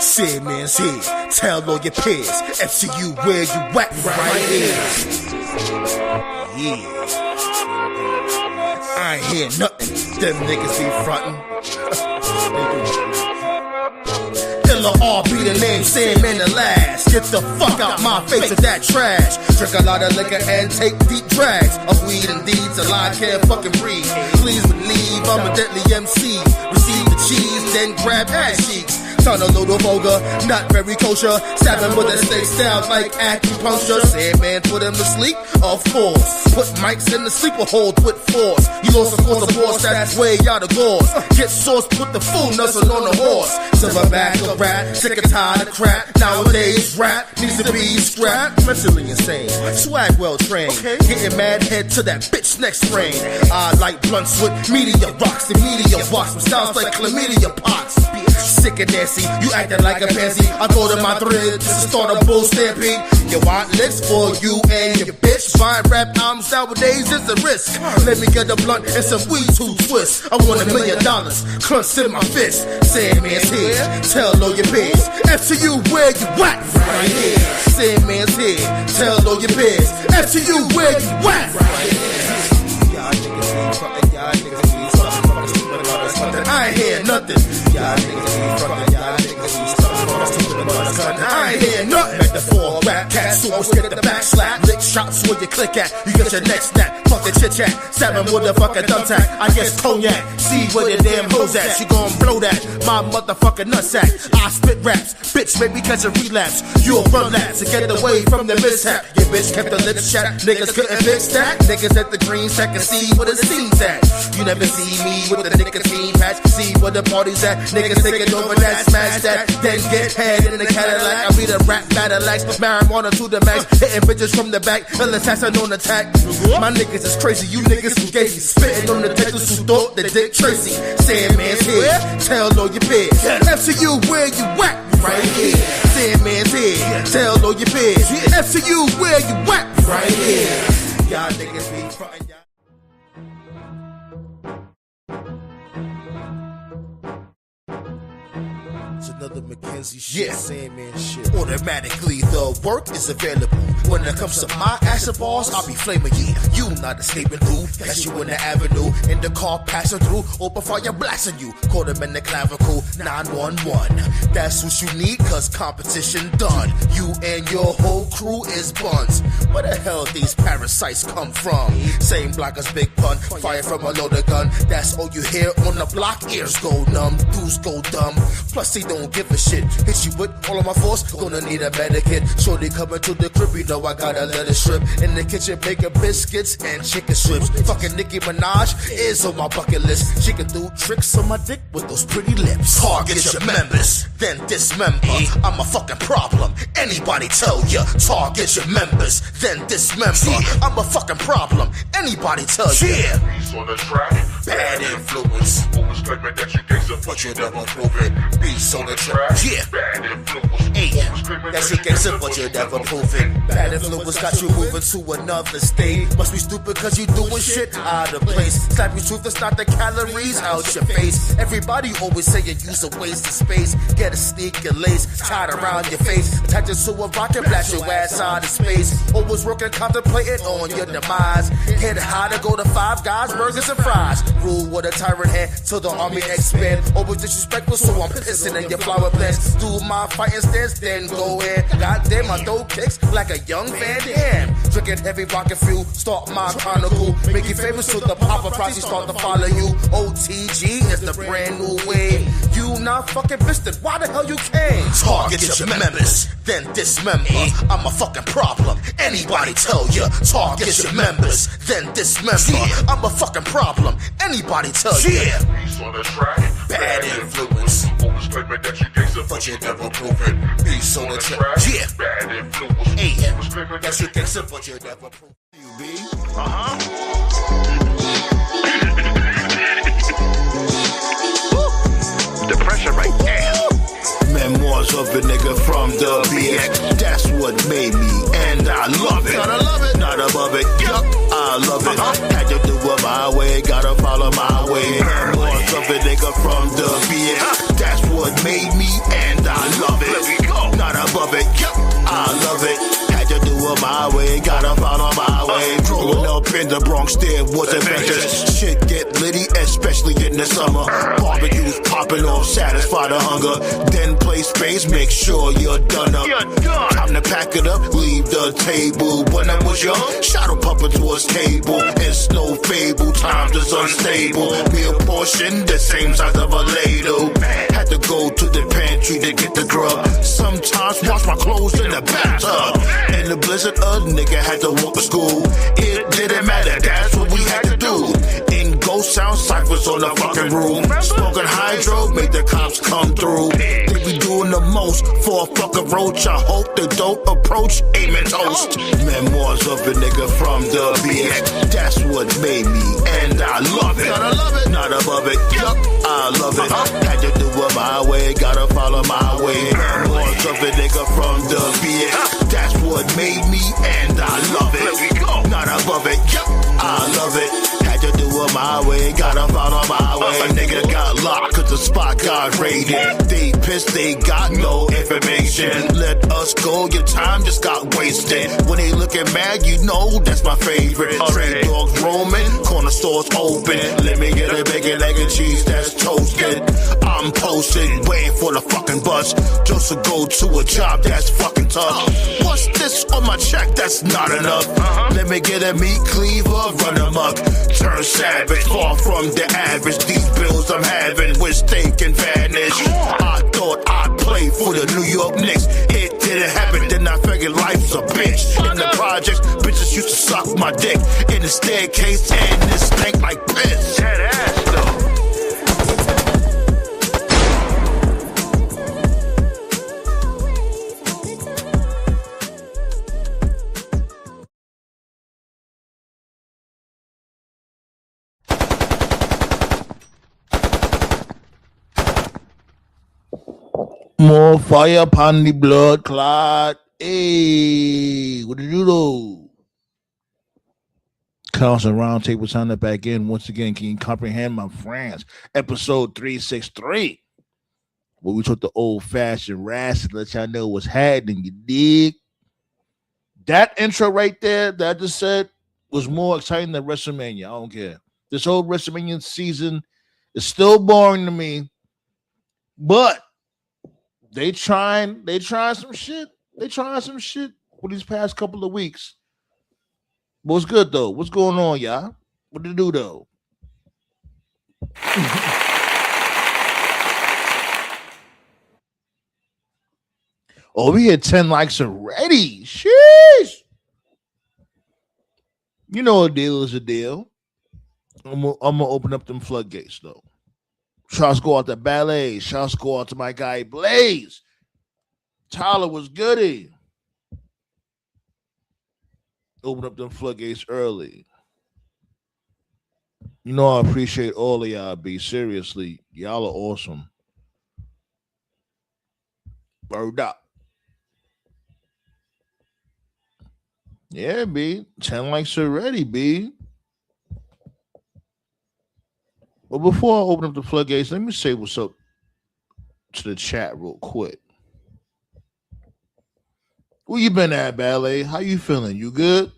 Shit, man's here. Tell all your peers. FCU where you at right here. Yeah. I ain't hear nothing. Them niggas be frontin'. Illa R be the name, same in the last. Get the fuck out my face with that trash. Drink a lot of liquor and take deep drags of weed and deeds. A lie can't fucking breathe. Please believe I'm a deadly MC. Receive the cheese, then grab ass cheeks. Sound a little vulgar, not very kosher. Stabbing with a steak style like acupuncture. Sandman put him to sleep, of course. Put mics in the sleeper hold with force. You lost of course the boss, that's way out of course. Get sauce, put the fool nuzzle on the horse. Silverback of rap, sick and tired of crap. Nowadays rap needs to be scrapped. Mentally insane, swag well trained. Getting mad head to that bitch next brain. I like blunts with media rocks and media box. With styles like chlamydia pox. Sick and nasty, you acting like a pansy. I go to my thread just to start a bull stampede. You want licks for you and your bitch? Buying rap albums nowadays is a risk. Let me get a blunt and some weed to twist. I want $1 million, clenched in my fist. Sandman's here, tell all your peers. FCU where you at? Right here. Sandman's here, tell all your peers. FCU where you at? Right here. Y'all niggas be fucking, y'all niggas be fucking stupid about us. I ain't hear nothing. Y'all niggas be fucking, y'all niggas be fucking stupid about us. I ain't hear nothing. Metaphor, rap, cat, super skip the back slap. Lick shots where you click at, you get your neck snap. Fuck the chit chat, stabbing with a fucking thumbtack. I guess cognac, see where the damn hoes at. She gon' blow that, my motherfucking nutsack. I spit raps, bitch make me catch a relapse. You'll run laps to get away from the mishap. Your bitch kept the lips shut, niggas couldn't fix that. Niggas at the green sack and see what it seems at. You never see me with the nicotine patch. See where the party's at, niggas taking over that, smash that. Then get head in the Cadillac. I be the rap battle axe, marijuana to the max. Hitting bitches from the back, ill assassin on attack. My niggas is crazy, you niggas from Gacy. Spitting on the detectives who thought they Dick Tracy. Sandman's here, tell all your peers. FCU where you at? Right here. Sandman's here, tell all your peers. FCU where you at? Right here. Y'all niggas be frontin'. It's another Mackenzie shit, Sandman shit. Automatically the work is available. When it comes to my action balls, I'll be flaming you. You not escaping through. Catch you in the avenue, in the car passing through. Open fire blasting you. Caught him in the clavicle, 911. That's what you need, cause competition done. You and your whole crew is buns. Where the hell these parasites come from? Same block as Big Pun, fire from a loaded gun. That's all you hear on the block, ears go numb, dudes go dumb. Plus they don't give a shit. Hit you with all of my force, gonna need a better kid. Shorty coming to the crib, you know I gotta let it strip. In the kitchen making biscuits and chicken strips. Fucking Nicki Minaj is on my bucket list. She can do tricks on my dick with those pretty lips. Target your members, then dismember. I'm a fucking problem. Anybody tell ya? Target your members, then dismember. I'm a fucking problem. Anybody tell ya? Beats on the track, Bad influence. always claiming that you gangsta, But you never prove it. Beats on the track. Yeah. bad influence. Hey, Always claiming that shit gangsta, but you never prove it. Bad influence got you moving to another state. Must be stupid cause you doing shit out of place. Slap your truth, it's not the calories out your face. Everybody always say you use a waste of space. Get a sneaker lace tied around your face. Attach it to a rocket, blast your ass out of space. Always working, contemplating on your demise. Head high to go to Five Guys, burgers and fries. Rule with a tyrant head till the army expand. Always disrespectful, so I'm pissing in your flower plants. Do my fighting stance, then go in. Goddamn, I throw kicks like a young Van Damme. Drinking heavy rocket fuel, start my chronicle. Make you famous till the paparazzi start to follow you. OTG is the brand new wave. You not fucking pissed, then why the hell you came? Target your members, then dismember. I'm a fucking problem. Anybody tell ya? Target your members, then dismember. I'm a fucking problem. Anybody tell ya? Beats on the track, Bad influence. always claiming that you gangsta, But you never prove it. Beats on the track. Yeah. bad influence. Hey, Always claiming that's your gangster, but you never prove it. You be? The pressure right there. Memoirs of a nigga from the BX. That's what made me, and I love it. Gotta love it. Not above it. Yup. I love it. Had to do it my way, gotta follow my way. Memoirs of a nigga from the BS. That's what made me, and I love it. Not above it, yep, I love it. Had to do it my way, gotta follow my way. Growing up in the Bronx, there was adventures. Shit get litty, especially in the summer. Barbecues popping off, satisfy the hunger. Then play space, make sure you're done up. Time to pack it up, leave the table. When I was young, shadow puppets was cable. It's no fable, times is unstable. Meal portion, the same size of a ladle. Had to go to the pantry to get the grub. Sometimes wash my clothes in the bathtub. In the blizzard, a nigga had to walk to school. It didn't matter, that's what we had to do. In ghost sound ciphers on the fucking room. Smoking hydro, make the cops come through. They be doing the most for a fucking roach. I hope they don't approach, aiming toast. Memoirs of a nigga from the BX. That's what made me, and I love it. Not above it, yup, I love it. Had to do it my way, gotta follow my way. Memoirs of a nigga from the BX. That's what made me, and I love it. Not above it, yup, I love it. Had to do it my way, gotta follow my way. A nigga got locked cause the spot got raided. They pissed, they got no information. Let us go, your time just got wasted. When they looking mad, you know that's my favorite. Trade dogs roaming, corner stores open. Let me get a bacon, egg and cheese that's toasted. I'm posted, waiting for the fucking bus. Just to go to a job that's fucking tough. What's this on my check? That's not enough. Let me get a meat cleaver, run amok. Turn savage, far from the average. These bills I'm having with steak and vanish. I thought I'd play for the New York Knicks. It didn't happen, then I figured life's a bitch. In the projects, bitches used to suck my dick. In the staircase, and it stank like piss. That ass, though. More fire upon the blood clot. Hey, what did you do? Council Roundtable signed up back in. Once again, can you comprehend my friends? Episode 363. Where we took the old-fashioned rash to let y'all know what's happening, you dig? That intro right there that I just said was more exciting than WrestleMania. I don't care. This whole WrestleMania season is still boring to me, but they trying some shit. They trying some shit for these past couple of weeks. But what's good though? What's going on, y'all? What to do though? Oh, we hit 10 likes already. Sheesh. You know a deal is a deal. I'm gonna open up them floodgates though. Shouts go out to Ballet. Shouts go out to my guy Blaze. Tyler was goody. Open up them floodgates early. You know I appreciate all of y'all, B. Seriously, y'all are awesome. Word up. Yeah, B. 10 likes already, B. But before I open up the floodgates, let me say what's up to the chat real quick. Where you been at, Ballet? How you feeling? You good?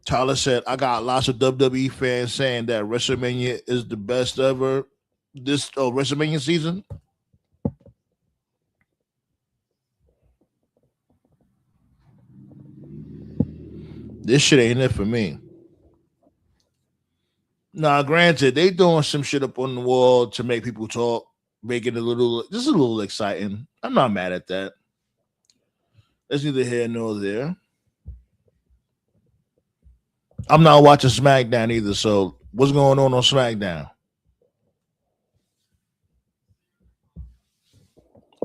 Tyler said, I got lots of WWE fans saying that WrestleMania is the best ever this WrestleMania season. This shit ain't it for me. Nah, granted, they doing some shit up on the wall to make people talk, make it a little exciting. I'm not mad at that. That's neither here nor there. I'm not watching SmackDown either, so what's going on SmackDown?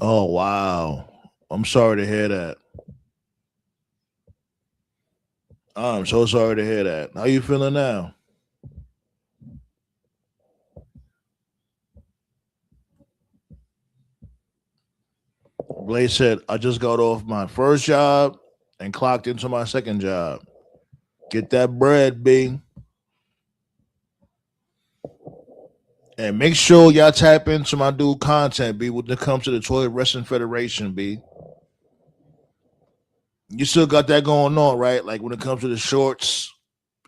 Oh, wow. I'm sorry to hear that. I'm so sorry to hear that. How you feeling now? Blaze said, I just got off my first job and clocked into my second job. Get that bread, B. And make sure y'all tap into my dude content, B, when it comes to the Toy Wrestling Federation, B. You still got that going on, right? Like when it comes to the shorts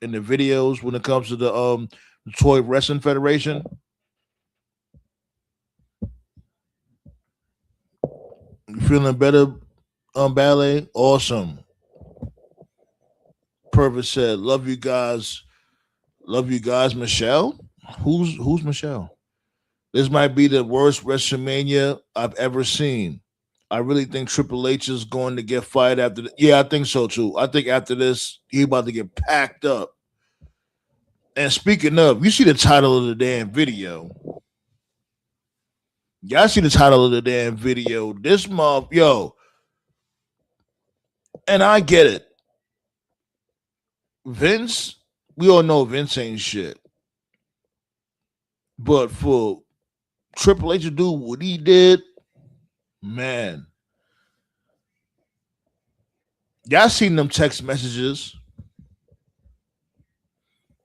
and the videos, when it comes to the Toy Wrestling Federation. You feeling better, Ballet? Awesome. Purvis said, love you guys. Love you guys, Michelle. Who's Michelle? This might be the worst WrestleMania I've ever seen. I really think Triple H is going to get fired after yeah, I think so too. I think after this, he about to get packed up. And speaking of, you see the title of the damn video. Y'all see the title of the damn video. This month, yo. And I get it. Vince, we all know Vince ain't shit. But for Triple H to do what he did, man. Y'all seen them text messages?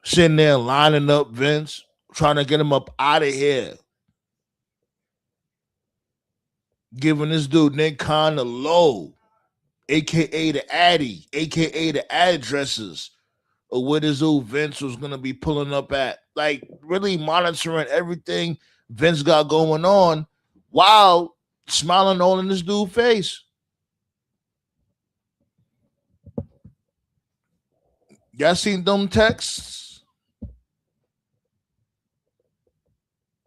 Sitting there lining up Vince, trying to get him up out of here. Giving this dude Nick Khan the low, a.k.a. the Addy, a.k.a. the addresses of where this dude Vince was going to be pulling up at. Like, really monitoring everything Vince got going on while smiling all in this dude's face. Y'all seen them texts?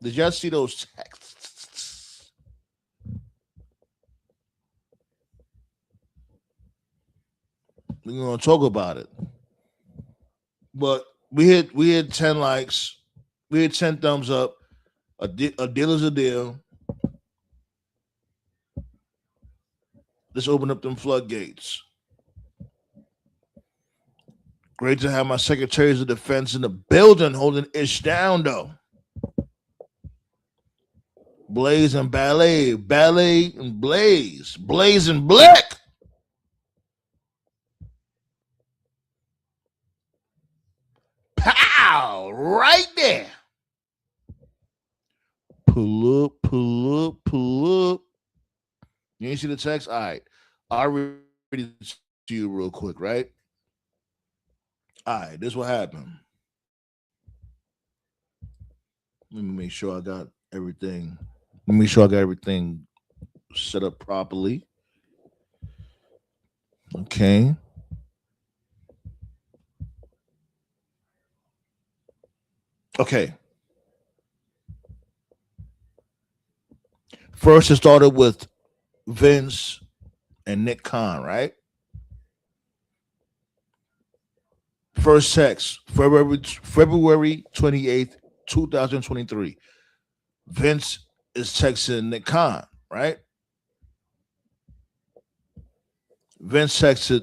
Did y'all see those texts? We're gonna talk about it. But we hit 10 likes, we hit 10 thumbs up. A deal is a deal. Let's open up them floodgates. Great to have my secretaries of defense in the building holding ish down though. Blaze and Ballet, Ballet and Blaze, Blaze and Black. Pow! Right there. Pull up, pull up, pull up. You ain't see the text? All right. I'll read it to you real quick, right? All right, this what happened. Let me make sure I got everything. Let me make sure I got everything set up properly. Okay. Okay. First, it started with Vince and Nick Khan, right? First text, February 28th, 2023. Vince is texting Nick Khan, right? Vince texted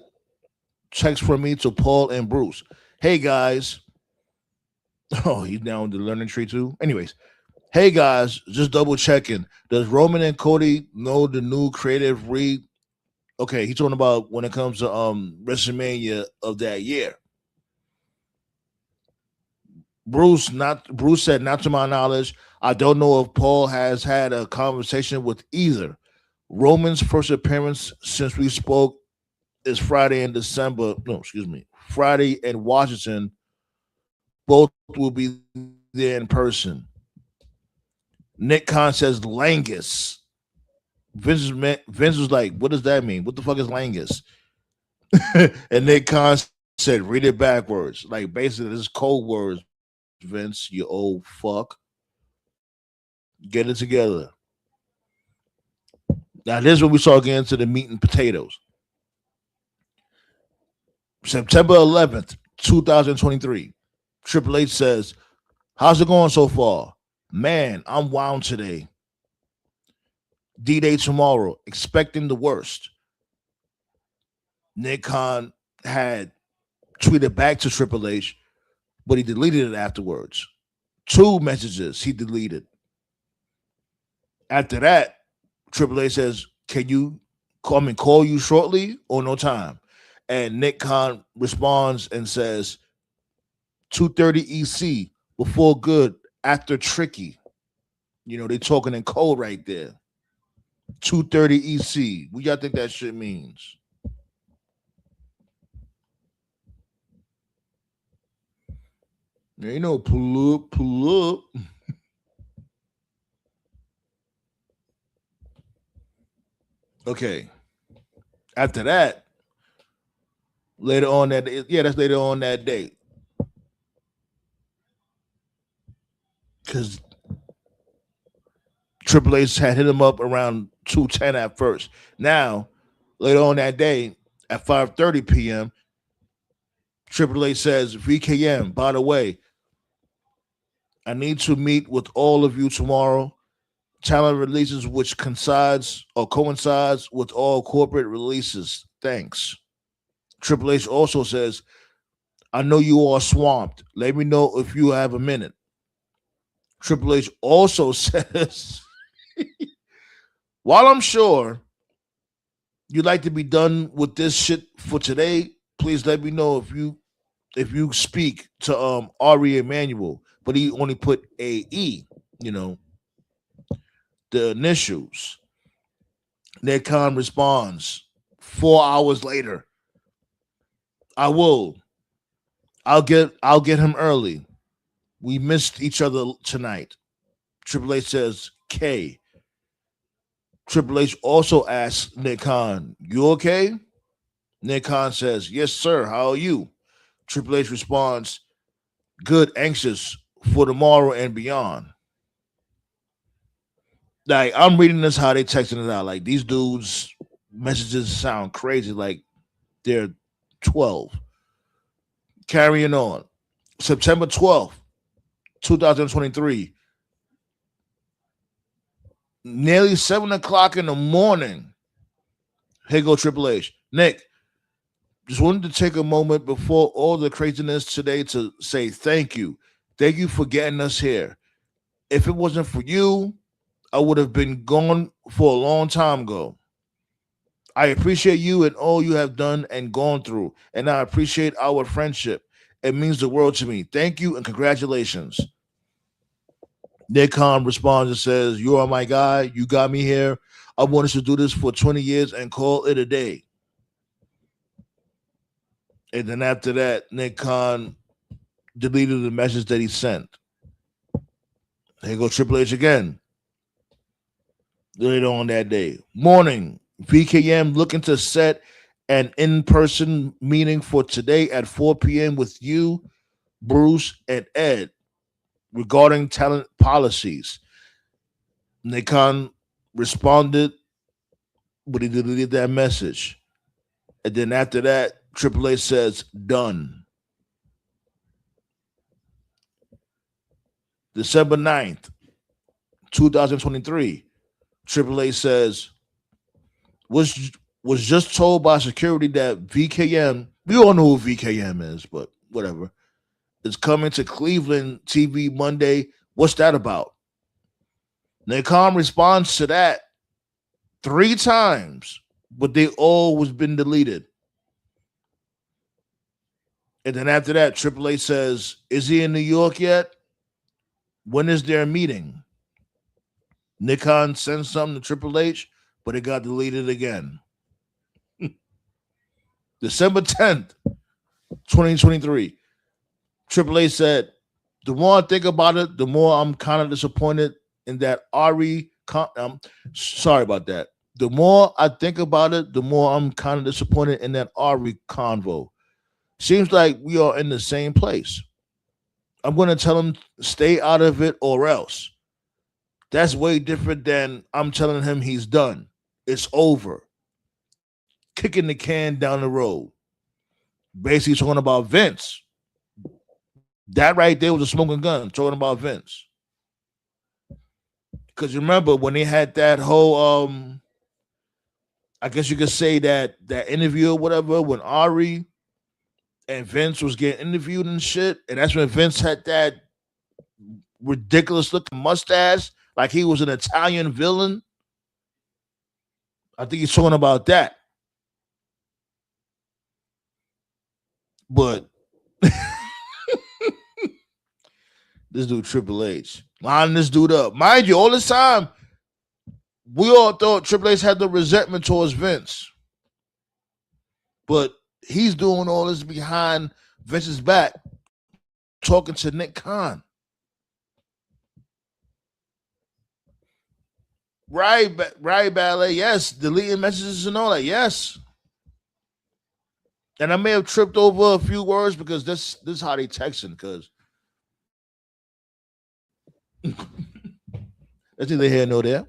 text from me to Paul and Bruce. Hey guys. Oh, he's down the learning tree too. Anyways, hey guys, just double checking. Does Roman and Cody know the new creative read? Okay, he's talking about when it comes to WrestleMania of that year. Bruce said, not to my knowledge. I don't know if Paul has had a conversation with either. Roman's first appearance since we spoke is Friday in December. No, excuse me. Friday in Washington. Both will be there in person. Nick Khan says Langus. Vince was like, what does that mean? What the fuck is Langus? And Nick Khan said, read it backwards. Like, basically, this is code words, Vince, you old fuck. Get it together. Now, this is when we start getting into the meat and potatoes. September 11th, 2023. Triple H says, how's it going so far? Man, I'm wound today. D-Day tomorrow. Expecting the worst. Nick Khan had tweeted back to Triple H, but he deleted it afterwards. 2 messages he deleted. After that, Triple H says, can you call you shortly or no time? And Nick Khan responds and says 2:30 EC before good, after tricky. You know, they talking in code right there. 2:30 EC. What y'all think that shit means? Ain't no pull up. Okay. After that, later on that day, yeah, that's later on that day. Because Triple H had hit him up around 2:10 at first. Now, later on that day, at 5:30 p.m., Triple H says, VKM, by the way, I need to meet with all of you tomorrow. Talent releases which coincides with all corporate releases. Thanks. Triple H also says, I know you are swamped. Let me know if you have a minute. Triple H also says, while I'm sure you'd like to be done with this shit for today, please let me know if you speak to Ari Emanuel, but he only put AE, you know, the initials. Nick Khan responds 4 hours later. I will. I'll get him early. We missed each other tonight. Triple H says K. Triple H also asks Nick Khan, you okay? Nick Khan says, yes, sir. How are you? Triple H responds, good, anxious for tomorrow and beyond. Like, I'm reading this how they texting it out. Like, these dudes' messages sound crazy. Like, they're 12. Carrying on. September 12th, 2023. Nearly 7 o'clock in the morning. Here go Triple H. Nick, just wanted to take a moment before all the craziness today to say thank you. Thank you for getting us here. If it wasn't for you, I would have been gone for a long time ago. I appreciate you and all you have done and gone through, and I appreciate our friendship. It means the world to me. Thank you and congratulations. Nick Khan responds and says, you are my guy. You got me here. I wanted to do this for 20 years and call it a day. And then after that, Nick Khan deleted the message that he sent. Here goes Triple H again. Later on that day. Morning. VKM looking to set an in-person meeting for today at 4 p.m. with you, Bruce, and Ed regarding talent policies. Nick Khan responded, but he deleted that message. And then after that, Triple H says, done. December 9th, 2023, Triple H says, was just told by security that VKM, we all know who VKM is, but whatever, is coming to Cleveland TV Monday. What's that about? Nick Khan responds to that 3 times, but they all was been deleted. And then after that, Triple H says, is he in New York yet? When is their meeting? Nick Khan sends something to Triple H, but it got deleted again. December 10th, 2023. Triple H said, the more I think about it, the more I'm kind of disappointed in that Ari. Sorry about that. The more I think about it, the more I'm kind of disappointed in that Ari convo. Seems like we are in the same place. I'm going to tell him stay out of it or else. That's way different than I'm telling him he's done. It's over. Kicking the can down the road. Basically talking about Vince. That right there was a smoking gun, talking about Vince. Because remember when they had that whole, I guess you could say that interview or whatever, when Ari and Vince was getting interviewed and shit, and that's when Vince had that ridiculous looking mustache, like he was an Italian villain. I think he's talking about that. But this dude Triple H lining this dude up. Mind you, all this time, we all thought Triple H had the resentment towards Vince. But he's doing all this behind Vince's back, talking to Nick Khan. Right, Ballet. Yes, deleting messages and all that. Yes. And I may have tripped over a few words because this is how they texting, because that's neither here nor there.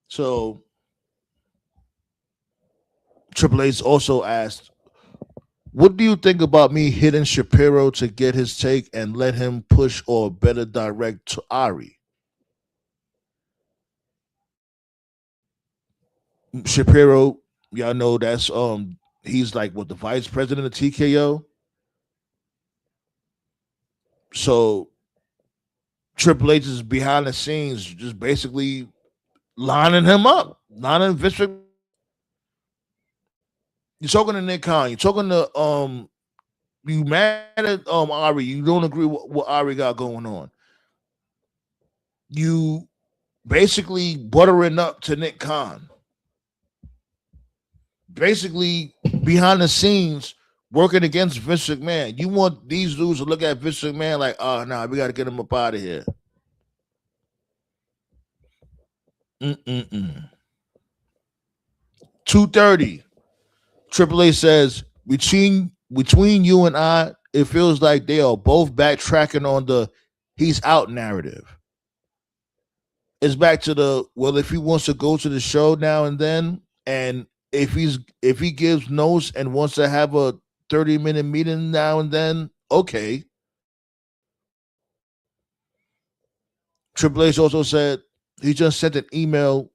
So Triple H also asked, what do you think about me hitting Shapiro to get his take and let him push or better direct to Ari? Shapiro, y'all know that's he's like what, the vice president of TKO. So Triple H is behind the scenes, just basically lining him up, lining Vince. You're talking to Nick Khan. You're talking to you mad at Ari. You don't agree with what Ari got going on. You basically buttering up to Nick Khan. Basically behind the scenes working against Vince McMahon. You want these dudes to look at Vince McMahon like, oh, nah, we got to get him up out of here. 2:30. Triple H says, between you and I, it feels like they are both backtracking on the he's out narrative. It's back to the, well, if he wants to go to the show now and then, and if he gives notes and wants to have a 30-minute meeting now and then, okay. Triple H also said he just sent an email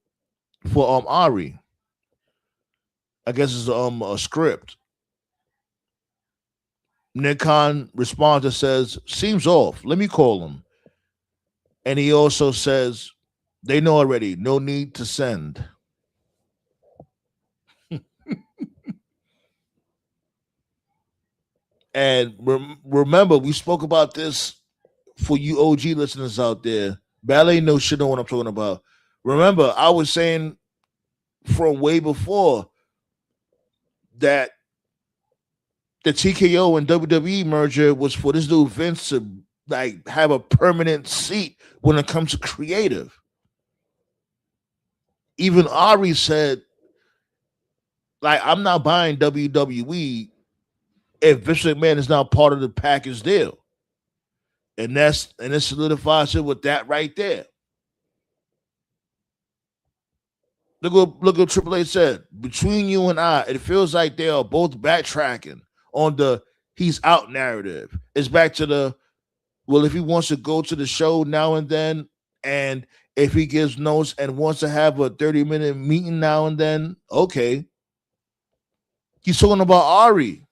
for Ari. I guess it's a script. Nick Khan responds and says, seems off. Let me call him. And he also says, they know already. No need to send. And remember, we spoke about this for you OG listeners out there. Ballet knows shit on what I'm talking about. Remember, I was saying from way before that the TKO and WWE merger was for this dude Vince to like have a permanent seat when it comes to creative. Even Ari said, like, I'm not buying WWE if Vince McMahon is not part of the package deal. And it solidifies it with that right there. Look what Triple H said. Between you and I, it feels like they are both backtracking on the he's out narrative. It's back to the, well, if he wants to go to the show now and then, and if he gives notes and wants to have a 30-minute meeting now and then, okay. He's talking about Ari.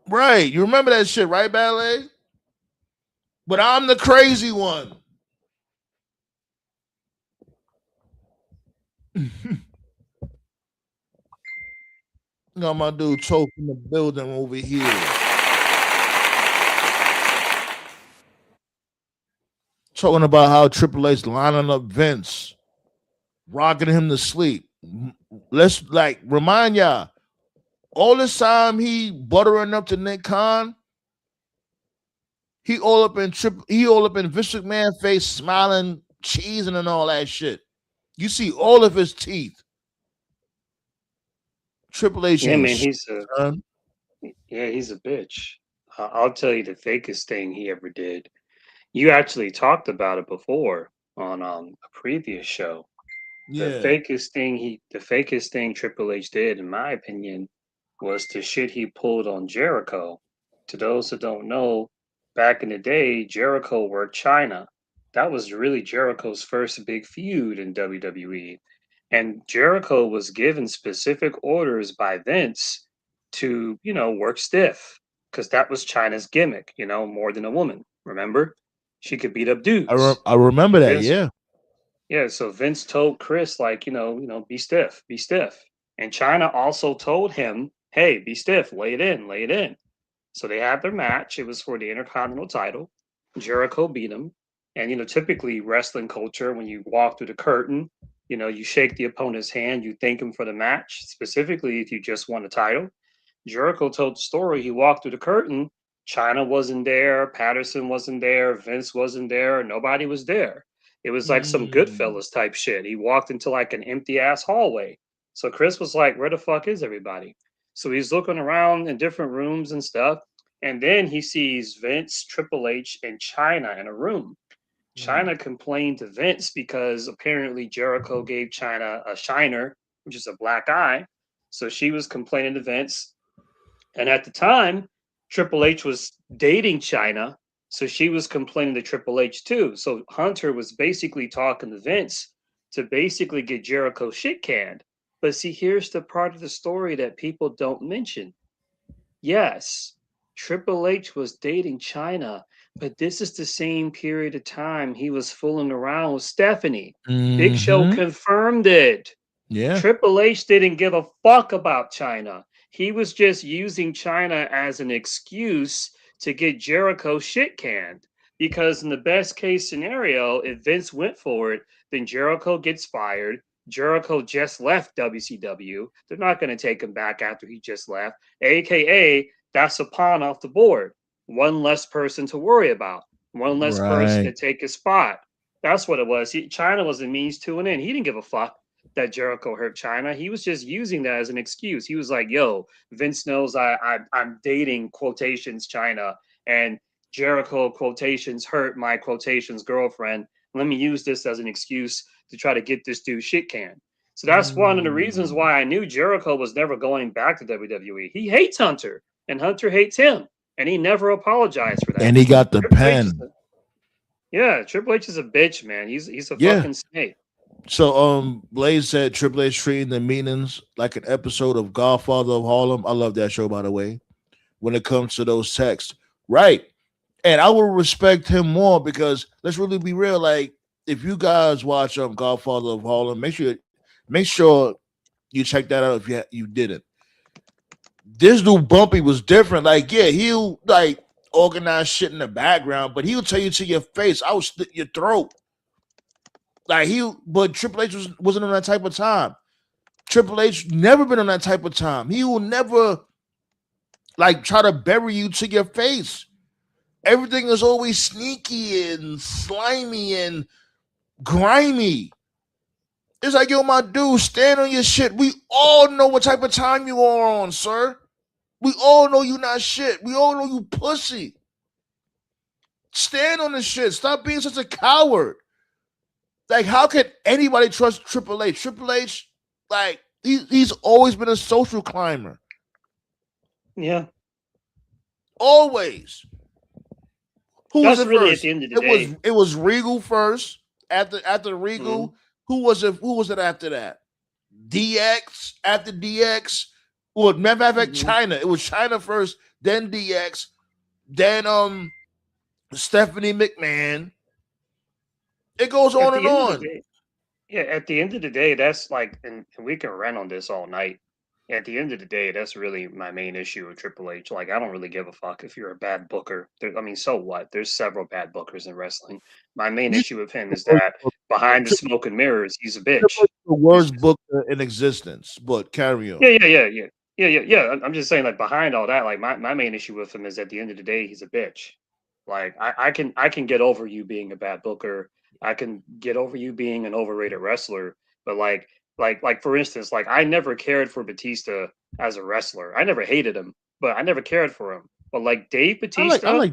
Right. You remember that shit, right, Ballet? But I'm the crazy one. Got my dude Choke in the building over here. Talking about how Triple H lining up Vince, rocking him to sleep. Let's like remind y'all, all this time he buttering up to Nick Khan, he all up in Vince McMahon face, smiling, cheesing, and all that shit. You see all of his teeth. Triple H, Yeah, ain't man, shit, son. he's a bitch. I'll tell you the fakest thing he ever did. You actually talked about it before on a previous show. Yeah, The fakest thing Triple H did, in my opinion, was the shit he pulled on Jericho. To those who don't know, back in the day, Jericho worked China. That was really Jericho's first big feud in WWE. And Jericho was given specific orders by Vince to, work stiff, because that was China's gimmick, more than a woman, remember? She could beat up dudes. I remember that. Vince, Yeah. yeah. So Vince told Chris, like, be stiff, be stiff. And China also told him, hey, be stiff, lay it in, lay it in. So they had their match. It was for the Intercontinental title. Jericho beat him. And, typically wrestling culture, when you walk through the curtain, you shake the opponent's hand, you thank him for the match, specifically if you just won a title. Jericho told the story. He walked through the curtain. China wasn't there. Patterson wasn't there. Vince wasn't there. Nobody was there. It was like some Mm. Goodfellas type shit. He walked into like an empty ass hallway. So Chris was like, where the fuck is everybody? So he's looking around in different rooms and stuff. And then he sees Vince, Triple H, and China in a room. Mhm. China complained to Vince because apparently Jericho gave China a shiner, which is a black eye. So she was complaining to Vince. And at the time, Triple H was dating China. So she was complaining to Triple H too. So Hunter was basically talking to Vince to basically get Jericho shit canned. But see, here's the part of the story that people don't mention. Yes, Triple H was dating China, but this is the same period of time he was fooling around with Stephanie. Big Show Mhm. confirmed it. Yeah. Triple H didn't give a fuck about China. He was just using China as an excuse to get Jericho shit canned. Because in the best case scenario, if Vince went for it, then Jericho gets fired. Jericho just left WCW. They're not going to take him back after he just left. AKA, that's a pawn off the board. One less person to worry about. One less person to Right. take his spot. That's what it was. China was a means to an end. He didn't give a fuck that Jericho hurt China. He was just using that as an excuse. He was like, "Yo, Vince knows I'm dating quotations China, and Jericho quotations hurt my quotations girlfriend. Let me use this as an excuse to try to get this dude shit canned." So that's one of the reasons Mm. why I knew Jericho was never going back to WWE. He hates Hunter, and Hunter hates him, and he never apologized for that. And he got the Triple H is pen. Triple H is a bitch, man. He's a Yeah. fucking snake. So Blaze said Triple H treating the meetings like an episode of Godfather of Harlem. I love that show, by the way. When it comes to those texts, right? And I would respect him more because let's really be real. Like, if you guys watch Godfather of Harlem, make sure you check that out if you didn't. This dude Bumpy was different. Like, yeah, he'll like organize shit in the background, but he'll tell you to your face, "I will slit your throat." Like but Triple H wasn't on that type of time. Triple H never been on that type of time. He will never like try to bury you to your face. Everything is always sneaky and slimy and grimy. It's like, yo, my dude, stand on your shit. We all know what type of time you are on, sir. We all know you not shit. We all know you pussy. Stand on the shit. Stop being such a coward. Like, how can anybody trust Triple H? Triple H, like, he's always been a social climber. Yeah, Always. Who was that's it really at first? the end of the It was day. it was Regal first. After Mhm. Regal, who was it after that? DX after DX. Well, matter of fact, Mhm. China. It was China first, then DX, then Stephanie McMahon. It goes At on and the end of the on. day, yeah, at the end of the day, that's like, and we can rant on this all night. At the end of the day, that's really my main issue with Triple H. Like, I don't really give a fuck if you're a bad booker. I mean, so what? There's several bad bookers in wrestling. My main You issue with him is that behind the smoke and mirrors, he's a bitch. Triple H is the He's worst just book in existence. But carry on. yeah. I'm just saying, like, behind all that, like, my main issue with him is at the end of the day, he's a bitch. Like, I can get over you being a bad booker. I can get over you being an overrated wrestler. But like for instance, like, I never cared for Batista as a wrestler. I never hated him, but I never cared for him. But like I like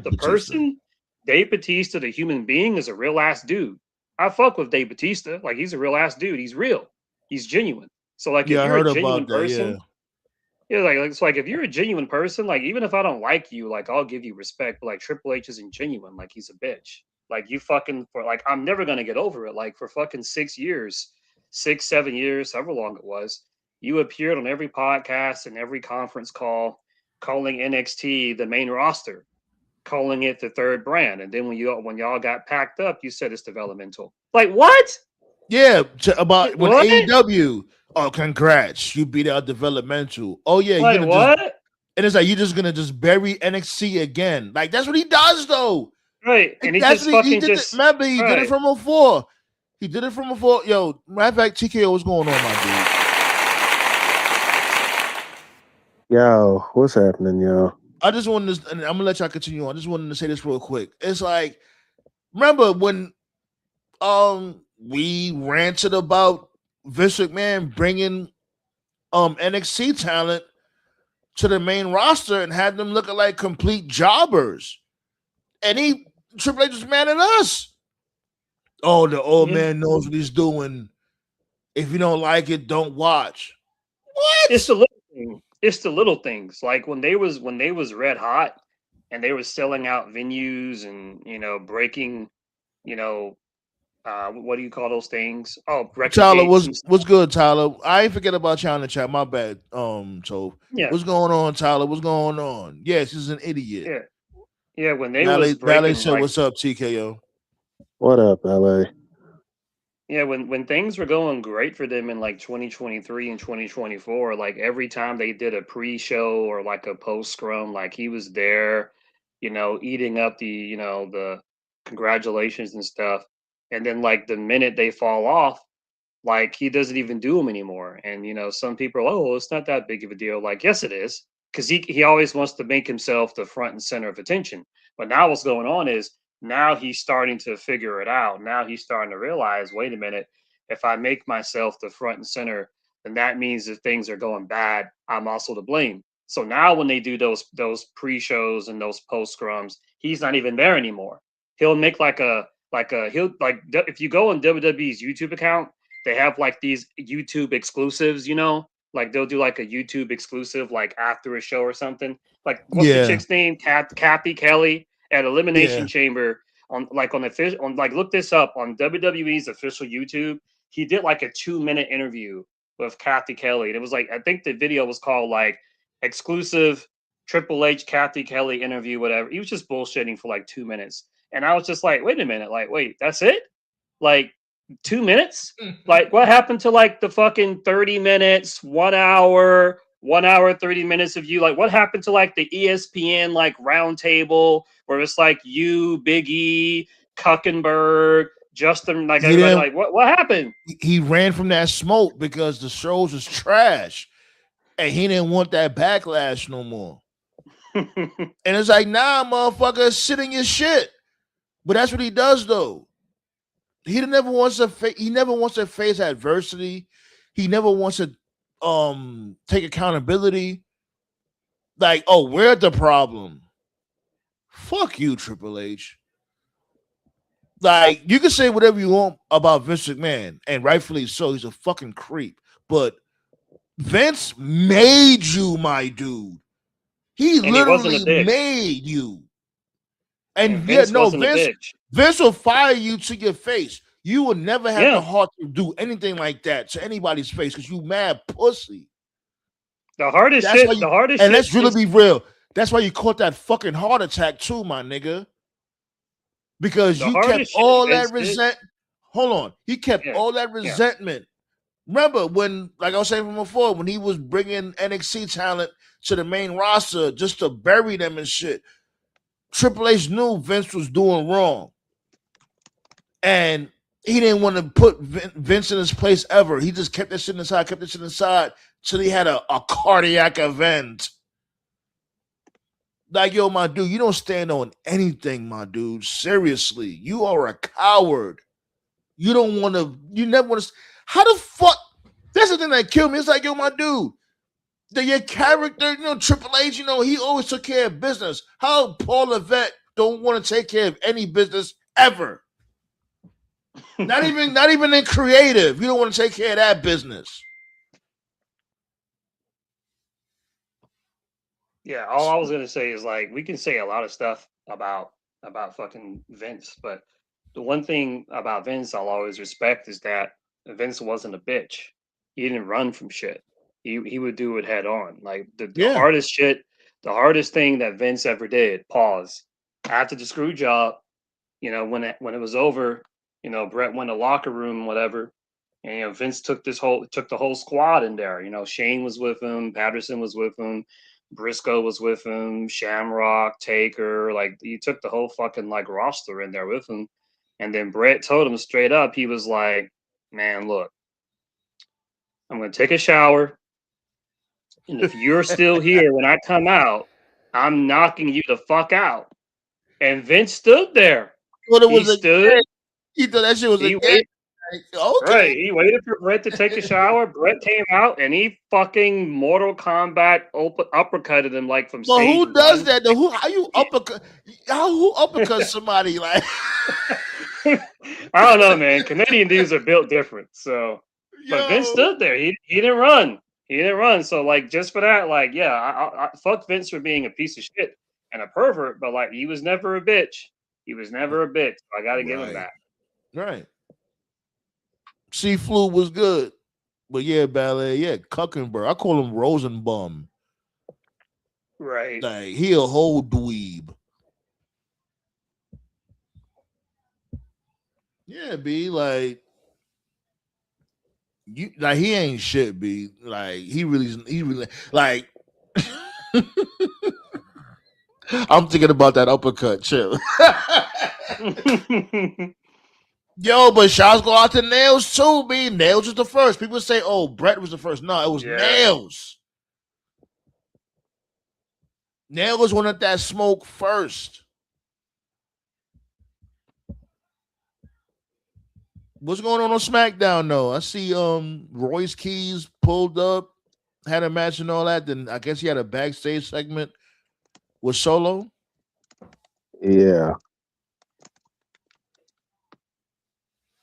The Batista. person, Dave Batista, the human being, is a real ass dude. I fuck with Dave Batista. Like, he's a real ass dude. He's real. He's genuine. So like, if Yeah, I you're a heard genuine about that. person, Yeah. yeah, like it's like if you're a genuine person, like, even if I don't like you, like, I'll give you respect. But like, Triple H isn't genuine. Like, he's a bitch. Like, you fucking for like I'm never gonna get over it. Like, for fucking 6 years, 6, 7 years, however long it was, you appeared on every podcast and every conference call calling NXT the main roster. calling it the third brand, and then when y'all got packed up, you said it's developmental. Like what? Yeah, about when What? AEW. Oh, congrats! You beat out developmental. Oh yeah, you're Like gonna just, what? and it's like you're just gonna just bury NXT again. Like that's what he does though. Right, Like, and he that's just what he fucking did. just Remember, he did it right. from before. He did it from before. Yo, matter of fact, TKO, what's going on, my dude? Yo, what's happening, yo? I just wanted to, and I'm gonna let y'all continue on. I just wanted to say this real quick. It's like, remember when we ranted about Vince McMahon bringing NXT talent to the main roster and had them looking like complete jobbers, and Triple H was mad at us. Oh, the old Yeah. man knows what he's doing. If you don't like it, don't watch. It's What? the little thing. It's the little things. Like when they was red hot and they were selling out venues and breaking, you know, what do you call those things? Oh, record Tyler, gates what's and stuff. what's good, Tyler? I ain't forget about y'all in the chat. My bad. So Yeah, what's going on, Tyler? What's going on? Yes, he's an idiot. yeah, yeah. When they was Valley breaking said, like "What's up, TKO?" What up, LA? yeah, when things were going great for them in like 2023 and 2024, like every time they did a pre-show or like a post scrum, like he was there, eating up the congratulations and stuff. And then like the minute they fall off, like he doesn't even do them anymore. And some people are, oh, it's not that big of a deal. Like, yes, it is, because he always wants to make himself the front and center of attention. But now what's going on is now he's starting to figure it out. Now he's starting to realize, wait a minute, if I make myself the front and center, then that means if things are going bad, I'm also to blame. So now when they do those pre-shows and those post scrums, he's not even there anymore. He'll make he'll like if you go on WWE's YouTube account, they have like these YouTube exclusives, like they'll do like a YouTube exclusive like after a show or something. Like what's the Yeah, chick's name? Kathy Kelly at Elimination yeah, Chamber on like look this up on WWE's official YouTube. He did like a 2 minute interview with Kathy Kelly. And it was like I think the video was called like exclusive Triple H Kathy Kelly interview, whatever. He was just bullshitting for like 2 minutes. And I was just like, wait a minute, like, wait, that's it? Like 2 minutes? Like what happened to like the fucking 30 minutes, 1 hour, 1 hour, 30 minutes of you? Like what happened to like the ESPN like roundtable where it's like you, Big E, Kuckenberg, Justin, like he everybody, didn't. like what happened? He ran from that smoke because the shows was trash, and he didn't want that backlash no more. And it's like, nah, motherfucker, sit in your shit. But that's what he does, though. He never wants to. He never wants to face adversity. He never wants to take accountability. Like, oh, we're the problem. Fuck you, Triple H. Like, you can say whatever you want about Vince McMahon, and rightfully so. He's a fucking creep. But Vince made you, my dude. He And he wasn't a literally bitch. made you. And And yeah, Vince no, wasn't a bitch. Vince will fire you to your face. You will never have the Yeah. heart to do anything like that to anybody's face because you mad pussy. The hardest That's why shit, you, the hardest and shit let's really is be real. That's why you caught that fucking heart attack too, my nigga. Because the you kept hardest shit all Vince that did. hold on. He kept Yeah. all that Yeah. resentment. Remember when, like I was saying from before, when he was bringing NXT talent to the main roster just to bury them and shit, Triple H knew Vince was doing wrong. And he didn't want to put Vince in his place ever. He just kept that shit inside, till he had a cardiac event. Like, yo, my dude, you don't stand on anything, my dude. Seriously, you are a coward. You don't want to, you never want to. How the fuck? That's the thing that killed me. It's like, yo, my dude, your character, Triple H, he always took care of business. How Paul Levesque don't want to take care of any business ever? Not even in creative. You don't want to take care of that business. Yeah, all I was gonna say is like we can say a lot of stuff about fucking Vince, but the one thing about Vince I'll always respect is that Vince wasn't a bitch. He didn't run from shit. He would do it head on. Like the Yeah. hardest shit, the hardest thing that Vince ever did, pause. after the screw job, when it was over, Brett went to locker room, whatever, and Vince took the whole squad in there. Shane was with him, Patterson was with him, Briscoe was with him, Shamrock, Taker, like he took the whole fucking like roster in there with him. And then Brett told him straight up, he was like, "Man, look, I'm gonna take a shower, and if you're still here when I come out, I'm knocking you the fuck out." And Vince stood there. But it He was a stood. gag. He thought that shit was a He gag. waited. Like, okay. Right. He waited for Brett to take a shower. Brett came out and he fucking Mortal Kombat uppercutted him like from But stage who does one. that though? Who uppercut somebody like I don't know, man. Canadian dudes are built different. So, but Vince yo? stood there. He didn't run. He didn't run. So, like, just for that, like, yeah, I fuck Vince for being a piece of shit and a pervert. But like, he was never a bitch. He was never a bitch. So I got to give him that. Right. C Flu was good. But yeah, Ballet, yeah, Kuckenberg. I call him Rosenbum. Right. Like he a whole dweeb. Yeah, B, like you like he ain't shit, B. Like he really like I'm thinking about that uppercut, chill. Yo, but shots go out to Nails too, B. Nails was the first. People say, oh, Brett was the first. No, it was Yeah. Nails. Nails wanted that smoke first. What's going on SmackDown though? I see Royce Keys pulled up, had a match and all that. Then I guess he had a backstage segment with Solo. Yeah.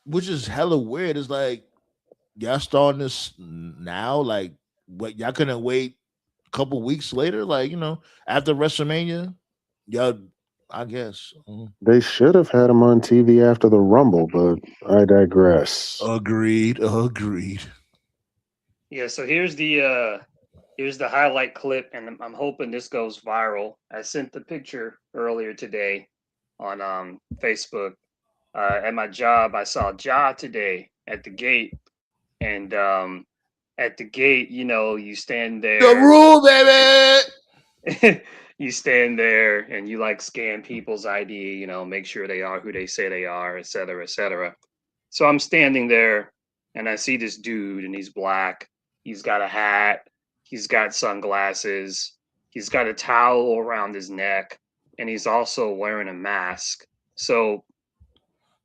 Which is hella weird. It's like y'all starting this now, like what y'all couldn't wait a couple weeks later, like after WrestleMania, y'all. I guess They should have had him on TV after the Rumble, but I digress. agreed. Yeah. So here's the highlight clip, and I'm hoping this goes viral. I sent the picture earlier today on Facebook. At my job, I saw Ja today at the gate, and at the gate, you stand there. The rule, baby. You stand there and you like scan people's ID, make sure they are who they say they are, et cetera, et cetera. So I'm standing there and I see this dude and he's black. He's got a hat. He's got sunglasses. He's got a towel around his neck and he's also wearing a mask. So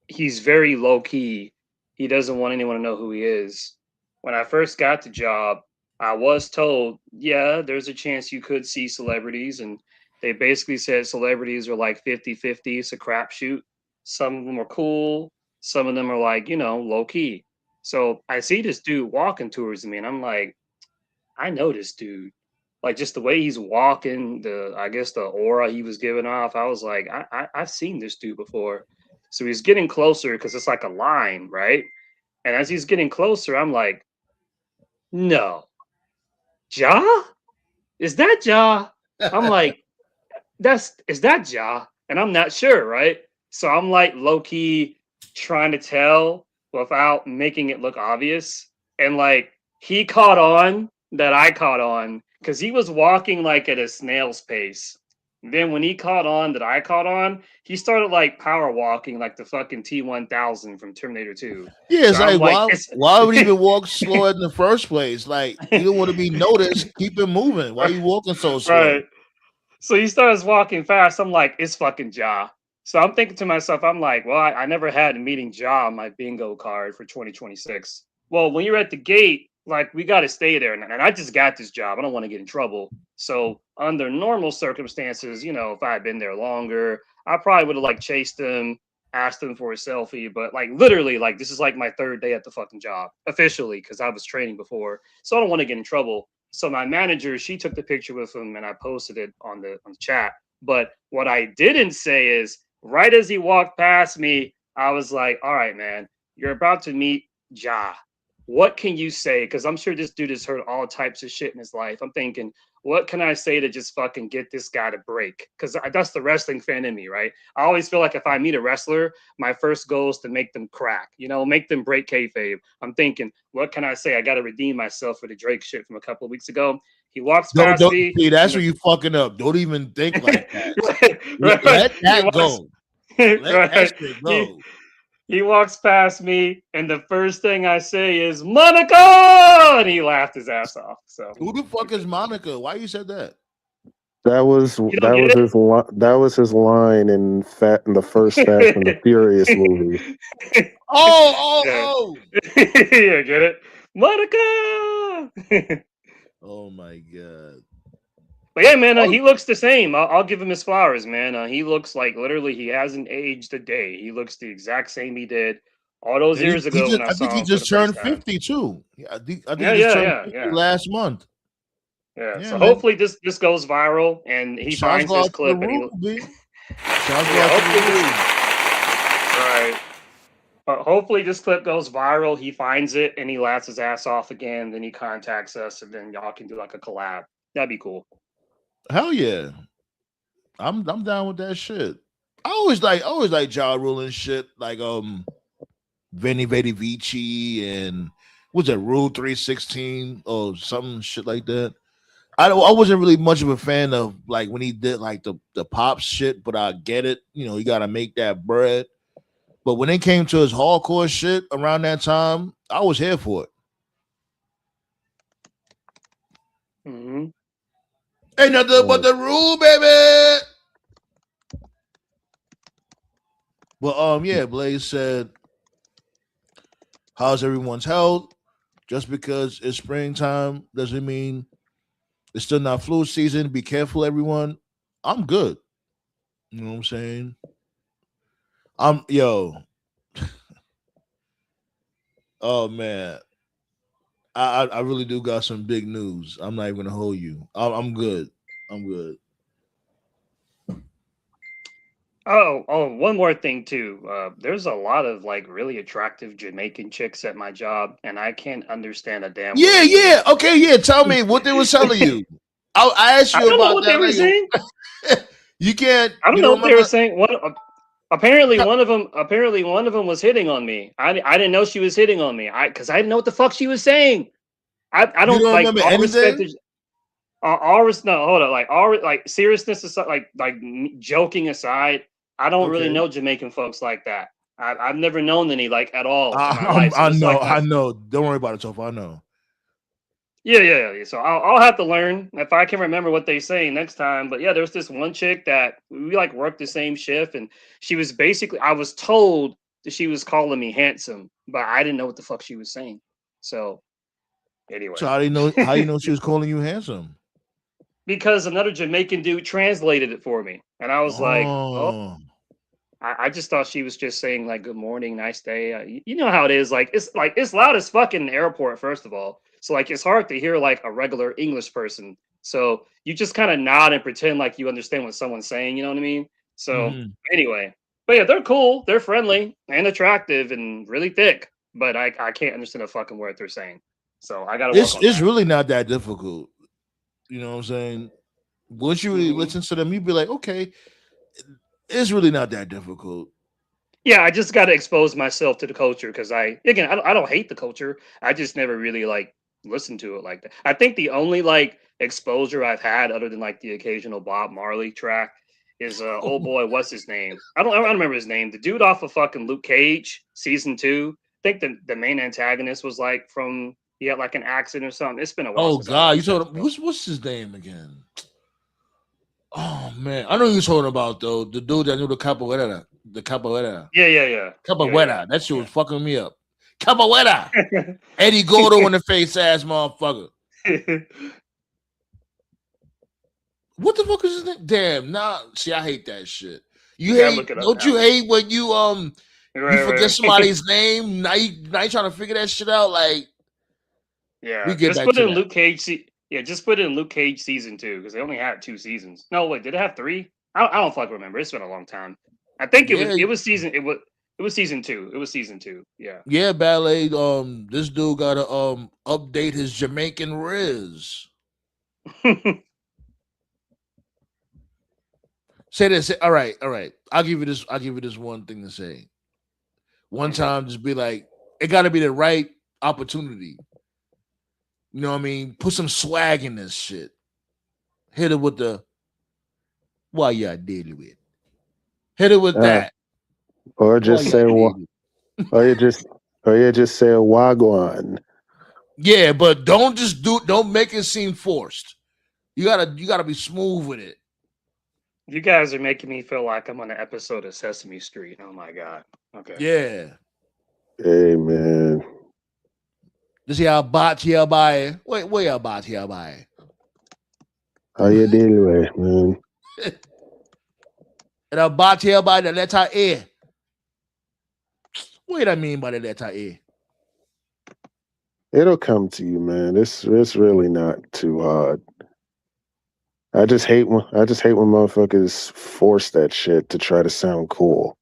he's very low key. He doesn't want anyone to know who he is. When I first got the job, I was told, yeah, there's a chance you could see celebrities. And they basically said celebrities are like 50-50. It's a crapshoot. Some of them are cool. Some of them are like, low key. So I see this dude walking towards me and I'm like, I know this dude. Like just the way he's walking, I guess the aura he was giving off, I was like, I've seen this dude before. So he's getting closer because it's like a line, right? And as he's getting closer, I'm like, no. Ja? Is that Ja? I'm like, is that Ja? And I'm not sure, right? So I'm like low key trying to tell without making it look obvious. And like he caught on that I caught on because he was walking like at a snail's pace. Then when he caught on that I caught on, he started like power walking like the fucking T-1000 from Terminator 2. Yeah, it's So I'm like, like, why would he even walk slow in the first place? Like you don't want to be noticed. Keep it moving. Why are you walking so slow? Right. So he starts walking fast. I'm like, it's fucking Ja. So I'm thinking to myself, I'm like, well, I never had a meeting Ja on my bingo card for 2026. Well, when you're at the gate, like we got to stay there. And I just got this job. I don't want to get in trouble. So under normal circumstances, if I had been there longer, I probably would have like chased him, asked him for a selfie. But like literally, like this is like my third day at the fucking job officially because I was training before. So I don't want to get in trouble. So my manager, she took the picture with him and I posted it on the chat. But what I didn't say is right as he walked past me, I was like, all right, man, you're about to meet Ja. what can you say? Because I'm sure this dude has heard all types of shit in his life. I'm thinking, what can I say to just fucking get this guy to break? Because that's the wrestling fan in me, right? I always feel like if I meet a wrestler, my first goal is to make them crack, make them break kayfabe. I'm thinking, what can I say? I got to redeem myself for the Drake shit from a couple of weeks ago. He walks past Don't me. see. That's where you fucking up. Don't even think like that. right, Let he that walks, go. Let that right. shit He, go. he walks past me, and the first thing I say is Monaco, and he laughed his ass off. So Who the fuck is Monica? Why you said that? That was you don't get that was his line in the first Fast and the Furious movie. it. Yeah. Oh. Yeah, get it? Monica. Oh my god. But yeah, man, he looks the same. I'll give him his flowers, man. He looks like literally he hasn't aged a day. He looks the exact same he did all those And years ago when I I think saw he him for the just first turned time. 50 too. I think Yeah, he just yeah, turned yeah, 50 yeah. last month. Yeah. Yeah, So man. hopefully this goes viral and he Shots finds go this out to the clip and he room, B. Shots go yeah, out to hopefully the this room. right. Hopefully this clip goes viral. He finds it and he laughs his ass off again. Then he contacts us and then y'all can do like a collab. That'd be cool. Hell yeah. I'm down with that shit. I always like Ja Rule and shit, like Vinny Vedi Vici and what's that, Rule 316 or some shit like that. I wasn't really much of a fan of like when he did like the pop shit, but I get it. You gotta make that bread. But when it came to his hardcore shit around that time, I was here for it. Mm-hmm. Ain't nothing but the rule, baby. Well, yeah, Blaze said, how's everyone's health? Just because it's springtime doesn't mean it's still not flu season. Be careful, everyone. I'm good. You know what I'm saying? Yo. Oh man. I really do got some big news. I'm not even gonna hold you. I'm good. I'm good. Oh, one more thing too. There's a lot of like really attractive Jamaican chicks at my job, and I can't understand a damn word Yeah, they're saying. yeah. Okay, yeah. Tell me what they was telling you. I asked I you don't know about what they that. were saying. You can't. I don't You know don't what they were remember? saying. Apparently one of them was hitting on me. I didn't know she was hitting on me. Because I didn't know what the fuck she was saying. I You don't don't like remember all respect anything? to no, hold on. Like all like seriousness aside, joking aside, I don't really Okay. know Jamaican folks like that. I've never known any like at all in my life. So I this is know. like I know. Don't worry about it, Toph. I know. yeah. So I'll have to learn if I can remember what they say next time. But yeah, there was this one chick that we like worked the same shift, and she was basically I was told that she was calling me handsome, but I didn't know what the fuck she was saying. So So anyway, how do you know? How you know she was calling you handsome? because another Jamaican dude translated it for me, and I was like, oh. Oh, I just thought she was just saying like good morning, nice day. You know how it is. Like it's loud as fuck in the airport, first of all. So like it's hard to hear like a regular English person. So you just kind of nod and pretend like you understand what someone's saying, you know what I mean? So mm-hmm. anyway. But yeah, they're cool, they're friendly and attractive and really thick. But I can't understand a fucking word they're saying. So I gotta work on It's that. really not that difficult. You know what I'm saying? Once you really Hmm. listen to them, you'd be like, okay, it's really not that difficult. Yeah, I just got to expose myself to the culture because I don't hate the culture. I just never really like listened to it like that. I think the only like exposure I've had other than like the occasional Bob Marley track is oh boy, what's his name? I don't remember his name. The dude off of fucking Luke Cage season 2. I think the main antagonist was like from he had like an accent or something. It's been a while Oh since I God, you watched that told him show. what's his name again? Oh man, I know you're talking about though. The dude that knew the capoeira. Yeah. Capoeira. That shit was fucking me up. Capoeira. Eddie Gordo in the face ass motherfucker. What the fuck is his name? Damn, nah. See, I hate that shit. You Gotta hate, look it up don't now. you hate when you forget Right. somebody's name? Now you trying to figure that shit out? Like, we Yeah, get just back put to in that. Luke Cage. Yeah, just put in Luke Cage season 2 because they only had 2 seasons. No, wait, did it have 3? I don't fucking remember. It's been a long time. I think Yeah, it was season. It was season 2. It was season 2. Yeah. Yeah, ballet. This dude gotta update his Jamaican riz. Say this. All right, all right. I'll give you this. I'll give you this one thing to say. One time, just be like, it got to be the right opportunity. You know what I mean? Put some swag in this shit. Hit it with the why y'all dealing with. Hit it with that. Or Why just y'all say dealing? or you just say a wagwan. Yeah, but don't make it seem forced. You gotta be smooth with it. You guys are making me feel like I'm on an episode of Sesame Street. Oh my god. Okay. Yeah. Hey man. This y'all bot here by wait, where y'all bot here by? How you dealing with, man? And a bot here by the letter A. What do I mean by the letter A? It'll come to you, man. It's really not too hard. I just hate when motherfuckers force that shit to try to sound cool.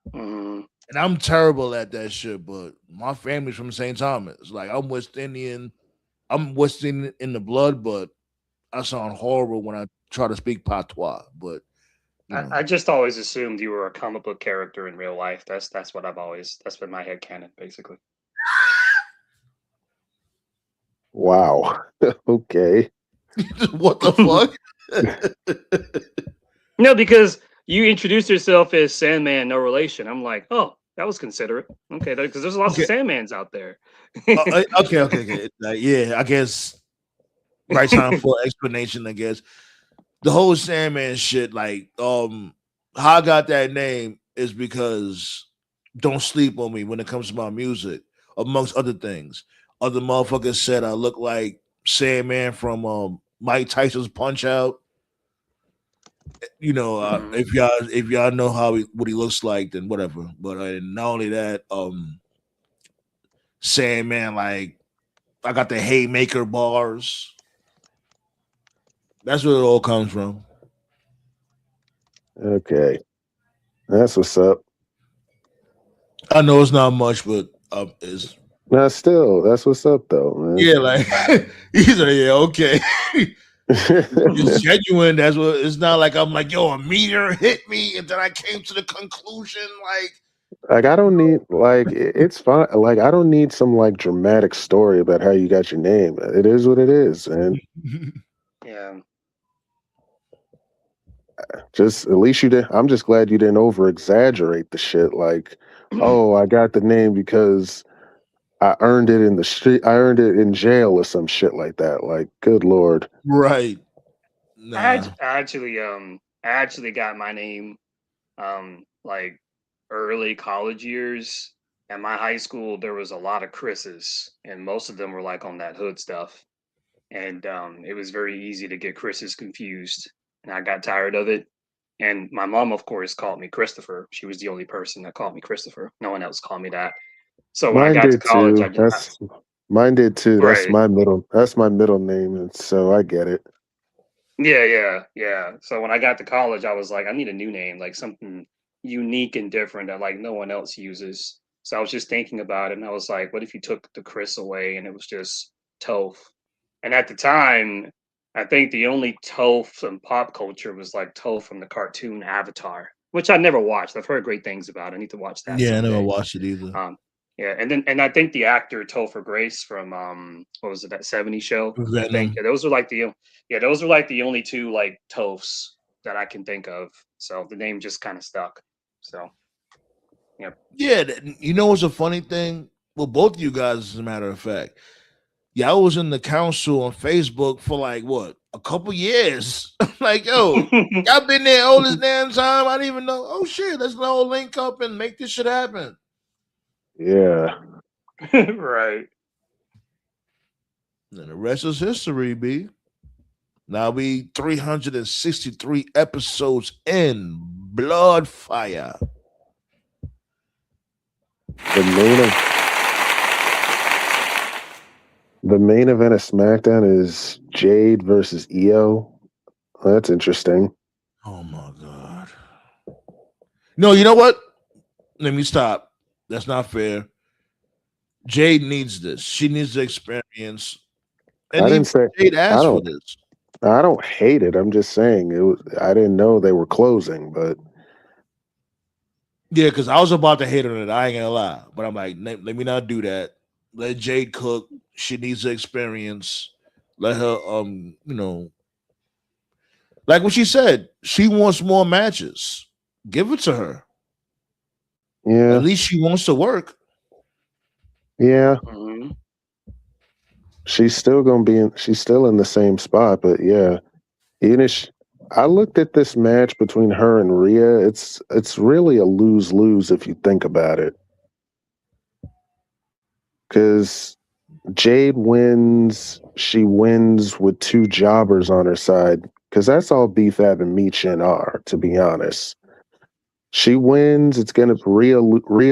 Mhm. And I'm terrible at that shit, but my family's from St. Thomas. Like I'm West Indian. I'm West Indian in the blood, but I sound horrible when I try to speak patois. But you know, I just always assumed you were a comic book character in real life. That's what that's been my head canon, basically. Wow. Okay. what the fuck? No, because you introduced yourself as Sandman, no relation. I'm like, oh, that was considerate. Okay, because there's lots Okay. of Sandmans out there. Okay. Yeah, I guess right time for explanation. I guess the whole Sandman shit, like, how I got that name is because don't sleep on me when it comes to my music, amongst other things. Other motherfuckers said I look like Sandman from Mike Tyson's Punch Out. You know, if y'all know what he looks like, then whatever. But not only that, Sandman, like I got the haymaker bars. That's where it all comes from. Okay. That's what's up. I know it's not much, but it's Now still, that's what's up though, man. yeah, like he's like, yeah, okay. It's genuine. That's what it's not like I'm like, yo, a meteor hit me, and then I came to the conclusion, Like I don't need it's fine. Like I don't need some like dramatic story about how you got your name. It is what it is, man. Yeah. Just at least you did. I'm just glad you didn't over exaggerate the shit. Like, oh, I got the name because I earned it in the street. I earned it in jail or some shit like that. Like, good lord. right. I Nah. actually got my name like early college years. At my high school, there was a lot of Chris's, and most of them were like on that hood stuff. And it was very easy to get Chris's confused, and I got tired of it. And my mom, of course, called me Christopher. She was the only person that called me Christopher. No one else called me that. So when I Mine got to did college, too. Mine did too. That's right. my middle. That's my middle name, and so I get it. Yeah. So when I got to college, I was like, I need a new name, like something unique and different that like no one else uses. So I was just thinking about it, and I was like, what if you took the Chris away and it was just Toph? And at the time, I think the only Toph in pop culture was like Toph from the cartoon Avatar, which I never watched. I've heard great things about. I need to watch that Yeah, I never someday. watched it either. Yeah, and I think the actor Topher Grace from what was it, that '70s show? I think Venom. those were like the only two like Tophs that I can think of. So the name just kind of stuck. So yeah. Yeah, you know what's a funny thing? Well, both of you guys, as a matter of fact, yeah, I was in the council on Facebook for like what a couple years. Like, yo, y'all been there all this damn time. I didn't even know. Oh shit, let's all link up and make this shit happen. Yeah. Right. And the rest is history, B. Now we 363 episodes in Blood Fire. The main event of SmackDown is Jade versus Io. That's interesting. Oh my god. No, you know what? Let me stop. That's not fair. Jade needs this. She needs the experience. And I even didn't say Jade I asked for don't this. I don't hate it. I'm just saying it was, I didn't know they were closing, but Yeah, because I was about to hate on it. I ain't gonna lie. But I'm like, let me not do that. Let Jade cook. She needs the experience. Let her like what she said, she wants more matches. Give it to her. At yeah, least she wants to work. yeah, Mhm. she's still gonna be in. She's still in the same spot, but yeah, even if I looked at this match between her and Rhea, it's really a lose lose if you think about it, because Jade wins. She wins with two jobbers on her side, because that's all BFAB and Michin are, to be honest. She wins. It's gonna Rhea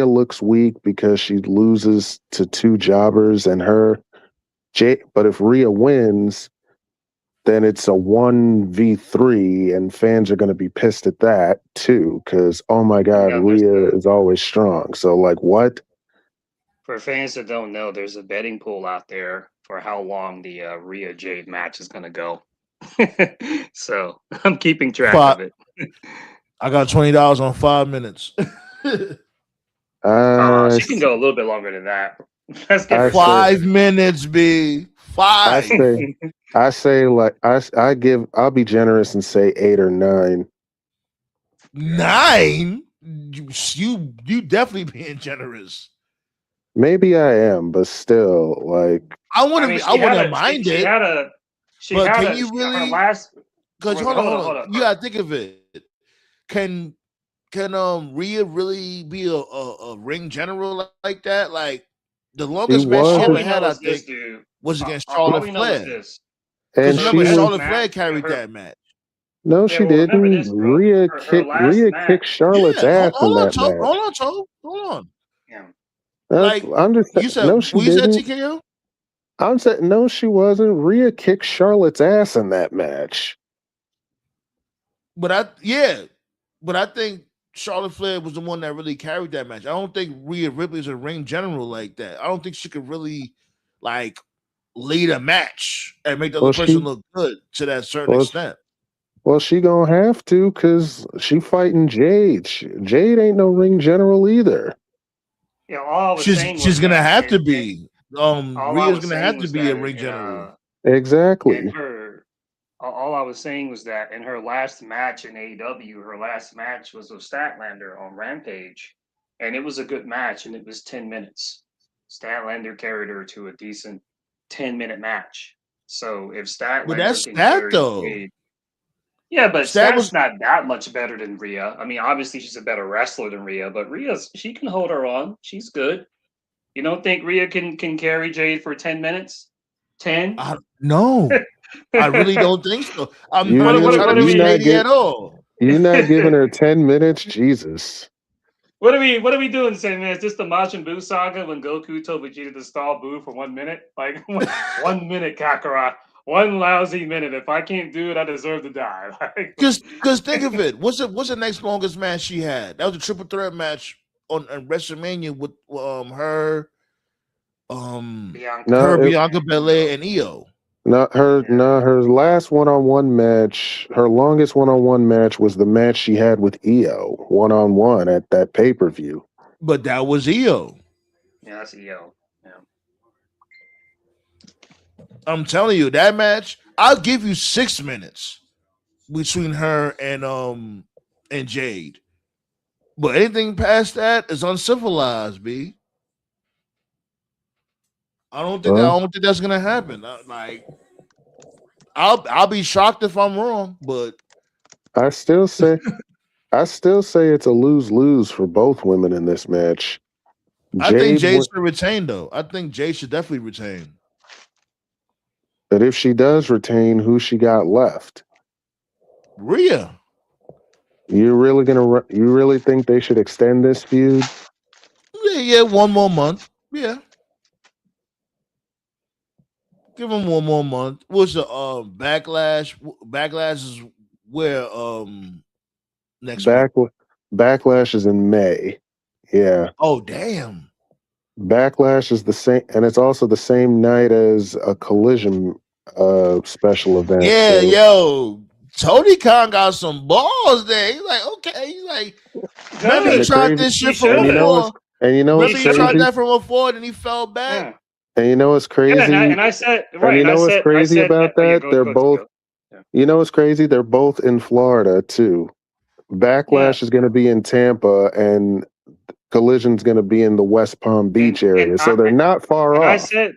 looks weak because she loses to two jobbers and her. But if Rhea wins, then it's a 1v3, and fans are gonna be pissed at that too. Because oh my god, Yeah, there's Rhea a is always strong. So like what? for fans that don't know, there's a betting pool out there for how long the Rhea Jade match is gonna go. So I'm keeping track Five. of it. I got $20 on 5 minutes. I She can go a little bit longer than that. Let's give I her say 5 minutes, B. I Five. say I say like I'll be generous and say 8 or 9. 9. You definitely being generous. Maybe I am, but still, like I I wouldn't mean, be. I wouldn't mind it. But can you her really? last. Because Hold hold on, hold on. on. You gotta think of it. Can Rhea really be a ring general like that? Like the she longest match she was, All ever we had, know I is this, think, dude. was against All Charlotte we know is Flair. this. Because and Her remember, she best was. Charlotte Flair match. carried that match. No, Yeah, she well, remember didn't. this, bro. Her last Rhea match. kicked Charlotte's Yeah, ass in that hold match. on, Toe, hold on. Yeah. Like I'm just you said, no, she what you said, didn't. TKO? I'm saying no, she wasn't. Rhea kicked Charlotte's ass in that match. But I think Charlotte Flair was the one that really carried that match. I don't think Rhea Ripley is a ring general like that. I don't think she could really like lead a match and make the other Well, person she look good to that certain well, extent. well, she gonna have to because she fighting Jade. Jade ain't no ring general either. Yeah. All I was saying She's was gonna that have to be. all I Rhea's was gonna saying have to was be a that ring general. in Exactly. her all I was saying was that in her last match in AEW, her last match was with Statlander on Rampage, and it was a good match, and it was 10 minutes. Statlander carried her to a decent 10-minute match. So if But Statlander that's can that carry though. Jade, yeah, but Stat Stat's was not that much better than Rhea. I mean, obviously she's a better wrestler than Rhea, but she can hold her on. She's good. You don't think Rhea can carry Jade for 10 minutes? 10? no. I really don't think so. I'm not even You trying to What be do we not shady get at all. you not giving her 10 minutes, Jesus. what are we doing, saying, man? Is this the Majin Buu saga when Goku told Vegeta to stall Buu for 1 minute? Like 1 minute, Kakarot. One lousy minute. If I can't do it, I deserve to die. Like, Because think of it. What's the next longest match she had? That was a triple threat match on WrestleMania with No, Bianca. her, it, Bianca And Io. Belair, and Io. Yeah. her last one-on-one match, her longest one-on-one match was the match she had with Io, one-on-one at that pay-per-view. But that was Io. Yeah, that's Io. Yeah. I'm telling you, that match, I'll give you 6 minutes between her and Jade. But anything past that is uncivilized, B. Well, I don't think that's gonna happen. Like I'll be shocked if I'm wrong, but I still say I still say it's a lose-lose for both women in this match. I think Jade Jade went, should retain though. I think Jade should definitely retain. but if she does retain, who she got left? Rhea. You really think they should extend this feud? Yeah, one more month. Yeah. Give him one more month. What's the backlash? Backlash is where next month. Back Backlash is in May. Yeah. Oh damn. Backlash is the same, and it's also the same night as a Collision special event. Yeah, So yo. Tony Khan got some balls there. He's like, okay. He's like, remember he and the Good. tried crazy, this He shit from should and you have. know what's, before. and you know He what's Remember he should tried have. crazy, that from before, and he fell back. Yeah. and you know what's Yeah, crazy, and I said and right, you and know what's I crazy said that. about Oh yeah, that? go They're go both. go. Yeah. You know what's crazy? They're both in Florida too. Yeah. Backlash is going to be in Tampa, and Collision's going to be in the West Palm Beach And area. So they're not far and I off. said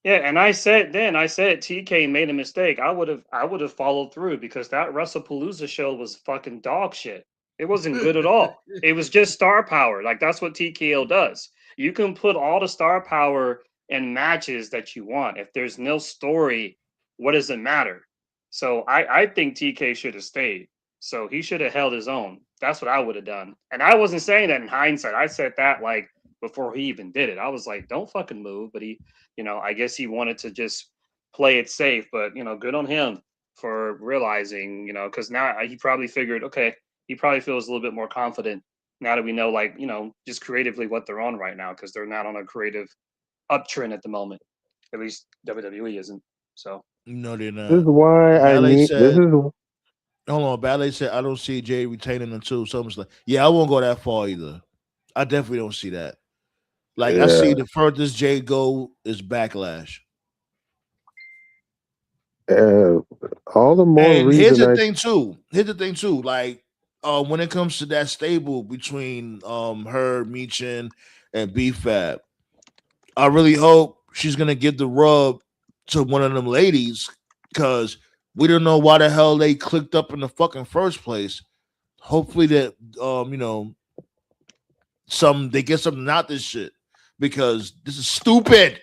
yeah, and I said then I said TK made a mistake. I would have followed through because that WrestlePalooza show was fucking dog shit. It wasn't good at all. It was just star power. Like that's what TKO does. You can put all the star power in matches that you want. If there's no story, what does it matter? So I think TK should have stayed. So he should have held his own. That's what I would have done. And I wasn't saying that in hindsight. I said that like before he even did it. I was like, don't fucking move. But I guess he wanted to just play it safe, but good on him for realizing, because now he probably figured, okay, he probably feels a little bit more confident now that we know, like, just creatively what they're on right now, because they're not on a creative uptrend at the moment. At least WWE isn't. So No, they're This is not. why I Ballet need. This said, is hold on. Ballet said, I don't see Jay retaining until someone's like, yeah, I won't go that far either. I definitely don't see that. Like, I yeah. see the furthest Jay go is Backlash. Uh, all the more And reason I. Here's the thing too. Like, when it comes to that stable between her, Meechin, and BFAB, I really hope she's gonna give the rub to one of them ladies because we don't know why the hell they clicked up in the fucking first place. Hopefully that they get something out this shit because this is stupid.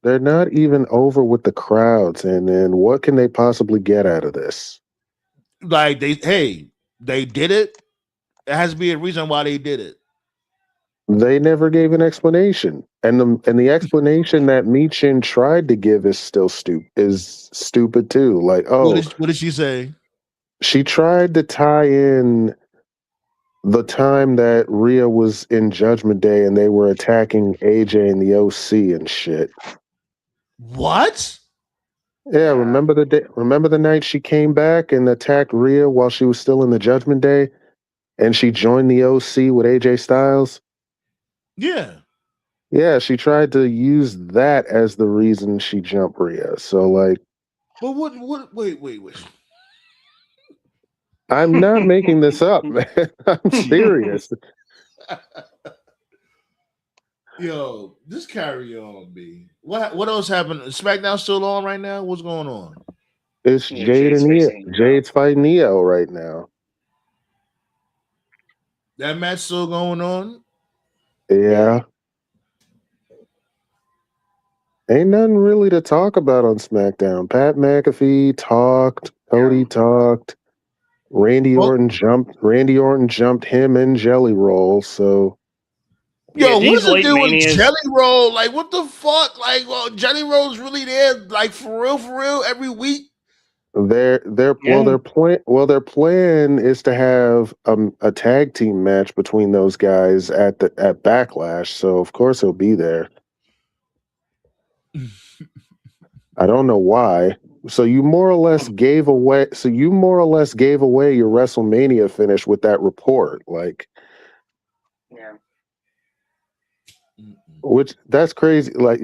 They're not even over with the crowds, and then what can they possibly get out of this? Like they did it. It has to be a reason why they did it. They never gave an explanation, and the explanation that Michin tried to give is stupid too. Like, oh, What did she say? she tried to tie in the time that Rhea was in Judgment Day and they were attacking AJ and the OC and shit. What? Yeah, yeah, remember the day? Remember the night she came back and attacked Rhea while she was still in the Judgment Day, and she joined the OC with AJ Styles. Yeah. Yeah, she tried to use that as the reason she jumped Rhea. So, like, But what wait. I'm not making this up, man. I'm serious. Yo, just carry on, B. What else happened? SmackDown still on right now? What's going on? It's yeah, Jade Jade's and Neo. facing Jade's fighting Neo right now. That match still going on? Yeah. Ain't nothing really to talk about on SmackDown. Pat McAfee talked, Cody talked, Well, Randy Orton jumped him and Jelly Roll, so yeah. yo, what These does it late do with manias. Jelly Roll? Like, what the fuck? Like, well, Jelly Roll's really there, like for real, every week. Yeah, their plan is to have a tag team match between those guys at Backlash, so of course he'll be there. I don't know why. So you more or less gave away. So you more or less gave away your WrestleMania finish with that report. Like, yeah, which that's crazy. Like,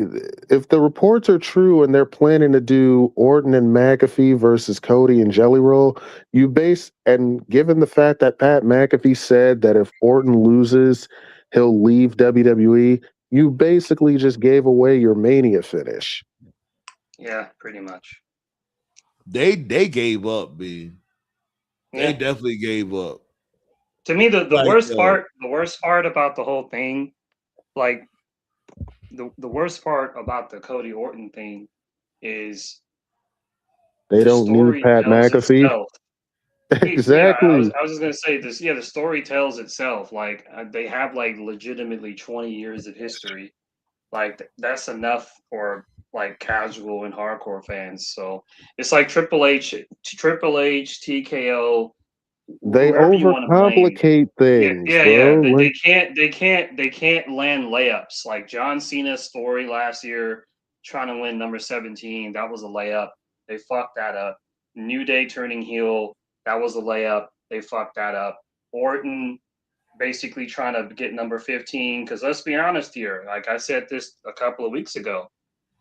if the reports are true and they're planning to do Orton and McAfee versus Cody and Jelly Roll, and given the fact that Pat McAfee said that if Orton loses, he'll leave WWE, you basically just gave away your Mania finish. yeah. Pretty much. They gave up, B. They Yeah. definitely gave up. To me, the Like, worst yo, part, the worst part about the whole thing, like the worst part about the Cody Orton thing is They the don't need story Pat tells McAfee. itself. Yeah, Exactly. I was just gonna say this. Yeah, the story tells itself. Like they have like legitimately 20 years of history. Like that's enough for like casual and hardcore fans. So it's like Triple H, TKO. They whoever you want to blame. overcomplicate Yeah, things, yeah, yeah. bro. They Like, can't land layups. Like John Cena's story last year, trying to win number 17, that was a layup. They fucked that up. New Day turning heel, that was a layup. They fucked that up. Orton basically trying to get number 15, because let's be honest here, like I said this a couple of weeks ago,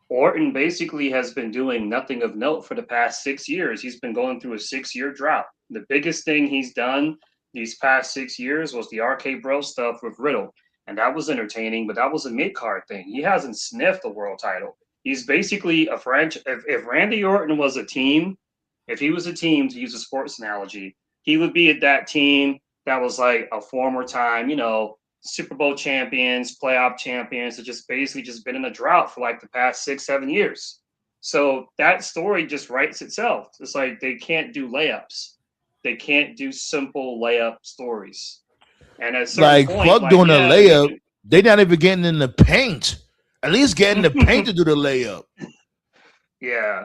Orton basically has been doing nothing of note for the past 6 years. He's been going through a 6 year drought. The biggest thing he's done these past 6 years was the RK Bro stuff with Riddle. And that was entertaining, but that was a mid card thing. He hasn't sniffed the world title. He's basically a French. If Randy Orton was a team, if he was a team, to use a sports analogy, he would be at that team that was like a former time, Super Bowl champions, playoff champions, that just basically just been in a drought for like the past 6, 7 years. So that story just writes itself. It's like they can't do layups. They can't do simple layup stories. And at a certain Like point, fuck like, doing a yeah, you layup. can, They not even getting in the paint. At least get in the paint to do the layup. yeah.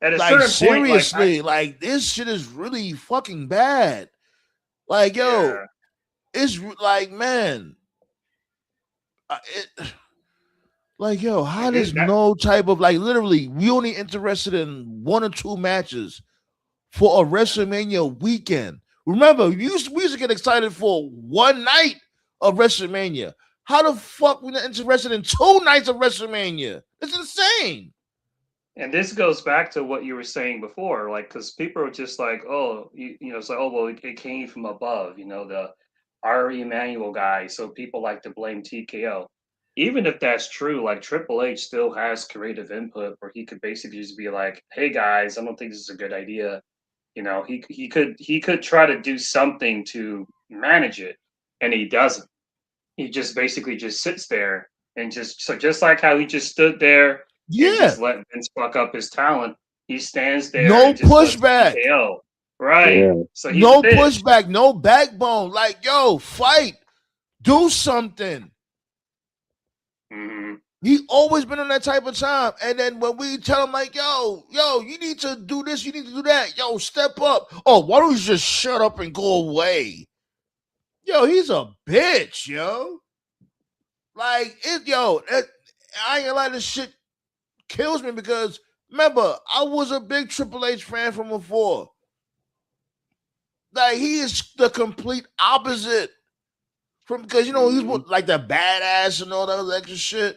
At a Like certain point, seriously, like this shit is really fucking bad. Like yo, yeah. it's like man, like yo, how And does that, no type of like literally we only interested in 1 or 2 matches for a WrestleMania weekend. Remember, we used to get excited for one night of WrestleMania. How the fuck we not interested in 2 nights of WrestleMania? It's insane. And this goes back to what you were saying before, like, because people are just like, oh, it's like, oh, well, it came from above, the Ari Emanuel guy. So people like to blame TKO. Even if that's true, like Triple H still has creative input where he could basically just be like, hey guys, I don't think this is a good idea. He could try to do something to manage it, and he doesn't. He just basically just sits there and just like how he just stood there and Yeah, just let Vince fuck up his talent. He stands there no and just lets pushback, TKO. Right. yeah. So he's a no bitch. pushback, no backbone. Like yo, fight, do something. Hmm. He always been on that type of time. And then when we tell him like, yo, you need to do this, you need to do that. Yo, step up. Oh, why don't you just shut up and go away? Yo, he's a bitch, yo. Like I ain't gonna lie, this shit kills me because remember, I was a big Triple H fan from before. Like he is the complete opposite from because he's like the badass and all that other extra shit.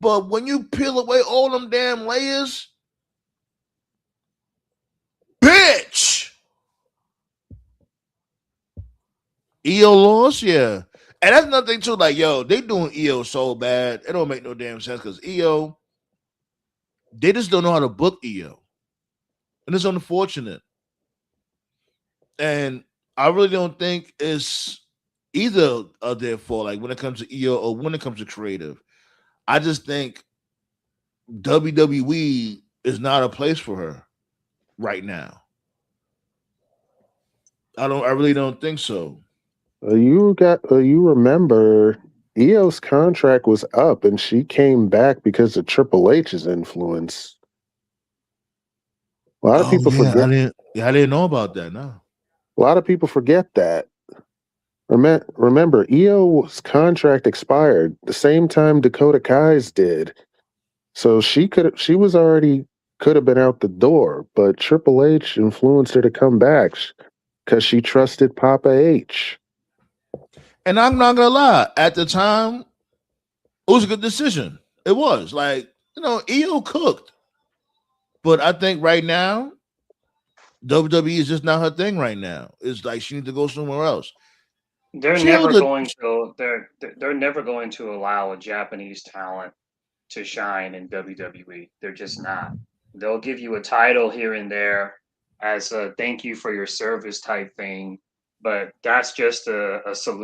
But when you peel away all them damn layers, bitch. EO lost, yeah. And that's another thing too. Like, yo, they doing EO so bad, it don't make no damn sense because EO, they just don't know how to book EO. And it's unfortunate. And I really don't think it's either of their fault, like when it comes to EO or when it comes to creative. I just think WWE is not a place for her right now. I really don't think so. You remember Io's contract was up and she came back because of Triple H's influence. A lot of Oh people yeah, forget. I didn't know about that. No. A lot of people forget that. Remember, Io's contract expired the same time Dakota Kai's did, so she could have been out the door, but Triple H influenced her to come back because she trusted Papa H. And I'm not gonna lie, at the time, it was a good decision. It was like, EO cooked. But I think right now, WWE is just not her thing right now. It's like she needs to go somewhere else. They're Chill never the going to they're never going to allow a Japanese talent to shine in WWE. They're just not. They'll give you a title here and there as a thank you for your service type thing, but that's just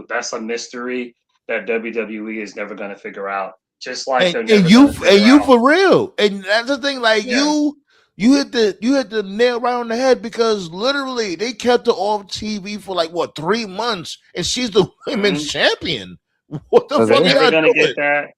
that's a mystery that WWE is never going to figure out. Just like and, they're and never you going to and figure you out. for real. And that's the thing, like Yeah. you hit the nail right on the head because literally they kept her off TV for like what 3 months and she's the women's Mhm. champion. What the Are They're fuck are they? never y'all going to doing? get that.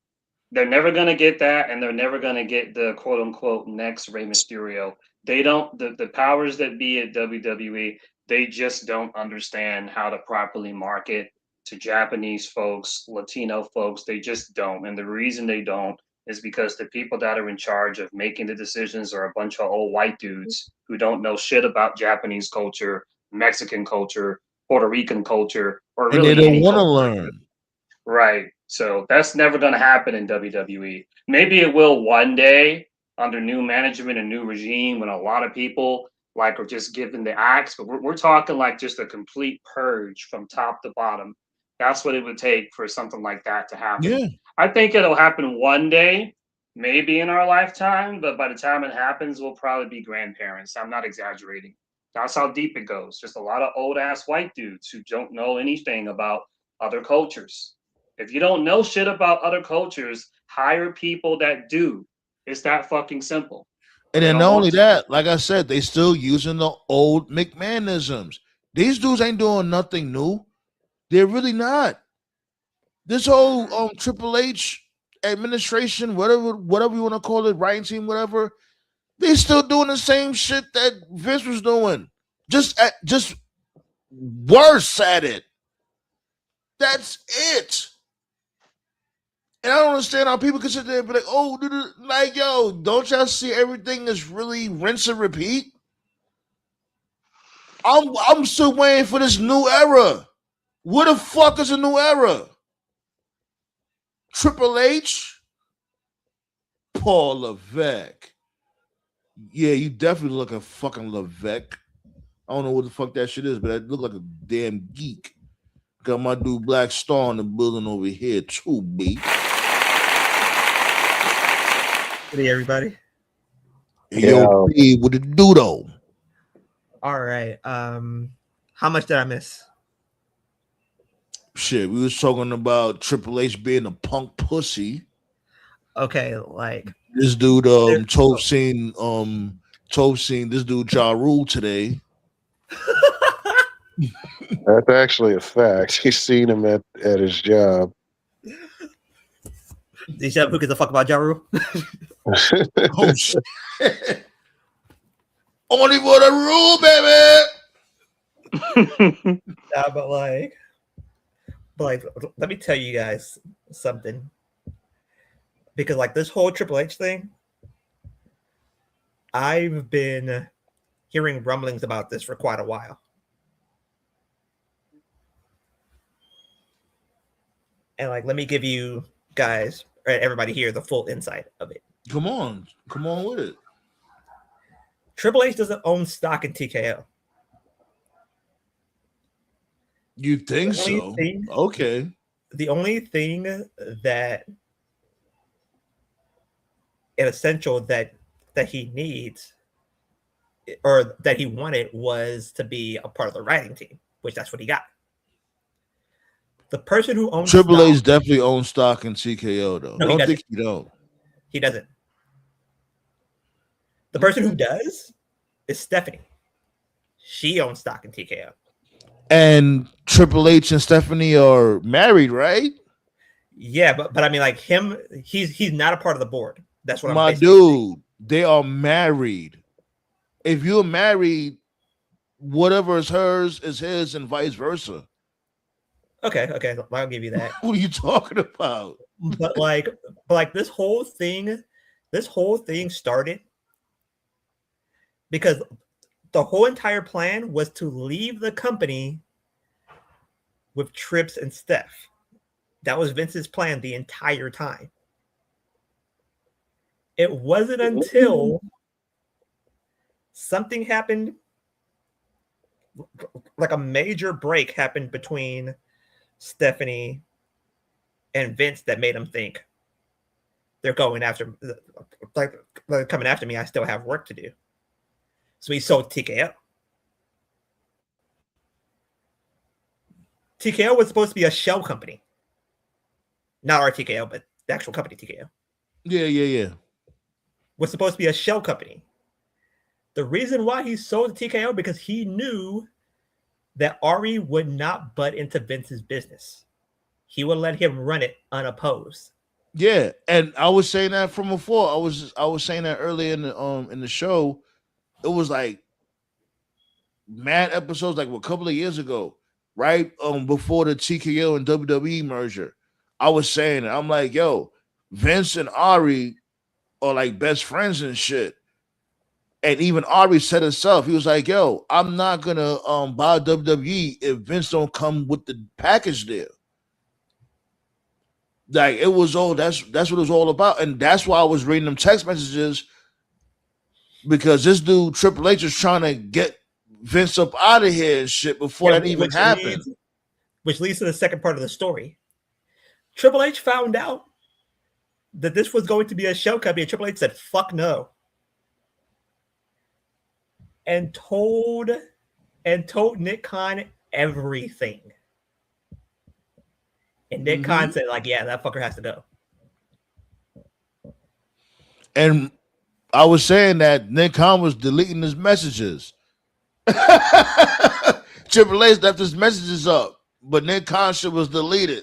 They're never going to get that, and they're never going to get the quote unquote next Rey Mysterio. They don't, the powers that be at WWE, they just don't understand how to properly market to Japanese folks, Latino folks. They just don't. And the reason they don't is because the people that are in charge of making the decisions are a bunch of old white dudes who don't know shit about Japanese culture, Mexican culture, Puerto Rican culture, or And they really don't any want to culture. learn. Right. So that's never going to happen in WWE. Maybe it will one day under new management and new regime when a lot of people like are just given the axe. But we're talking like just a complete purge from top to bottom. That's what it would take for something like that to happen. Yeah. I think it'll happen one day, maybe in our lifetime. But by the time it happens, we'll probably be grandparents. I'm not exaggerating. That's how deep it goes. Just a lot of old ass white dudes who don't know anything about other cultures. If you don't know shit about other cultures, hire people that do. It's that fucking simple. And But they then don't not only want to. that, like I said, they still using the old McMahonisms. These dudes ain't doing nothing new. They're really not. This whole Triple H administration, whatever you want to call it, writing team, whatever, they still doing the same shit that Vince was doing. Just worse at it. That's it. And I don't understand how people can sit there and be like, oh, like, yo, don't y'all see everything is really rinse and repeat? I'm still waiting for this new era. What the fuck is a new era? Triple H? Paul Levesque. Yeah, you definitely look like a fucking Levesque. I don't know what the fuck that shit is, but I look like a damn geek. Got my dude Black Star in the building over here too, B. Hey, everybody. Yo, B, what it do though? All right. How much did I miss? Shit, we was talking about Triple H being a punk pussy. Okay, like This dude Tove seen this dude Ja Rule today. That's actually a fact. He's seen him at his job. These who gives a fuck about Ja Rule? Oh shit. Only for the rule, baby. Yeah, but let me tell you guys something. Because like this whole Triple H thing, I've been hearing rumblings about this for quite a while. And like, let me give you guys, or everybody here, the full insight of it. Come on with it. Triple H doesn't own stock in TKO. You think so? Okay. The only thing that an essential that he needs or that he wanted was to be a part of the writing team, which that's what he got. The person who owns Triple H definitely owns stock in TKO though. No, I don't think he don't. He doesn't. The person who does is Stephanie. She owns stock in TKO. And Triple H and Stephanie are married, right? Yeah, but I mean, like him, he's not a part of the board. That's what my I'm dude. Saying. They are married. If you're married, whatever is hers is his, and vice versa. Okay, I'll give you that. What are you talking about? But like this whole thing started because the whole entire plan was to leave the company with Trips and Steph. That was Vince's plan the entire time. It wasn't until something happened, like a major break happened between Stephanie and Vince, that made him think they're going after, like they're coming after me. I still have work to do. So he sold TKO. TKO was supposed to be a shell company. Not our TKO, but the actual company TKO. Yeah. Was supposed to be a shell company. The reason why he sold the TKO because he knew that Ari would not butt into Vince's business. He would let him run it unopposed. Yeah, and I was saying that from before. I was saying that earlier in the show. It was like mad episodes like a couple of years ago, right? Before the TKO and WWE merger. I was saying it. I'm like, yo, Vince and Ari are like best friends and shit. And even Ari said himself, he was like, yo, I'm not gonna buy WWE if Vince don't come with the package there. Like it was all that's what it was all about. And that's why I was reading them text messages because this dude Triple H is trying to get Vince up out of here and shit before that even happened. Which leads to the second part of the story. Triple H found out that this was going to be a show company, and Triple H said, fuck no. And told Nick Khan everything. And Nick Khan said, like, yeah, that fucker has to go. And I was saying that Nick Khan was deleting his messages. Triple H left his messages up, but Nick Khan shit was deleted.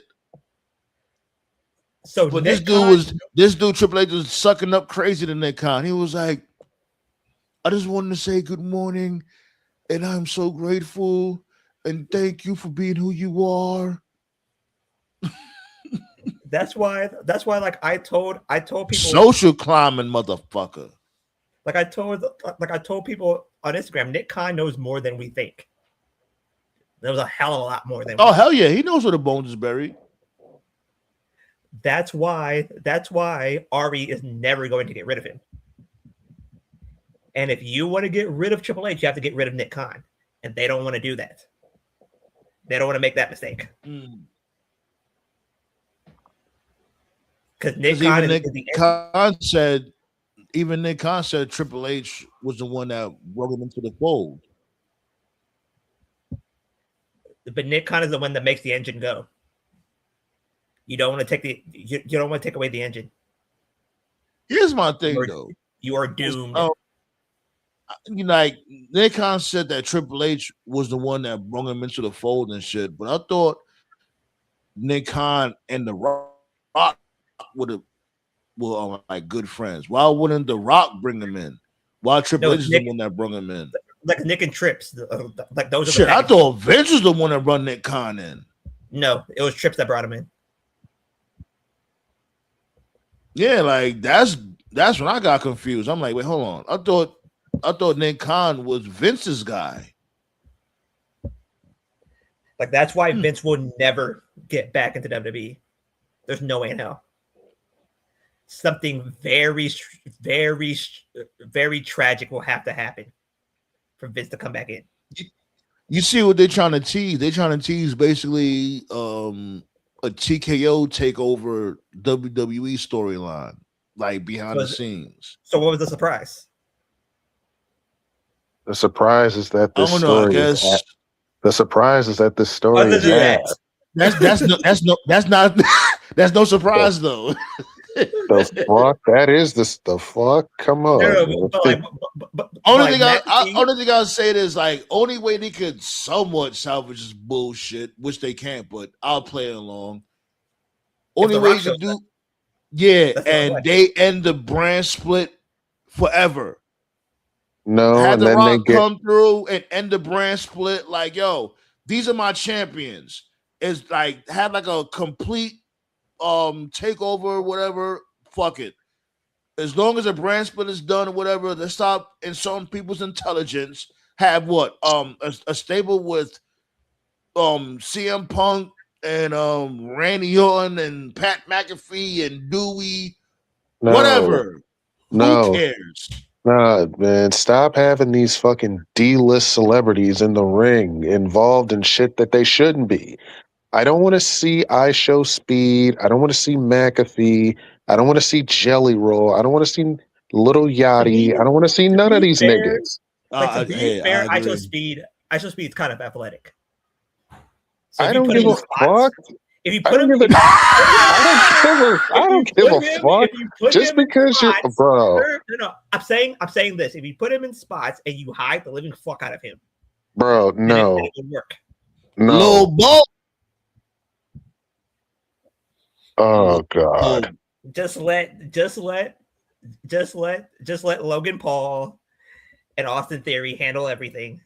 So but Nick this dude Triple H was sucking up crazy to Nick Khan. He was like, I just wanted to say good morning, and I'm so grateful, and thank you for being who you are. That's why like I told people social climbing motherfucker. Like I told people on Instagram, Nick Khan knows more than we think. There was a hell of a lot more than hell yeah, he knows where the bones is buried. That's why Ari is never going to get rid of him. And if you want to get rid of Triple H, you have to get rid of Nick Khan. And they don't want to do that. They don't want to make that mistake. Because Nick Khan said Triple H was the one that brought him into the fold. But Nick Khan is the one that makes the engine go. You don't want to take you don't want to take away the engine. Here's my thing, though. You are doomed. Like Nick Khan said that Triple H was the one that brought him into the fold and shit, but I thought Nick Khan and The Rock were like good friends. Why wouldn't The Rock bring him in? Why Triple H is the one that brought him in? Like Nick and Trips, like those are shit. I thought Vince was the one that brought Nick Khan in. No, it was Trips that brought him in. Yeah, like that's when I got confused. I'm like, wait, hold on. I thought Nick Khan was Vince's guy. Like that's why Vince will never get back into WWE. There's no way in hell. Something very, very, very tragic will have to happen for Vince to come back in. You see what they're trying to tease? They're trying to tease basically a TKO takeover WWE storyline, like behind the scenes. So what was the surprise? The surprise is that this story is the surprise is that this story is that's no surprise though. The fuck? That is the fuck? Come on. Only thing I'll say is like only way they could somewhat salvage this bullshit, which they can't, but I'll play along. Only way to do, and they end the brand split forever. No, had and The then Rock they come through and end the brand split. Like, yo, these are my champions. It's like had like a complete takeover, whatever. Fuck it. As long as a brand split is done or whatever, they stop insulting people's intelligence. Have what? A stable with CM Punk and Randy Orton and Pat McAfee and Dewey. Whatever. Who cares? Nah, man, stop having these fucking D-list celebrities in the ring involved in shit that they shouldn't be. I don't want to see iShow Speed. I don't want to see McAfee. I don't want to see Jelly Roll. I don't want to see Little Yachty. I don't want to see none of these niggas. Like, to be fair, iShow Speed is kind of athletic. So I don't give a fuck. If you put him, I don't give a fuck. Just because you're, bro. No. I'm saying this. If you put him in spots and you hide the living fuck out of him, bro, no, it would work. No, Lil Bo. Oh god. Just let Logan Paul and Austin Theory handle everything.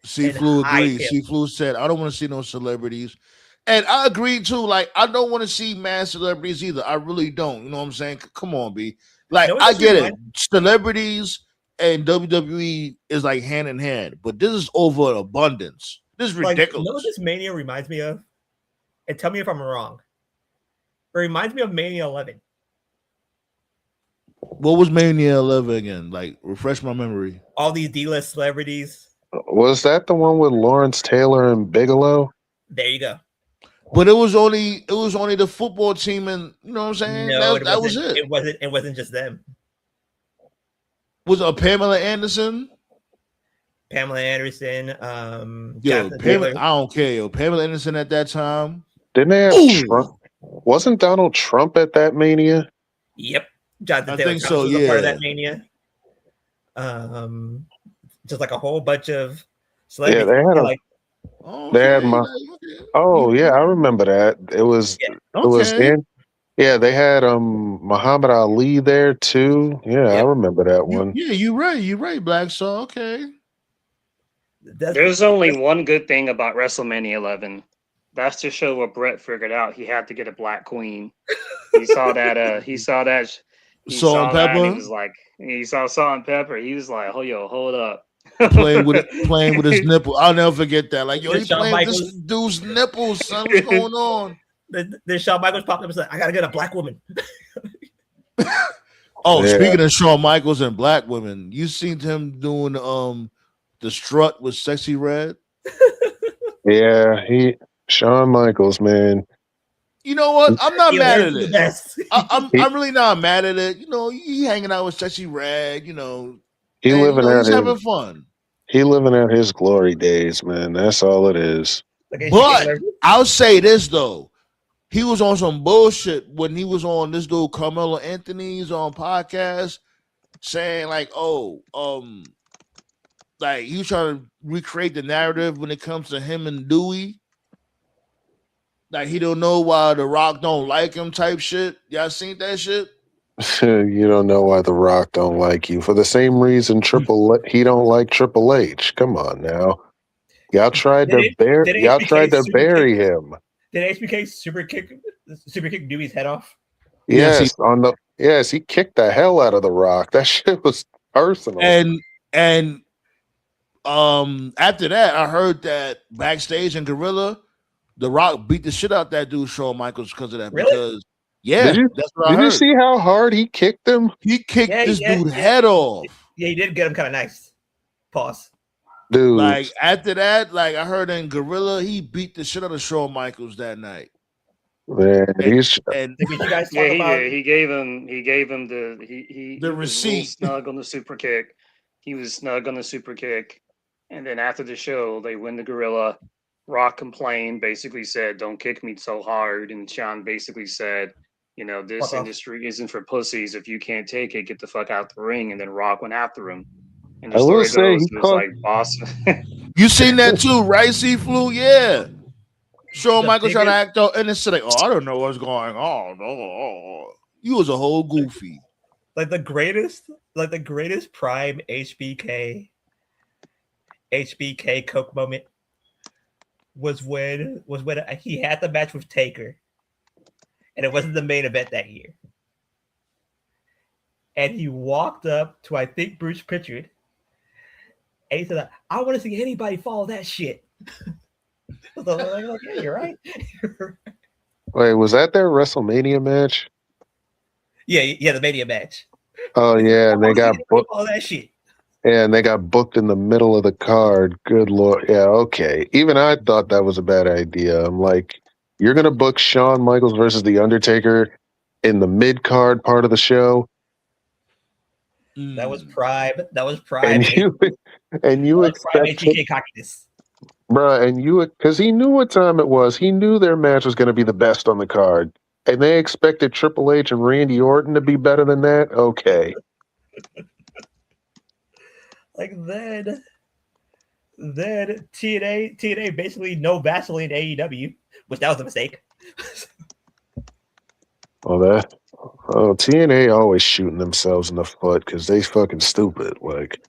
C-Flu high agreed. pay. C-Flu said, I don't want to see no celebrities. And I agree too. Like, I don't want to see mass celebrities either. I really don't. You know what I'm saying? Come on, B. Like, You know what I this get it. reminds- Celebrities and WWE is like hand in hand, but this is over an abundance. This is Like, ridiculous. you know what this Mania reminds me of? And tell me if I'm wrong. It reminds me of Mania 11. What was Mania 11 again? Like, refresh my memory. All these D-list celebrities. Was that the one with Lawrence Taylor and Bigelow? There you go. But it was only the football team, and you know what I'm saying? No, that was it. It wasn't just them. Was it Pamela Anderson? Pamela Anderson, Yo, Jonathan Pamela, Taylor. I don't care. Yo, Pamela Anderson at that time. Didn't they have Ooh. Trump? Wasn't Donald Trump at that Mania? Yep. Jonathan I Taylor think so, was a part of yeah. that Mania. Just like a whole bunch of Yeah, celebrities. they had like They had my. okay. Oh yeah, I remember that. It was. Yeah. It was Okay. in. Yeah, they had Muhammad Ali there too. Yeah, I Yep. remember that one. You're right, Black Saw. Okay. There's only one good thing about WrestleMania 11. That's the show where Brett figured out he had to get a black queen. He saw that. He saw that. He Salt saw and that, and he pepper? was like, he saw salt and pepper. He was like, "Oh, yo, hold up." playing with his nipple. I'll never forget that. Like, yo, Then he Shawn playing with this Michaels- dude's nipples, son. What's going on? Then Shawn Michaels popped up and said, "I gotta get a black woman." Oh, Yeah. speaking of Shawn Michaels and black women, you seen him doing the strut with Sexy Red? Yeah, Shawn Michaels, man. You know what? I'm not He mad learned at the it. best. I'm really not mad at it. You know, he hanging out with Sexy Red. You know, He and, living out he's his having fun. he living out his glory days, man. That's all it is. Like, But I'll say this though, he was on some bullshit when he was on this dude Carmelo Anthony's on podcast, saying like, like he was trying to recreate the narrative when it comes to him and Dewey. Like he don't know why The Rock don't like him type shit. Y'all seen that shit? You don't know why The Rock don't like you for the same reason he don't like Triple H. Come on now, y'all tried Did to it- bury did y'all HBK tried to super bury kick- him. Did HBK super kick Dewey's head off? Yes, Yes, he kicked the hell out of The Rock. That shit was personal. And after that, I heard that backstage in Gorilla, The Rock beat the shit out that dude Shawn Michaels because of that. Really? Because that's what I Did heard. you see how hard he kicked him? He kicked this Yeah, dude yeah. head off. Yeah, he did get him kind of nice. Pause. Dude, Like after that, like I heard in Gorilla, he beat the shit out of Shawn Michaels that night. man, he's And Did you guys talk Yeah, he about? did. He gave him he The was real receipt. snug on the super kick. He was snug on the super kick, and then after the show, they win the Gorilla. Rock complained, basically said, "Don't kick me so hard," and Sean basically said, "You know, this Fuck off. industry isn't for pussies. If you can't take it, get the fuck out the ring." And then Rock went after him. And the I will story say goes, he it was caught- like, "Boss." you seen that too, right? C-Flu? Yeah. Shawn The Michaels trying to biggest- act out and it's like, oh, I don't know what's going on. Oh. You was a whole goofy. like the greatest prime HBK Coke moment was when he had the match with Taker, and it wasn't the main event that year. And he walked up to I think Bruce Pritchard, and he said, "I want to see anybody follow that shit." So I'm like, yeah, you're right. Wait, was that their WrestleMania match? yeah, the Mania match. Oh yeah, and they got booked. All that shit. Yeah, and they got booked in the middle of the card. Good lord. Yeah, okay. Even I thought that was a bad idea. I'm like, you're gonna book Shawn Michaels versus The Undertaker in the mid card part of the show, That was prime. That was prime. and you that was prime expect, HBK cockiness. bruh, and you because he knew what time it was. He knew their match was gonna be the best on the card, and they expected Triple H and Randy Orton to be better than that. Okay. Like then TNA basically no Vaseline AEW, which that was a mistake. Well, TNA always shooting themselves in the foot because they fucking stupid. Like,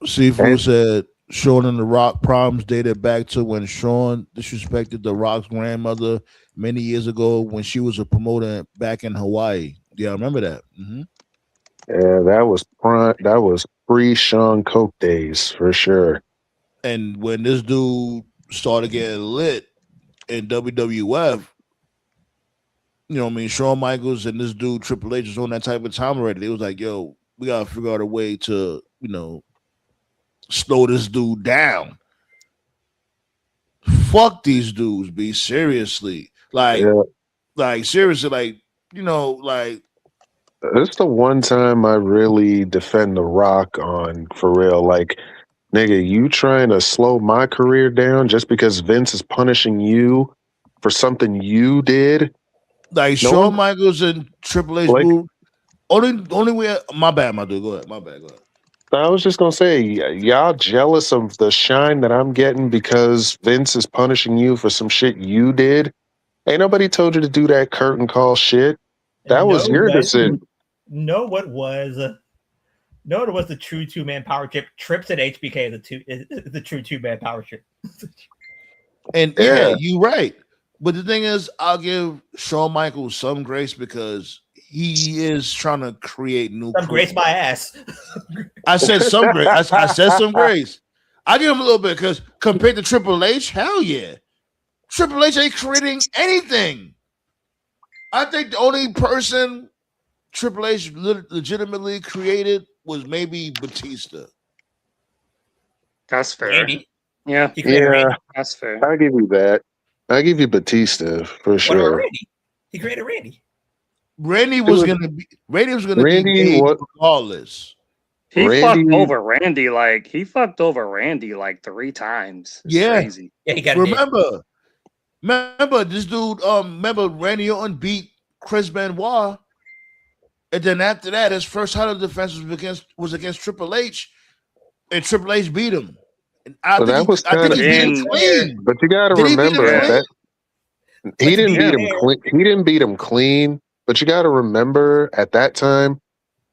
Seafood And- said Shawn and The Rock problems dated back to when Shawn disrespected The Rock's grandmother many years ago when she was a promoter back in Hawaii. Yeah, I remember that. Yeah, that was pre Sean Coke days for sure. And when this dude started getting lit in WWF, you know what I mean, Shawn Michaels and this dude Triple H was on that type of time already. They was like, yo, we gotta figure out a way to, slow this dude down. Fuck these dudes, be seriously. Like seriously, like, it's the one time I really defend The Rock on for real. Like, nigga, you trying to slow my career down just because Vince is punishing you for something you did? like No Shawn one Michaels and Triple H like. moved. Only way. My bad, my dude. Go ahead. My bad. Go ahead. I was just gonna say, y'all jealous of the shine that I'm getting because Vince is punishing you for some shit you did. Ain't nobody told you to do that curtain call shit. That was your decision. No, what was the true 2-man power trip? Trips and HBK is the true 2-man power trip. And yeah, you're right. But the thing is, I'll give Shawn Michaels some grace because he is trying to create new. Some grace my ass. I said some grace. I said some grace. I give him a little bit because compared to Triple H, hell yeah, Triple H ain't creating anything. I think the only person Triple H legitimately created was maybe Batista. That's fair. Randy. Yeah, Yeah, that's fair. I give you that. I give you Batista for What sure. about Randy? He created Randy. Randy was gonna be regardless. He Randy- fucked over Randy like 3 times. It's crazy. Yeah, he got Remember this dude. Remember Randy Orton beat Chris Benoit, and then after that, his first title defense was against Triple H, and Triple H beat him. And I think he beat him clean. But you got to remember that he didn't beat him clean. He didn't beat him clean. But you got to remember at that time,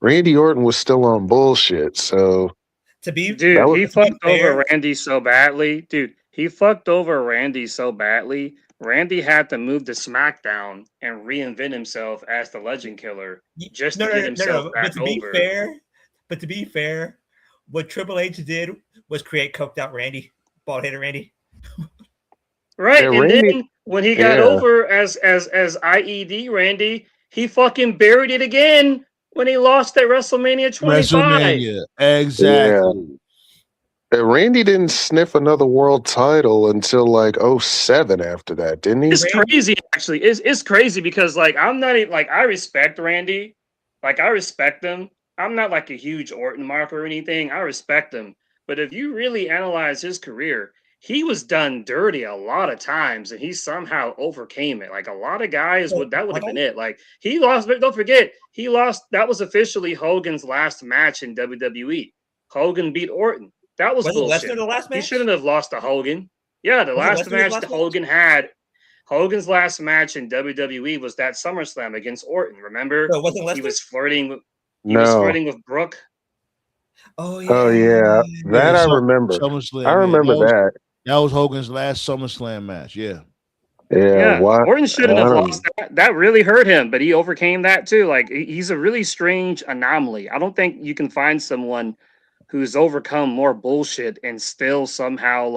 Randy Orton was still on bullshit. So he fucked over Randy so badly. He fucked over Randy so badly. Randy had to move to SmackDown and reinvent himself as the Legend Killer just to get himself back over. But to be fair, what Triple H did was create coked out Randy, bald-headed Randy. Right, and then when he got over as IED Randy, he fucking buried it again when he lost at WrestleMania 25. Exactly. Yeah. Randy didn't sniff another world title until like 07 after that, didn't he? It's crazy, actually. It's crazy because I'm not even I respect Randy. I respect him. I'm not a huge Orton marker or anything. I respect him. But if you really analyze his career, he was done dirty a lot of times and he somehow overcame it. A lot of guys that would have been it. He lost, but don't forget, he lost. That was officially Hogan's last match in WWE. Hogan beat Orton. That was bullshit. Lesnar the last match? He shouldn't have lost to Hogan. Yeah, the last match that Hogan had. Hogan's last match in WWE was that SummerSlam against Orton. Remember? So wasn't Lesnar? He was flirting with Brooke. Oh yeah. That I remember. I remember that. That was Hogan's last SummerSlam match. Yeah. Yeah. Orton shouldn't have lost that. That really hurt him, but he overcame that too. He's a really strange anomaly. I don't think you can find someone who's overcome more bullshit and still somehow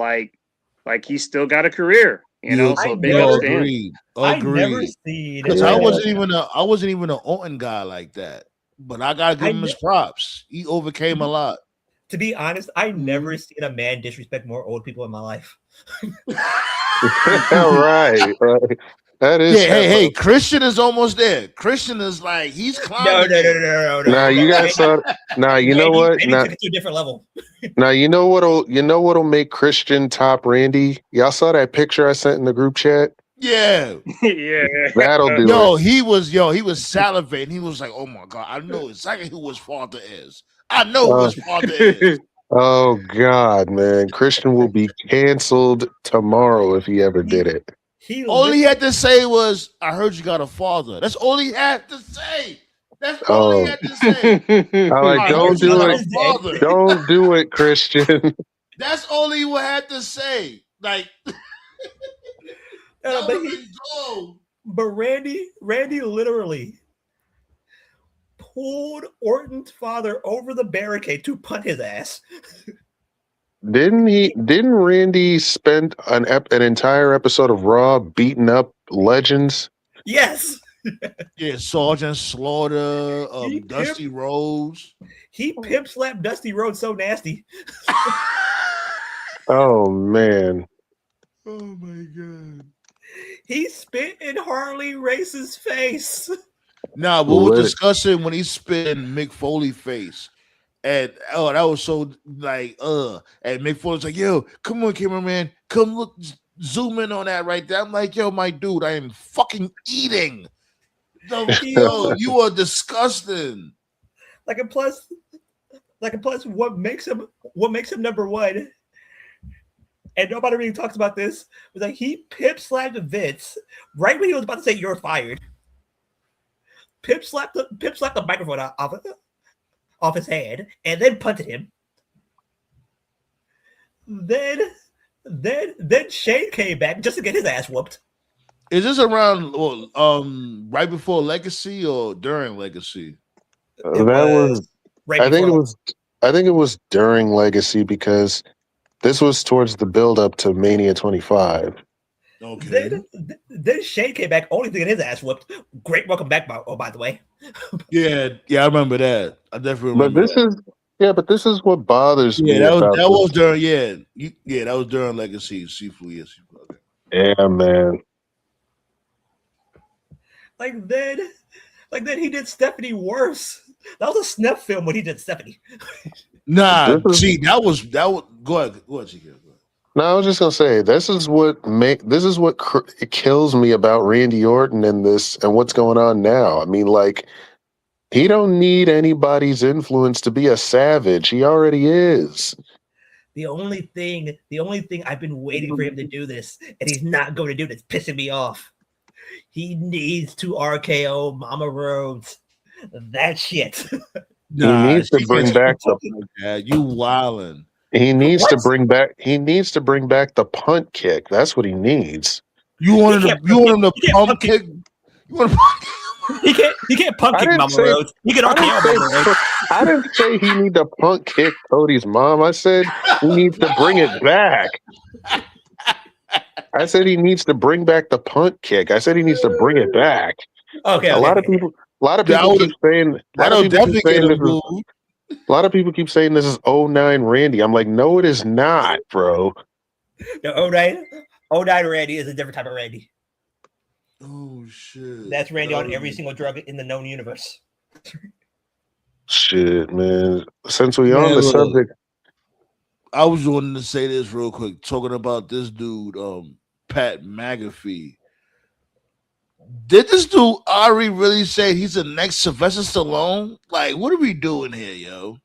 he's still got a career. So big ups to him. Agreed. I never seen. Because I wasn't even an Orton guy like that. But I gotta give him his props. He overcame a lot. To be honest, I never seen a man disrespect more old people in my life. right. That is. Hey, Christian is almost there. Christian is he's climbing. No. Now you guys saw. Now you know what? Now took it to a different level. Now you know what'll make Christian top Randy. Y'all saw that picture I sent in the group chat. Yeah. Yeah. That'll do it. He was salivating. He was like, oh my God, I know exactly who his father is. I know who his father is. Oh God, man. Christian will be canceled tomorrow if he ever did it. All he had to say was, I heard you got a father. That's all he had to say. That's all he had to say. Don't do it. Don't do it, Christian. That's all he would have to say. Like, that but would be gold. But Randy literally pulled Orton's father over the barricade to punt his ass. Didn't Randy spend an entire episode of Raw beating up legends? Yes. Yeah, Sergeant Slaughter, Dusty Rhodes. He pimp slapped Dusty Rhodes so nasty. Oh man. Oh my god. He spit in Harley Race's face. Nah, we were discussing when he spit in Mick Foley's face. And that was so like and Mick Foley's like, yo, come on, cameraman, come look, zoom in on that right there. I'm like, yo, my dude, I am fucking eating. Yo, you are disgusting. Like a plus, what makes him number one? And nobody really talks about this. Was like he pimp slapped Vince right when he was about to say you're fired. Pimp slapped the microphone off his hand and then punted him. Then Shane came back just to get his ass whooped. Is this around right before Legacy or during Legacy? I think it was during Legacy because this was towards the build up to Mania 25. Okay. Then Shane came back only to get his ass whooped. Great welcome back, by the way. Yeah, I remember that. I definitely remember. But this is what bothers me. That was during that was during Legacy. Sifu, yes. Okay. Yeah, man. Like then he did Stephanie worse. That was a snuff film when he did Stephanie. Nah, that was go ahead, Chico. No, I was just gonna say this is what it kills me about Randy Orton and what's going on now. I mean, like, he don't need anybody's influence to be a savage. He already is. The only thing I've been waiting for him to do this, and he's not going to do this, pissing me off. He needs to RKO Mama Rhodes. That shit. Nah, he needs to bring back you wildin'. He needs to bring back the punt kick. That's what he needs. You want him to pump kick? You want He can't punt kick Mama Rhodes. He can RKO Mama Rhodes. I didn't say he need to punt kick Cody's mom. I said he needs to bring it back. I said he needs to bring back the punt kick. I said he needs to bring it back. Okay. A lot of people keep saying. A lot of people keep saying this is 09 Randy. I'm like, no, it is not, bro. No, 09 Randy is a different type of Randy. Oh shit! That's Randy on every single drug in the known universe. Shit, man. Since we on the subject, I was wanting to say this real quick, talking about this dude, Pat McAfee. Did this dude Ari really say he's the next Sylvester Stallone? Like, what are we doing here, yo?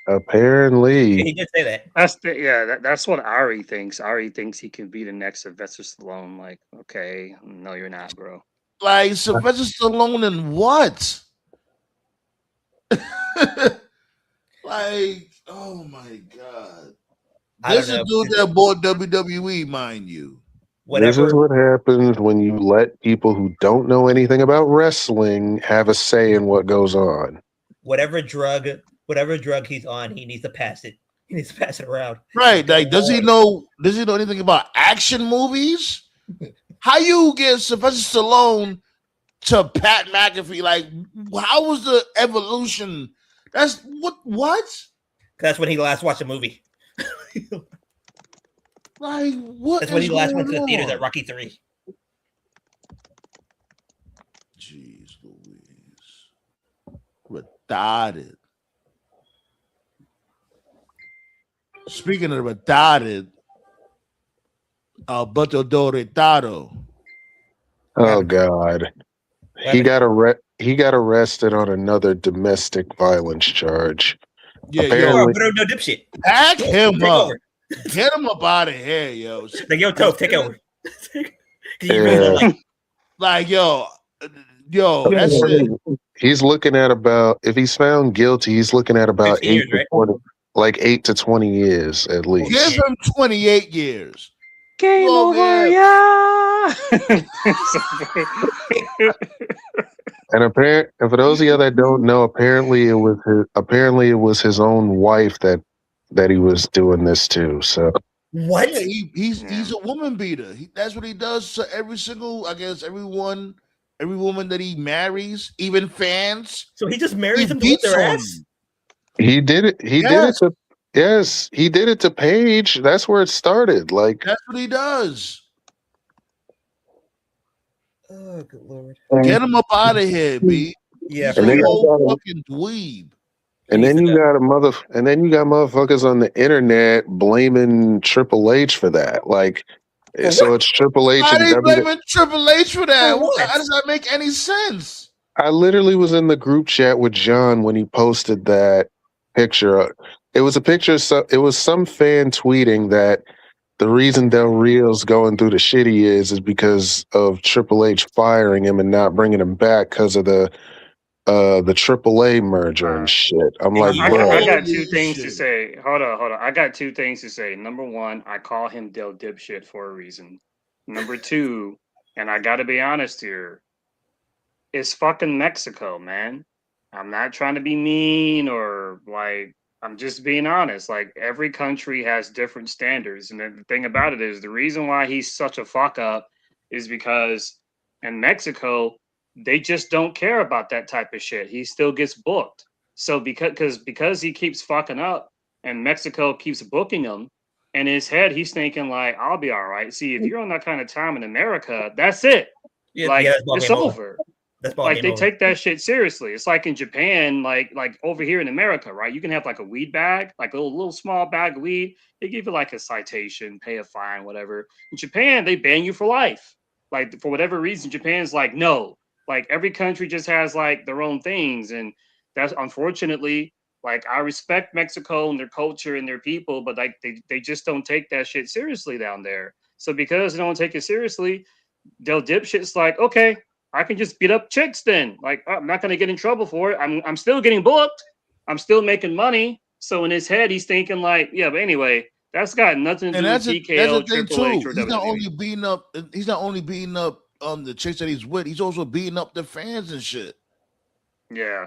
Apparently, he did say that. That's what Ari thinks. Ari thinks he can be the next Sylvester Stallone. Like, okay, no, you're not, bro. Like Sylvester Stallone and what? Like, oh my god! This is a dude that bought WWE, mind you. This is what happens when you let people who don't know anything about wrestling have a say in what goes on. Whatever drug he's on, he needs to pass it. He needs to pass it around. Right. Like, does he know anything about action movies? How you get Sylvester Stallone to Pat McAfee? Like, how was the evolution? That's what? That's when he last watched a movie. Like, what? That's when he last went to the theaters at Rocky 3. Jeez Louise. Retarded. Speaking of retarded, Alberto Del Retado. Oh God. He got arrested on another domestic violence charge. Yeah, apparently, no dipshit. Pack him up. Get him up out of here, yo. Like, yo, Toph, take over. Like, yo, that's it. He's looking at if he's found guilty, he's looking at about 8 to 20. like 8 to 20 years at Give least. him 28 years. Game Go over, there. yeah. And for those of you that don't know, apparently it was his own wife that he was doing this to. So What? Yeah, he's Yeah. a woman beater. That's what he does to every single, I guess, every woman that he marries, even fans. So he just He marries them to whip beats their on ass? them. he did it. He did it Yes, to yes, he did it to Paige. That's where it started. Like that's what he does. Oh, good lord. Get him up out of here, B. Yeah, He's for and a then sure. whole fucking dweeb. and He's then you the- got motherfuckers on the internet blaming Triple H for that. Like For so what? it's Triple H Why and they WWE. blaming Triple H for that? For what? How does that make any sense? I literally was in the group chat with John when he posted that picture. It was a picture. So it was some fan tweeting that the reason Del Rio's going through the shit he is because of Triple H firing him and not bringing him back because of the AAA merger and shit. I'm like, Yeah. bro, I got two Holy things to shit. say. Hold on. I got two things to say. Number one, I call him Del Dipshit for a reason. Number two, and I got to be honest here, it's fucking Mexico, man. I'm not trying to be mean or like, I'm just being honest. Like, every country has different standards. And the thing about it is, the reason why he's such a fuck up is because in Mexico, they just don't care about that type of shit. He still gets booked. So because he keeps fucking up and Mexico keeps booking him, in his head, he's thinking like, I'll be all right. See, if you're on that kind of time in America, that's it. Yeah, Like, that's ball it's game over. over. That's ball Like, game they over. take that shit seriously. It's like in Japan, like over here in America, right? You can have like a weed bag, like a little small bag of weed. They give you like a citation, pay a fine, whatever. In Japan, they ban you for life. Like, for whatever reason, Japan's like, no. Like, every country just has like their own things, and that's unfortunately, like, I respect Mexico and their culture and their people, but like they just don't take that shit seriously down there. So because they don't take it seriously, Del Dipshit's like, okay, I can just beat up chicks then. Like, I'm not gonna get in trouble for it. I'm still getting booked. I'm still making money. So in his head, he's thinking like, yeah, but anyway, that's got nothing to And do with that's TKO, the thing Triple H, too. or He's not only WWE. beating up the chicks that he's with, he's also beating up the fans and shit. Yeah.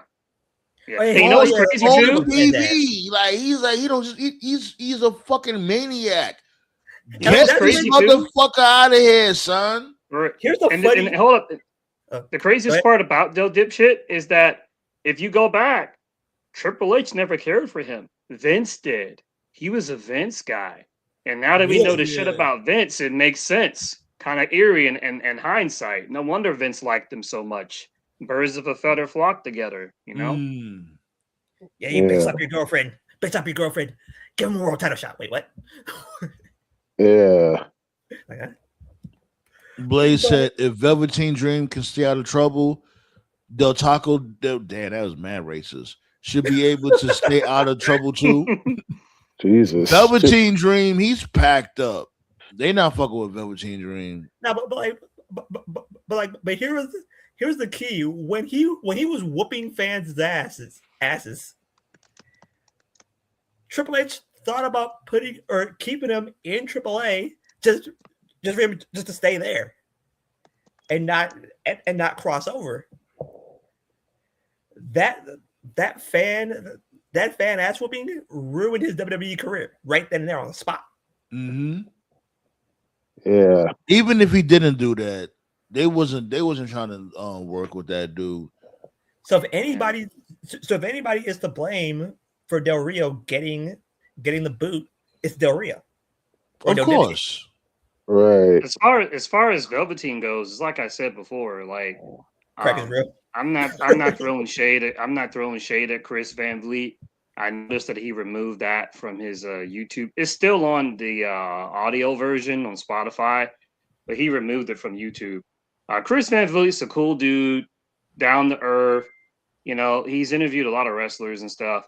Yeah. Oh, yeah, Hey, you know what's yeah, crazy all too? of them. TV. Like he don't just he's a fucking maniac. You know Get what's this crazy too? motherfucker out of here, son. Here's the And funny. hold up. Oh, The craziest right. part about Del Dipshit is that if you go back, Triple H never cared for him. Vince did. He was a Vince guy. And now that we know Really? the shit about Vince, it makes sense. Kind of eerie and hindsight. No wonder Vince liked him so much. Birds of a feather flock together, you know? Yeah, you bitch Yeah. slap your girlfriend. Bitch up your girlfriend. Give him a world title shot. Wait, what? yeah. Like that? Blaze said if Velveteen Dream can stay out of trouble, damn, that was mad racist. Should be able to stay out of trouble too. Jesus. Velveteen Dream, he's packed up. They not fucking with Velveteen Dream. No, but here's the key. When he was whooping fans' asses, Triple H thought about putting or keeping him in AAA just for him just to stay there and not cross over. That fan ass whooping ruined his WWE career right then and there on the spot. Mm-hmm. Yeah. Even if he didn't do that, they wasn't trying to work with that dude. So if anybody is to blame for Del Rio getting the boot, it's Del Rio. Of course. Right. As far as Velveteen goes, it's like I said before, like Crack is real. I'm not throwing shade at Chris Van Vliet. I noticed that he removed that from his YouTube. It's still on the audio version on Spotify, but he removed it from YouTube. Chris Van Vliet's a cool dude, down to earth. You know, he's interviewed a lot of wrestlers and stuff.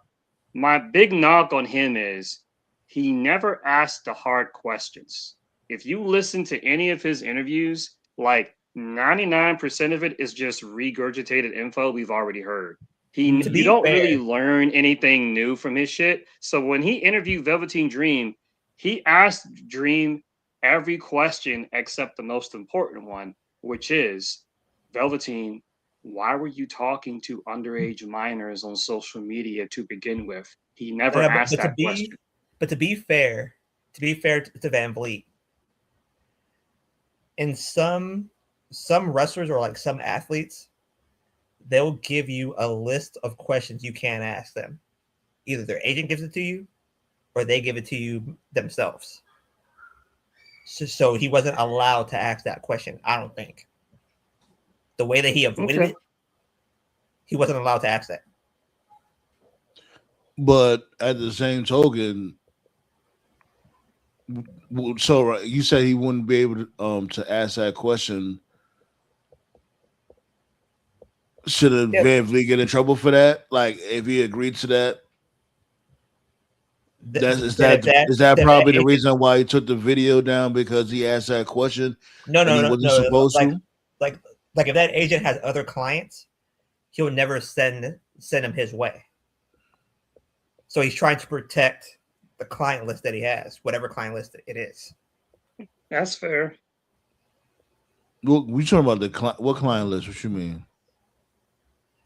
My big knock on him is he never asked the hard questions. If you listen to any of his interviews, like 99% of it is just regurgitated info we've already heard. You don't really learn anything new from his shit. So when he interviewed Velveteen Dream, he asked Dream every question except the most important one, which is Velveteen, why were you talking to underage minors on social media to begin with? He never asked that question. But to be fair to Van Vliet, in some wrestlers or like some athletes, they'll give you a list of questions you can't ask them. Either their agent gives it to you or they give it to you themselves. So he wasn't allowed to ask that question, I don't think. The way that he avoided it, he wasn't allowed to ask that. But at the same token, so you said he wouldn't be able to ask that question. Should Van Vliet get in trouble for that? Like, if he agreed to that? Is that probably the reason why he took the video down, because he asked that question? No, he wasn't supposed to. Like if that agent has other clients, he'll never send him his way. So he's trying to protect the client list that he has, whatever client list it is. That's fair. We talking about what client list? What you mean?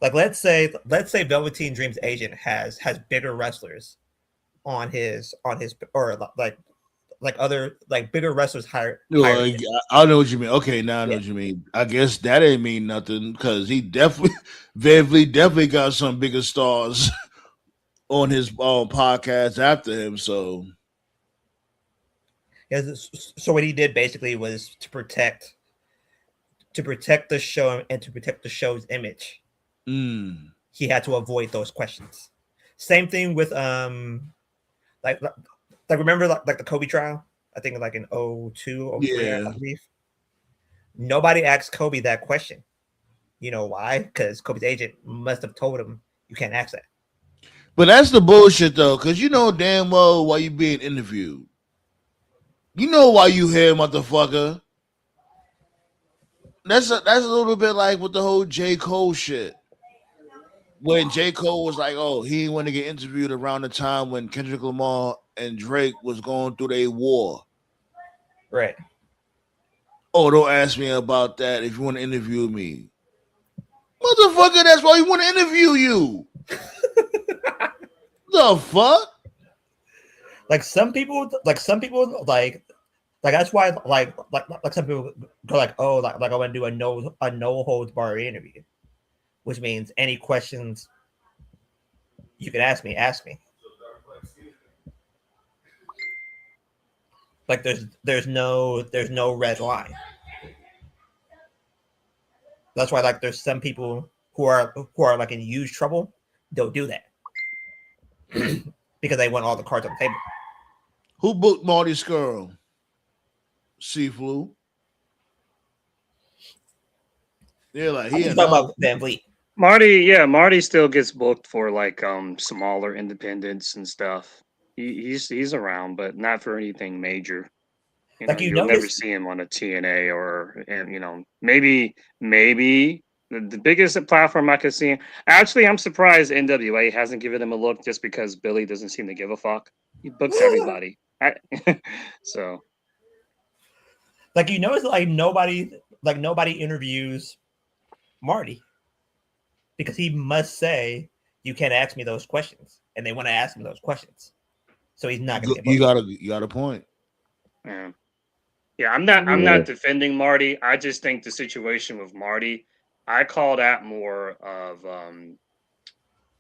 Like let's say Velveteen Dream's agent has bigger wrestlers on his or like other like bigger wrestlers hired. I know what you mean. Okay, now I know what you mean. I guess that ain't mean nothing, because he definitely Van Vliet definitely got some bigger stars on his podcast after him. So yeah, so what he did basically was to protect the show and to protect the show's image. He had to avoid those questions. Same thing with like remember like the Kobe trial? I think like in 02, 03, I believe. Nobody asked Kobe that question. You know why? Because Kobe's agent must have told him you can't ask that. But that's the bullshit though, because you know damn well why you being interviewed. You know why you here, motherfucker. That's a little bit like with the whole J. Cole shit. When J. Cole was like, oh, he didn't want to get interviewed around the time when Kendrick Lamar and Drake was going through their war. Right. Oh, don't ask me about that if you want to interview me. Motherfucker, that's why he want to interview you. The fuck? Like some people like that's why like some people go like, oh, like I want to do a no holds bar interview, which means any questions you can ask me. Like there's no red line. That's why like there's some people who are like in huge trouble, they'll do that. Because they want all the cards on the table. Who booked Marty Skrull? C-Flu. Yeah, like he about Van Vliet. Marty still gets booked for like smaller independents and stuff. He's around, but not for anything major. You'll never see him on a TNA or maybe the biggest platform I could see him. Actually, I'm surprised NWA hasn't given him a look, just because Billy doesn't seem to give a fuck. He books everybody. So like it's like nobody interviews Marty, because he must say you can't ask me those questions, and they want to ask him those questions, so he's not going to. You got a point. Yeah, I'm not defending Marty. I just think the situation with Marty, I call that more of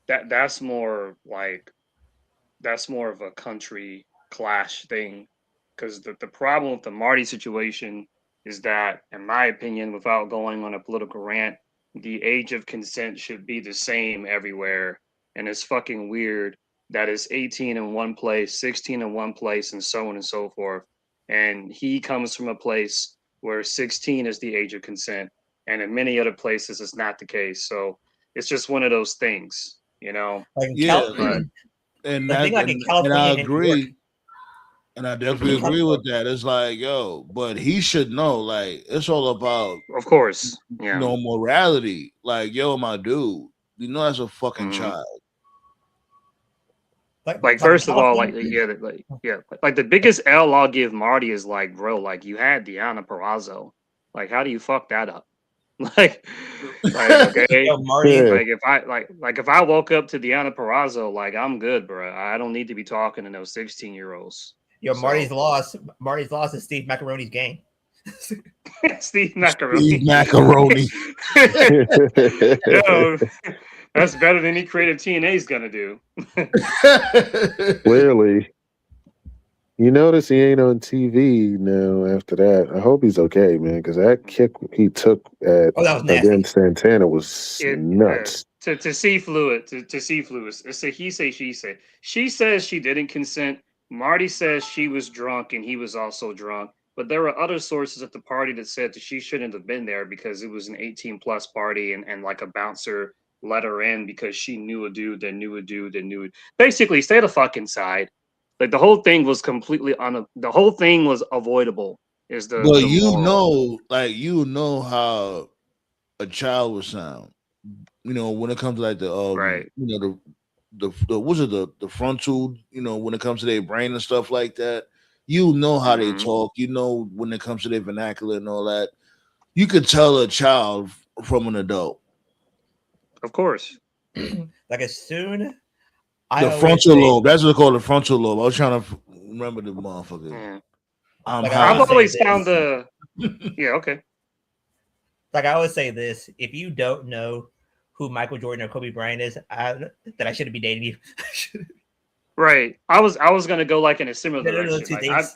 that's more of a country clash thing, because the problem with the Marty situation is that, in my opinion, without going on a political rant, the age of consent should be the same everywhere, and it's fucking weird that it's 18 in one place, 16 in one place, and so on and so forth. And he comes from a place where 16 is the age of consent, and in many other places it's not the case. So it's just one of those things, Like and I agree. And I definitely agree with that. It's like, yo, but he should know, like, it's all about, of course, morality. Like, yo, my dude, You know that's a fucking Mhm. child. Like first of all, like the biggest L I'll give Marty is like, bro, like you had Deanna Purrazzo. Like, how do you fuck that up? Like, okay, Yo, Marty, Yeah. like if I woke up to Deanna Purrazzo, like I'm good, bro. I don't need to be talking to those 16-year-olds. yo, So- Marty's loss. Marty's loss is Steve Macaroni's game. Steve Macaroni. Steve Macaroni. Yo, that's better than any creative TNA's gonna do. Clearly. You notice he ain't on TV now after that. I hope he's okay, man, because that kick he took at Oh, that was nasty. against Santana was nuts. To see fluid, to see fluid. It's a he say, she say. She says she didn't consent. Marty says she was drunk and he was also drunk. But there were other sources at the party that said that she shouldn't have been there because it was an 18+ party and like a bouncer let her in because she knew a dude that knew a dude that knew it. Basically, stay the fuck inside. Like the whole thing was completely the whole thing was avoidable. Is the But the moral. you know how a child would sound. You know, when it comes to like the Right. you know, the what's it, the frontal, you know, when it comes to their brain and stuff like that, you know how they Mhm. talk, you know, when it comes to their vernacular and all that. You could tell a child from an adult. Of course. Like as soon The frontal lobe, that's what they call the frontal lobe. I was trying to remember the motherfucker. Yeah. I'm Like, high. I've always this. found the yeah, okay. Like I always say this: if you don't know who Michael Jordan or Kobe Bryant is, then I shouldn't be dating you. Right. I was gonna go like in a similar No, direction. two Like things.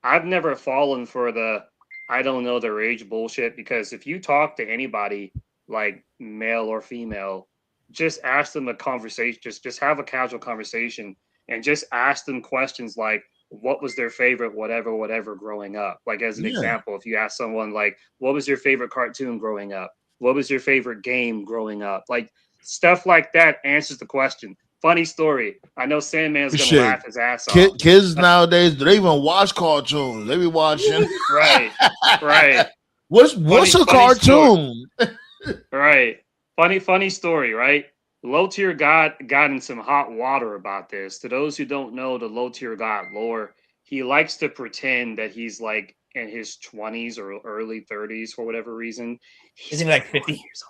I've never fallen for the I don't know their age bullshit because if you talk to anybody like male or female, just ask them a conversation, just have a casual conversation and just ask them questions like what was their favorite whatever growing up. Like as an Yeah. example, if you ask someone like what was your favorite cartoon growing up? What was your favorite game growing up? Like stuff like that answers the question. Funny story. I know Sandman's gonna Shit. laugh his ass off. Kids nowadays, do they even watch cartoons? They be watching. Right. Right. What's a funny cartoon? Right. Funny story, right? Low tier got in some hot water about this. To those who don't know the low tier god lore, he likes to pretend that he's like in his 20s or early 30s for whatever reason. Isn't he like 50 years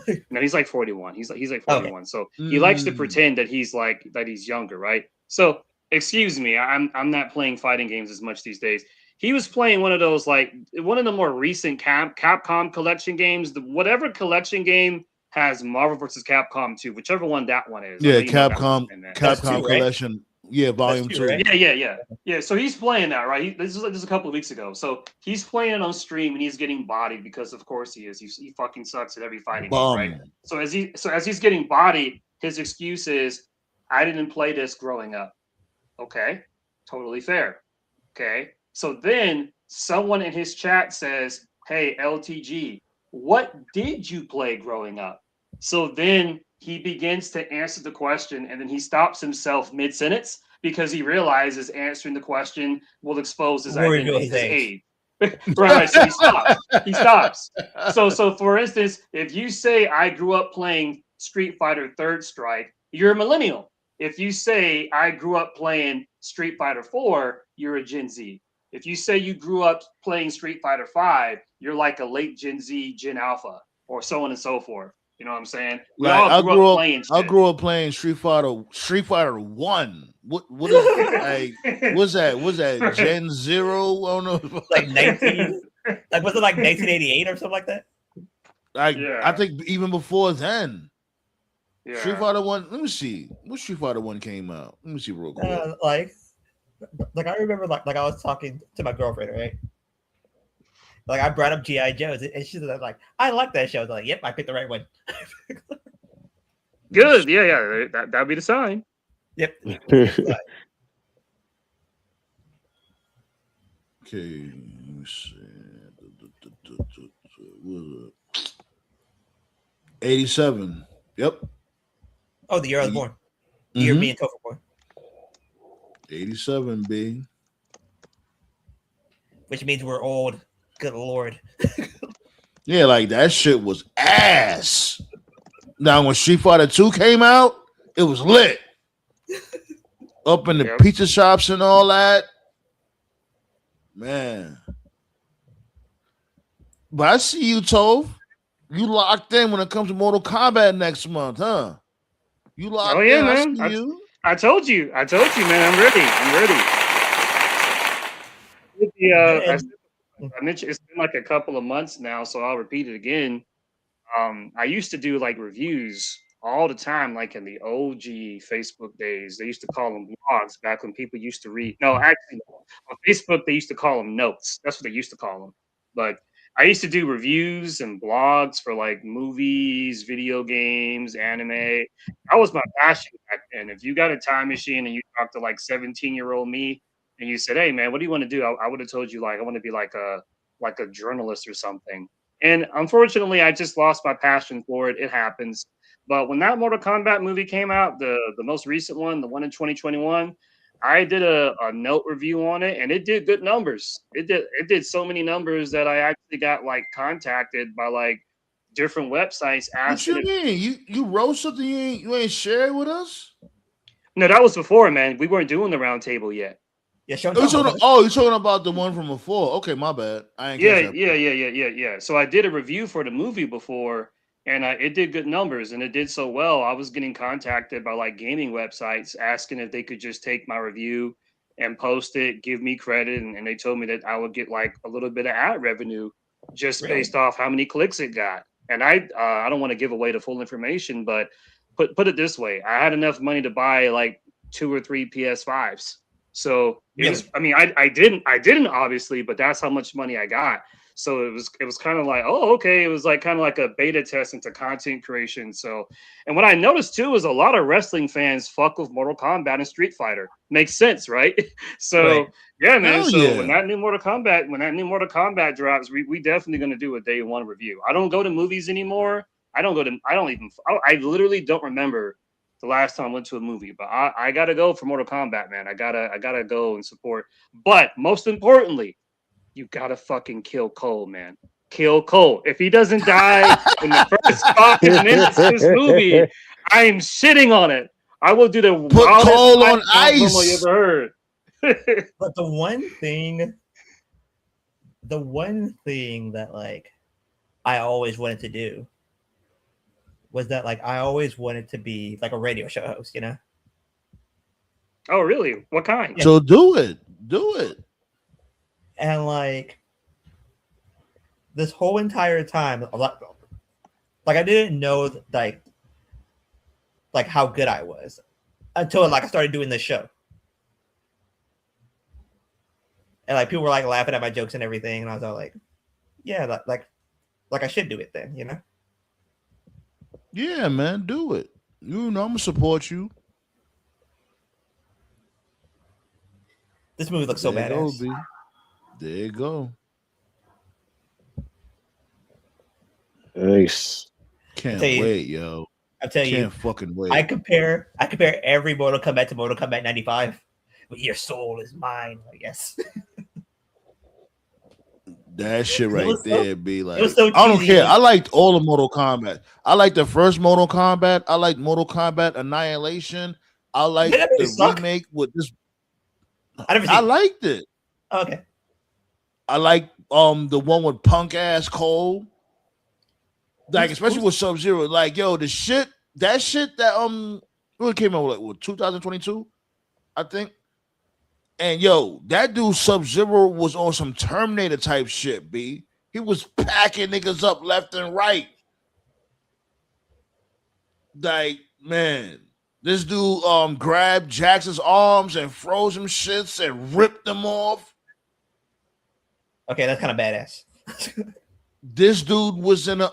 old? No, he's like 41. He's like 41. Okay. So he likes to Mm. pretend that he's younger, right? So excuse me, I'm not playing fighting games as much these days. He was playing one of those like one of the more recent Capcom collection games. Whatever collection game has Marvel vs. Capcom 2, whichever one that one is. I Yeah, know you know that Capcom one, man. That's Capcom two, right? Collection. Yeah, Volume two, 2. right? Yeah. So he's playing that, right? This is a couple of weeks ago. So he's playing it on stream and he's getting bodied because of course he is. He fucking sucks at every fighting game, right? Bum. So as he's getting bodied, his excuse is, I didn't play this growing up. Okay, totally fair. Okay. So then someone in his chat says, hey, LTG, what did you play growing up? So then he begins to answer the question and then he stops himself mid-sentence because he realizes answering the question will expose his Will reveal identity, his his age. age. right. So he stops. So for instance, if you say I grew up playing Street Fighter Third Strike, you're a millennial. If you say I grew up playing Street Fighter 4, you're a Gen Z. If you say you grew up playing Street Fighter 5, you're like a late Gen Z, Gen Alpha, or so on and so forth. You know what I'm saying? We Like, all I shit. grew up playing Street Fighter 1. What is like what's that? Gen Zero? I don't know. Like 19, like was it like 1988 or something like that? Like Yeah. I think even before then. Yeah. Street Fighter 1. Let me see. What Street Fighter 1 came out? Let me see real quick. Like I remember like I was talking to my girlfriend, right? Like I brought up G.I. Joe's and she's like, I like that show. I was like, yep, I picked the right one. Good. Yeah. That'd be the sign. Yep. Okay, let me see. What was it? 87. Yep. Oh, the year I was born. The year Mhm. me and Topher born. 87, B. Which means we're old. Good lord. Yeah, like that shit was ass. Now, when Street Fighter 2 came out, it was lit. Up in the Yep. pizza shops and all that. Man. But I see you, Tove. You locked in when it comes to Mortal Kombat next month, huh? You locked Oh yeah, in. I man. see you. I told you, man. I'm ready. And I mentioned it's been like a couple of months now, so I'll repeat it again. I used to do like reviews all the time, like in the OG Facebook days. They used to call them blogs back when people used to read. No, actually, on Facebook they used to call them notes. That's what they used to call them. But I used to do reviews and blogs for like movies, video games, anime. That was my passion back then. If you got a time machine and you talked to like 17-year-old me and you said, "Hey man, what do you want to do?" I would have told you like I want to be like a journalist or something. And unfortunately, I just lost my passion for it. It happens. But when that Mortal Kombat movie came out, the most recent one, the one in 2021, I did a note review on it, and it did good numbers. It did so many numbers that I actually got like contacted by like different websites What asking you if mean? You wrote something you ain't shared with us? no, that was before, man. We weren't doing the roundtable yet. yeah, show and Oh, tell, brother. you're talking about the one from before. Okay, my bad. I ain't Yeah, catch that. yeah. So I did a review for the movie before, and it did good numbers, and it did so well. I was getting contacted by like gaming websites asking if they could just take my review and post it, give me credit, and they told me that I would get like a little bit of ad revenue just Really? based off how many clicks it got. And I don't want to give away the full information, but put it this way, I had enough money to buy like 2 or 3 PS5s. So it Really? was, I mean, I didn't obviously, but that's how much money I got. So it was kind of like, oh, okay. It was like kind of like a beta test into content creation. So, and what I noticed too is a lot of wrestling fans fuck with Mortal Kombat and Street Fighter. Makes sense, right? So Right. yeah, man. Hell So when yeah. that new Mortal Kombat drops, we definitely gonna do a day one review. I don't go to movies anymore. I don't even, I literally don't remember the last time I went to a movie, but I gotta go for Mortal Kombat, man. I gotta go and support. But most importantly, you gotta fucking kill Cole, man. Kill Cole. If he doesn't die in the first 5 minutes of this movie, I am shitting on it. I will do the Put wildest Cole on promo you ice. ever heard. But the one thing that like I always wanted to do was that like I always wanted to be like a radio show host, you know? Oh, really? What kind? So do it. Do it. And like this whole entire time, a lot, like I didn't know like how good I was until like I started doing this show. And like people were like laughing at my jokes and everything, and I was all like, yeah, like I should do it then, you know? Yeah, man, do it. You know I'm gonna support you. This movie looks so There you go, badass. B. There you go. Nice. Can't Tell you- wait, yo. I'll tell you, Can't fucking wait. I compare every Mortal Kombat to Mortal Kombat 95. But your soul is mine, I guess. That shit right was so- there be like, was so I don't cheesy. care. I liked all the Mortal Kombat. I liked the first Mortal Kombat. I liked Mortal Kombat Annihilation. I liked Did that really the suck? remake with this. I never seen I it. liked it. Oh, okay. I like the one with punk ass Cole. Like especially with Sub Zero. Like yo, that shit that what came out like 2022, I think. And yo, that dude Sub Zero was on some Terminator type shit, B. He was packing niggas up left and right. Like, man, this dude grabbed Jax's arms and froze him shits and ripped them off. Okay, that's kind of badass. This dude was in a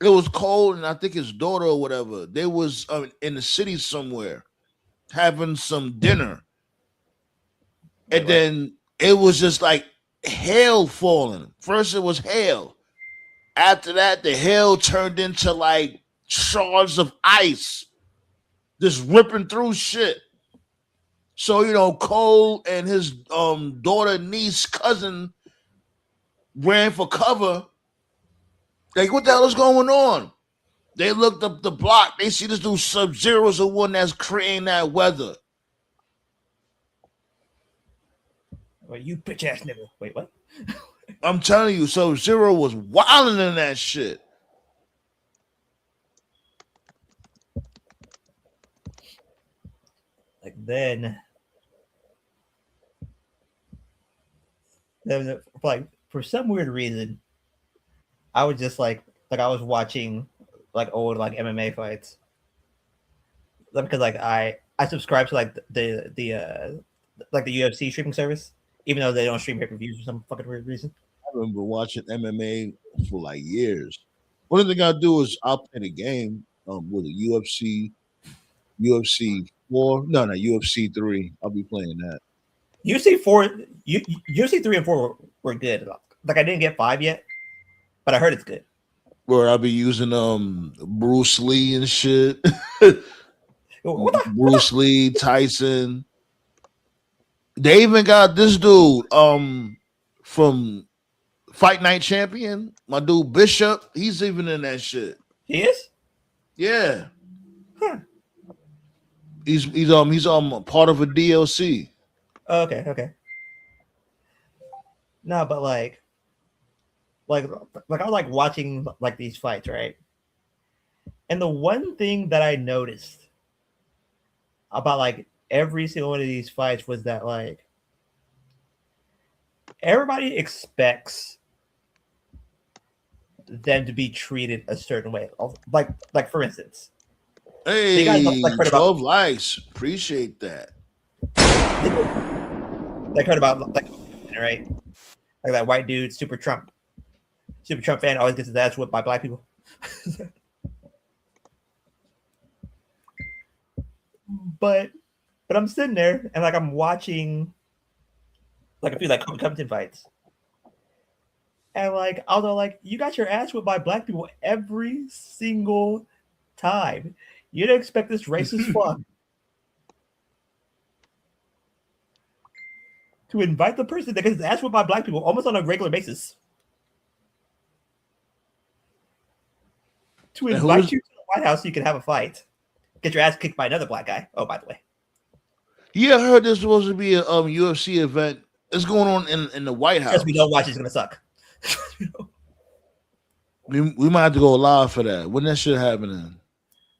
it was Cole and I think his daughter or whatever. They was in the city somewhere having some dinner. And then it was just like hail falling. First it was hail. After that, the hail turned into like shards of ice. Just ripping through shit. So, you know, Cole and his daughter, niece, cousin ran for cover. Like, what the hell is going on? They looked up the block. They see this dude Sub-Zero's the one that's creating that weather. Well, you bitch ass nigga. Wait, what? I'm telling you, Sub-Zero was wilding in that shit. Like then like for some weird reason, I was just like I was watching like old like MMA fights. Because like I subscribe to like the UFC streaming service, even though they don't stream pay-per-views for some fucking weird reason. I remember watching MMA for like years. One thing I do is I'll play the game with a UFC 4. No, UFC 3. I'll be playing that. UFC 4, UFC 3 and 4 were good. Like I didn't get 5 yet, but I heard it's good. Where I'll be using Bruce Lee and shit. Bruce Lee, Tyson. They even got this dude from Fight Night Champion, my dude Bishop. He's even in that shit. He is? Yeah. Huh. He's part of a DLC. Oh, okay. No, but like I was like watching like these fights, right? And the one thing that I noticed about like every single one of these fights was that like everybody expects them to be treated a certain way. Like for instance, hey, guys, like, 12 likes. Appreciate that. Like heard about like right, like that white dude, super Trump fan, always gets his ass whipped by black people. But I'm sitting there and like I'm watching like a few like Covington fights. And like although like you got your ass whipped by black people every single time. You don't expect this racist fuck to invite the person that gets his ass whipped by black people almost on a regular basis to invite you to the White House so you can have a fight. Get your ass kicked by another black guy. Oh, by the way. Yeah, I heard there's supposed to be a UFC event. It's going on in the White House. Because we don't watch, it's gonna suck. we might have to go live for that. When that shit happening?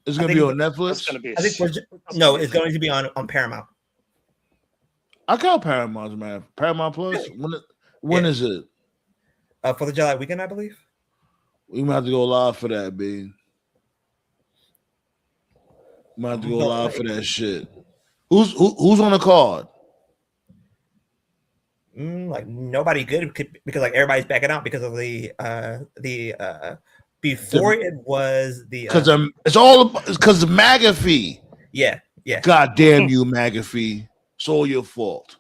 It's gonna be on Netflix. It's gonna be. I think it's going to be on Paramount. I got Paramount, man. Paramount Plus. When is it? 4th of July weekend, I believe. We might have to go live for that, B. Might have to go live for that shit. Who's on the card? Like nobody good because like everybody's backing out because of the before it was the because it's all because of McAfee. Yeah. God damn you, McAfee! It's all your fault.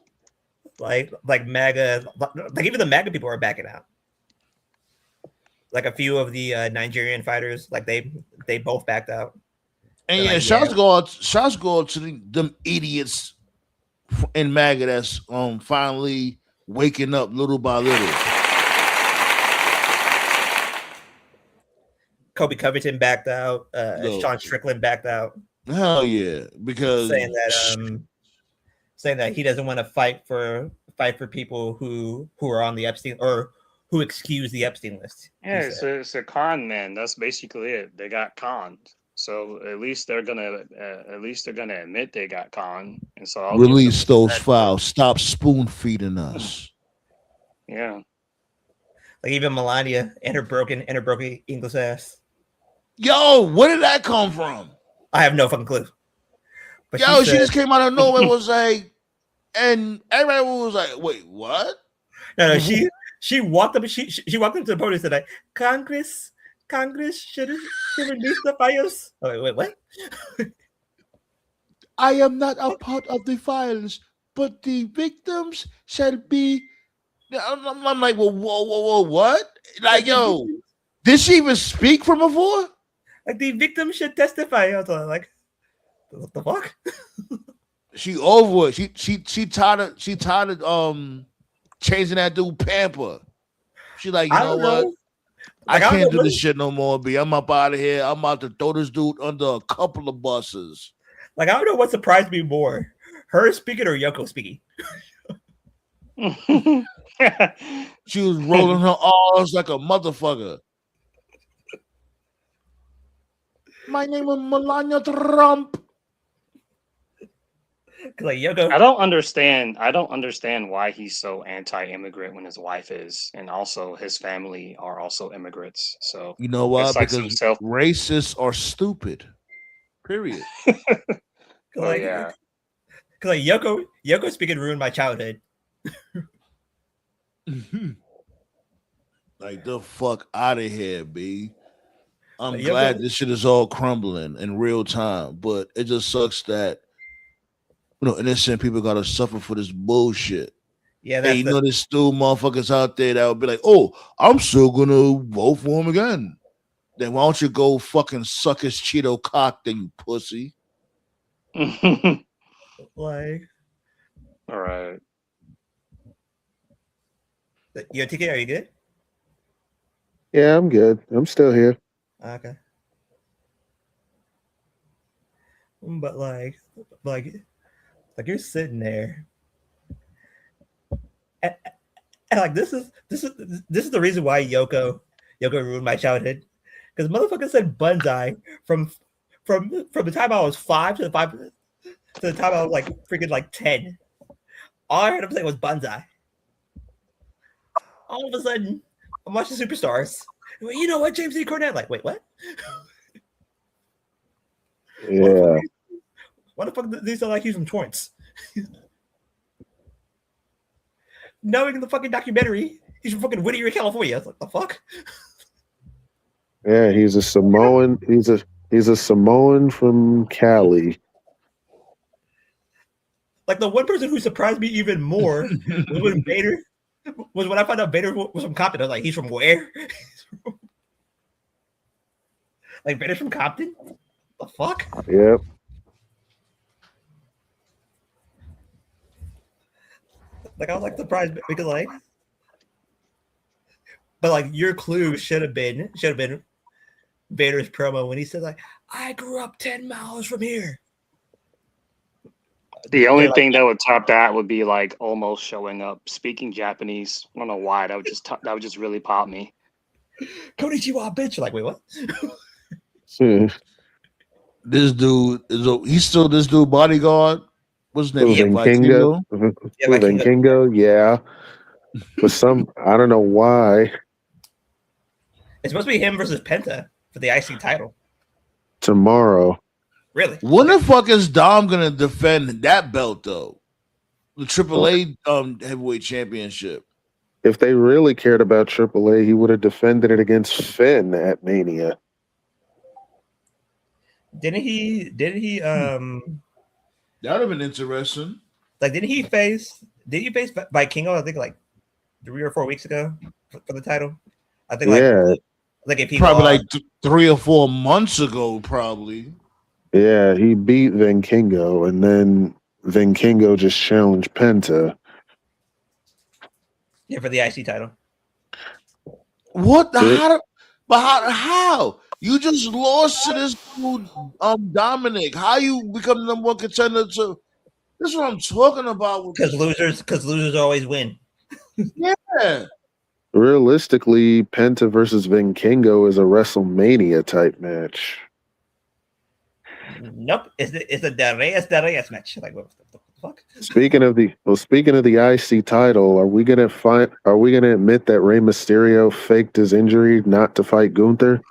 Like MAGA, like even the MAGA people are backing out. Like a few of the Nigerian fighters, like they both backed out. And yeah, shots go out to them idiots in MAGA that's finally waking up little by little. Kobe Covington backed out. Sean Strickland backed out. Hell yeah, because saying that he doesn't want to fight for people who are on the Epstein or who excuse the Epstein list. Yeah, it's a con man. That's basically it. They got conned. So at least they're gonna admit they got conned, and so I'll release those files. Stop spoon feeding us. Yeah, like even Melania and her broken English ass. Yo, where did that come from? I have no fucking clue. But she just came out of nowhere. Was like, and everybody was like, "Wait, what?" No, she walked up. She walked into the podium and said, like, Congress should release the files. Oh, wait, what? I am not a part of the files, but the victims shall be. I'm like, well, whoa, what? Like, yo, did she even speak from before? Like the victims should testify. I was like, what the fuck? She over it. She tired of changing that dude Pamper. She like, you know what? I Like, I don't can't know do this what- shit no more, B. I'm up out of here. I'm about to throw this dude under a couple of buses. Like, I don't know what surprised me more, her speaking or Yoko speaking. She was rolling her R's like a motherfucker. My name is Melania Trump. Like Yoko, I don't understand. I don't understand why he's so anti-immigrant when his wife is, and also his family are also immigrants. So You know why? it's like some Because self. racists are stupid. Period. Oh like, yeah. like Yoko speaking ruined my childhood. Like the fuck out of here, B. I'm Like, glad Yoko, this shit is all crumbling in real time, but it just sucks that innocent people gotta suffer for this bullshit. yeah, Hey, that's you know there's still motherfuckers out there that would be like, "Oh, I'm still gonna vote for him again." Then why don't you go fucking suck his Cheeto cock, then you pussy? like. All right. Yo, TK, are you good? Yeah, I'm good. I'm still here. Okay. But like you're sitting there, and like this is the reason why Yoko ruined my childhood, because motherfucker said Bunzai from the time I was 5 to the time I was like freaking like 10. All I heard him say was Bunzai. All of a sudden, I'm watching Superstars. Well, you know what, James E. Cornette? Like, wait, what? Yeah. Why the fuck do these sound like he's from Torrance? Knowing in the fucking documentary, he's from fucking Whittier, California. I was like, the fuck? Yeah, he's a Samoan. He's a Samoan from Cali. Like the one person who surprised me even more was when Vader was when I found out Vader was from Compton. I was like, he's from where? Like Vader's from Compton? The fuck? Yep. Like I was like surprised because but like your clue should have been Vader's promo when he said like, I grew up 10 miles from here. The only like- thing that would top that would be like almost showing up speaking Japanese. I don't know why. That would just really pop me. Konnichiwa, bitch. You're like, wait, what? This dude he's still this dude bodyguard. What's his name? Vikingo. Vikingo, yeah. But I don't know why. It's supposed to be him versus Penta for the IC title. Tomorrow. Really? When the fuck is Dom gonna defend that belt though? The AAA heavyweight championship. If they really cared about AAA, he would have defended it against Finn at Mania. Didn't he That would have been interesting. like did he face Vikingo, I think like 3 or 4 weeks ago for the title? I think like if he probably lost, like 3 or 4 months ago, probably. Yeah, he beat Vikingo, and then Vikingo just challenged Penta. yeah, for the IC title. What the how? You just lost to this dude, Dominic. How you become the number one contender to? This is what I'm talking about. Because losers always win. Yeah. Realistically, Penta versus Vikingo is a WrestleMania type match. Nope, it's a De Reyes match. Like what the fuck? Speaking of the IC title, are we gonna admit that Rey Mysterio faked his injury not to fight Gunther?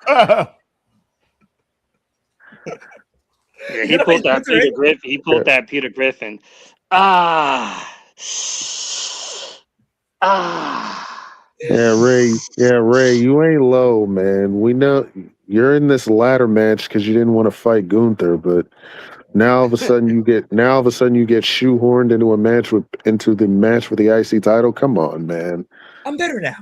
Yeah, he pulled that Peter Griffin. He pulled that Peter Griffin. Yeah, Ray, you ain't low, man. We know you're in this ladder match because you didn't want to fight Gunther, but now all of a sudden you get shoehorned into the match for the IC title. Come on, man. I'm better now.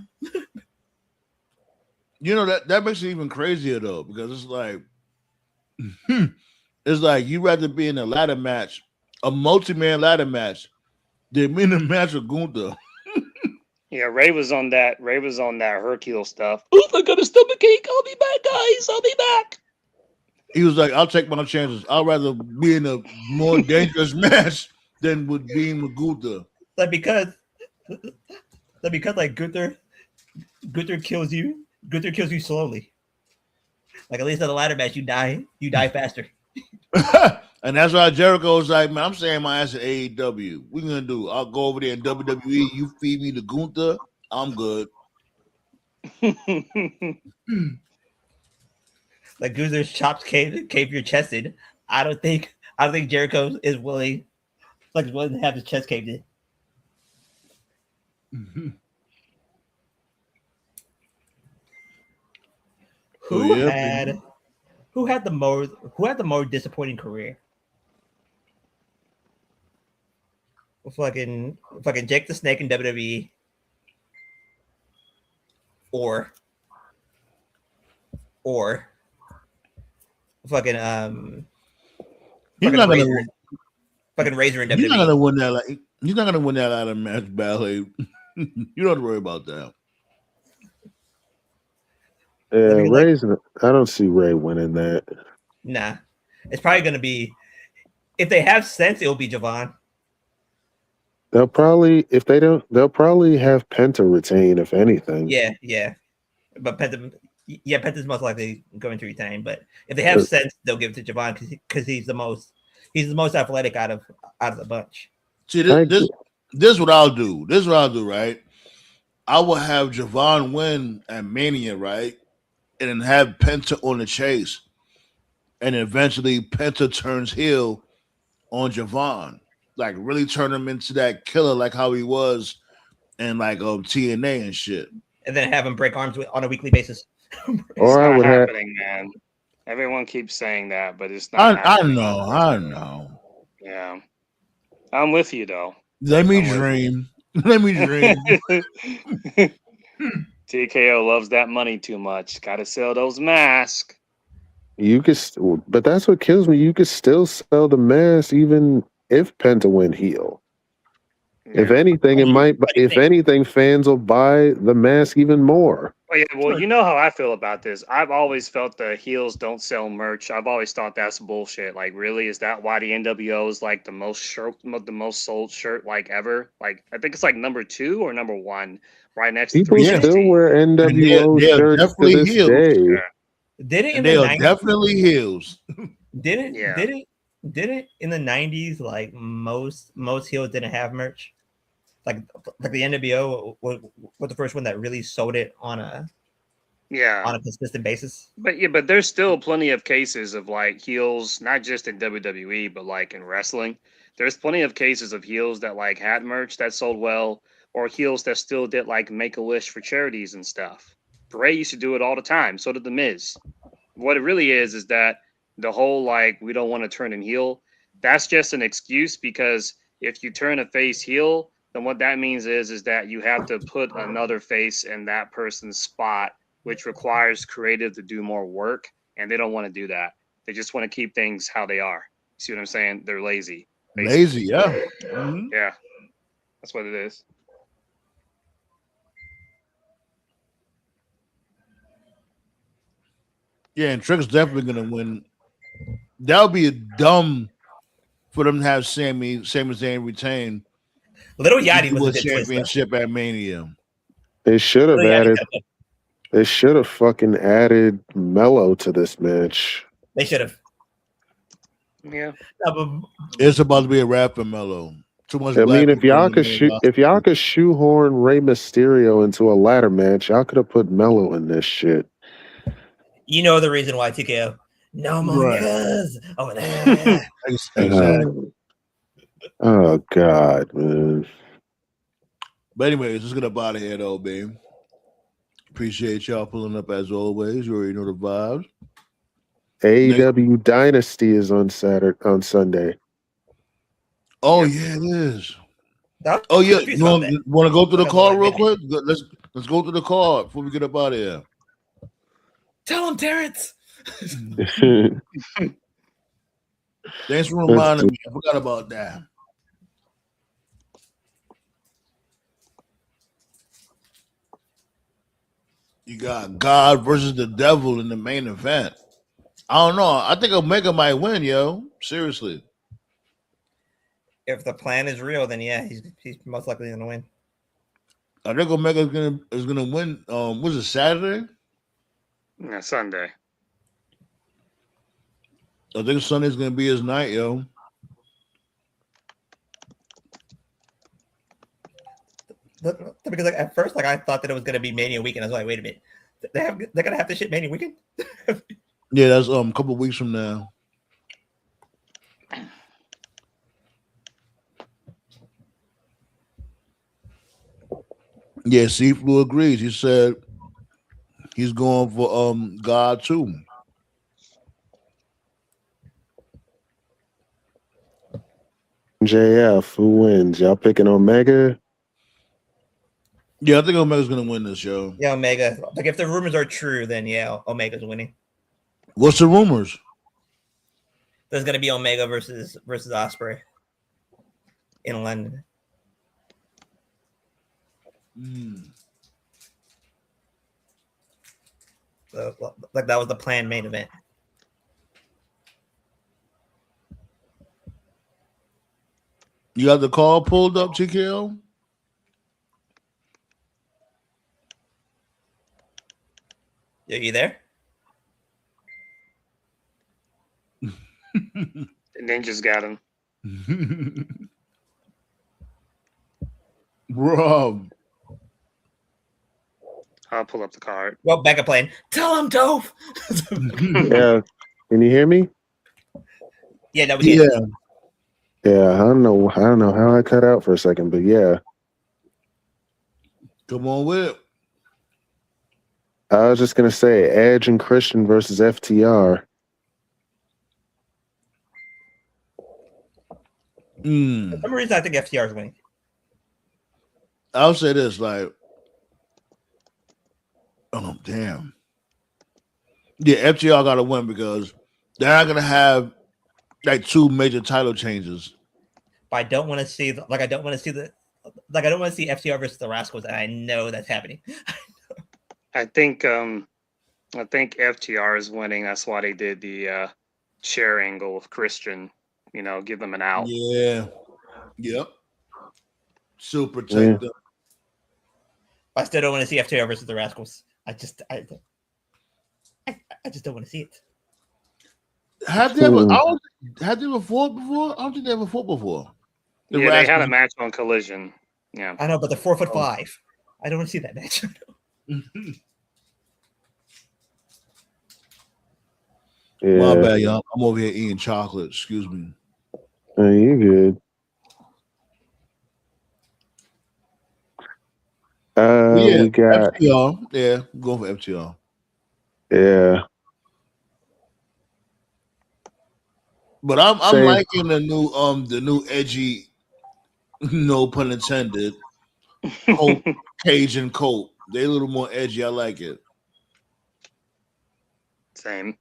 You know that makes it even crazier though, because it's like you'd rather be in a ladder match, a multi-man ladder match, than be in a match with Gunther. Yeah, Ray was on that. Ray was on that Hercule stuff. Oof! I got a stomach ache. I'll be back, guys. I'll be back. He was like, "I'll take my chances. I'd rather be in a more dangerous match than with being with Gunther." Like because like Gunther kills you. Gunther kills you slowly. Like at least in the ladder match, you die faster. And that's why Jericho was like, "Man, I'm saying my ass at AEW. What you gonna do? I'll go over there in WWE. You feed me to Gunther. I'm good." Like Gunther's chops cave your chest in. I don't think Jericho is willing to have his chest caved in. Mm-hmm. Who had the more disappointing career? Fucking Jake the Snake in WWE, or fucking He's not gonna Razor in WWE. He's not gonna win that. He's not gonna win that ladder match ballet. You don't have to worry about that. Yeah, Ray's. I don't see Ray winning that. Nah, it's probably gonna be. If they have sense, it'll be Javon. They'll probably, if they don't, they'll probably have Penta retain, if anything. Yeah. But Penta's most likely going to retain. But if they have sense, they'll give it to Javon because he's the most athletic out of the bunch. See, this is what I'll do. This is what I'll do, right? I will have Javon win at Mania, right? And then have Penta on the chase. And eventually Penta turns heel on Javon. Like really turn him into that killer like how he was in like TNA and shit. And then have him break arms on a weekly basis. Or I would happening, man. Everyone keeps saying that, but it's not. I know. Yeah, I'm with you though. Let me dream. Let me dream. TKO loves that money too much. Got to sell those masks. You could, but that's what kills me. You could still sell the mask even if Penta went heel. Yeah. If anything, it might. If anything, fans will buy the mask even more. Oh, yeah, well, you know how I feel about this. I've always felt the heels don't sell merch. I've always thought that's bullshit. Like, really, is that why the NWO is like the most sold shirt like ever? Like, I think it's like number 2 or number 1, right next to people still wear NWO shirts to this day. Yeah. Did it in they the are 90s? Definitely heels. Did it in the 90s? Like most heels didn't have merch. Like the NWO was the first one that really sold it on a consistent basis. But there's still plenty of cases of like heels, not just in WWE, but like in wrestling. There's plenty of cases of heels that like had merch that sold well, or heels that still did like Make-A-Wish for charities and stuff. Bray used to do it all the time. So did The Miz. What it really is that the whole like we don't want to turn him heel. That's just an excuse because if you turn a face heel, then what that means is that you have to put another face in that person's spot, which requires creative to do more work, and they don't want to do that. They just want to keep things how they are. See what I'm saying? They're lazy. Lazy, yeah. Mm-hmm. Yeah. That's what it is. Yeah, and Trick's definitely gonna win. That would be a dumb for them to have Sami Zayn retain. Little Yachty was a championship at Mania. They should have added. They should have fucking added Mello to this match. They should have. Yeah, it's about to be a wrap for Mello. Too much. I mean, if y'all could shoehorn Rey Mysterio into a ladder match, y'all could have put Mello in this shit. You know the reason why TKO. No more niggas over there. Exactly. Oh God, man. But anyways, let's get up out of here though, babe. Appreciate y'all pulling up as always. You already know the vibes. AEW Dynasty is on Sunday. Oh yeah, it is. Oh yeah, you want to go through the card real quick? Let's go through the card before we get up out of here. Tell him, Terrence. Thanks for reminding me. I forgot about that. You got God versus the devil in the main event. I don't know. I think Omega might win, yo. Seriously. If the plan is real, then yeah, he's most likely gonna win. I think Omega is gonna win. Was it Saturday? Yeah, Sunday. I think Sunday's gonna be his night, yo. Because like at first, like I thought that it was gonna be Mania weekend. I was like, wait a minute, they're gonna have this shit Mania weekend. Yeah, that's a couple of weeks from now. Yeah, Seaflu agrees. He said he's going for God too. JF, who wins? Y'all picking Omega? Yeah, I think Omega's gonna win this, yo. Yeah, Omega. Like if the rumors are true, then yeah, Omega's winning. What's the rumors? There's gonna be Omega versus Ospreay in London. So, like that was the planned main event. You got the call pulled up, TKO? Are you there? The ninjas got him. Bro. I'll pull up the card. Well, backup plan. Tell him, Dove. Yeah. Can you hear me? Yeah, that was it. Yeah. Yeah, I don't know how I cut out for a second, but yeah. Come on with it. I was just gonna say Edge and Christian versus FTR. For some reason, I think FTR is winning. I'll say this, like, oh damn. Yeah, FTR got to win because they're not gonna have like two major title changes. But I don't want to see I don't want to see FTR versus the Rascals, and I know that's happening. I think FTR is winning. That's why they did the chair angle with Christian. You know, give them an out. Yeah. Yep. So protect them. I still don't want to see FTR versus the Rascals. I just don't want to see it. Have they ever fought before? I don't think they ever fought before. They had a match on Collision. Yeah, I know, but they're 4'5". I don't want to see that match. Yeah. My bad, y'all. I'm over here eating chocolate. Excuse me. Oh, you good. We got FTR. Yeah, I'm going for FTR. Yeah. But I'm liking the new edgy, no pun intended, Cajun coat. They a little more edgy. I like it. same.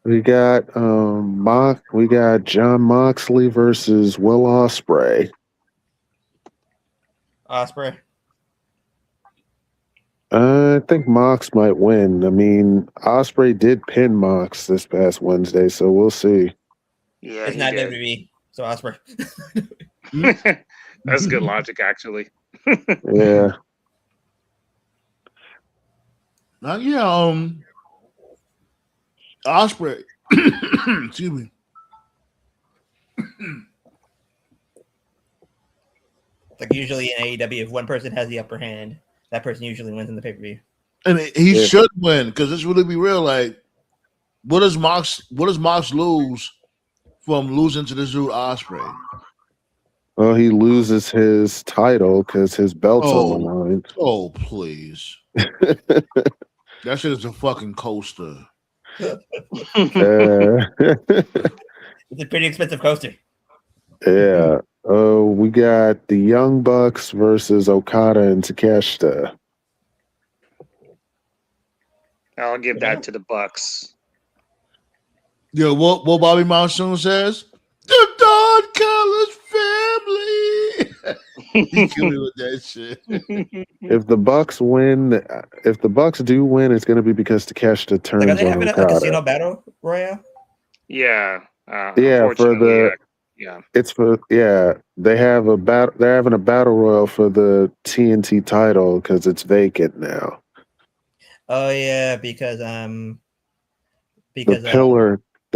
We got John Moxley versus Will Ospreay. Ospreay. I think Mox might win. I mean, Ospreay did pin Mox this past Wednesday, so we'll see. Yeah, It's not WWE, so Ospreay. That's good logic, actually. Yeah. Ospreay. Excuse me. Like usually in AEW, if one person has the upper hand, that person usually wins in the pay-per-view. And he should win because let's really be real. Like, what does Mox lose from losing to this dude Ospreay? Well, he loses his title because his belt's on the line. Oh, please. That shit is a fucking coaster. It's a pretty expensive coaster. Yeah. We got the Young Bucks versus Okada and Takeshita. I'll give that to the Bucks. Yo, what Bobby Monsoon says? The Don Callis family. He killed me with that shit. If the Bucks win, if the Bucks do win, it's going to be because Takeshita Like, are turns they on having a Okada. casino battle royale? Yeah. Yeah, for Unfortunately, the yeah. it's for they have a battle. They're having a battle royal for the TNT title because it's vacant now. Oh yeah, because The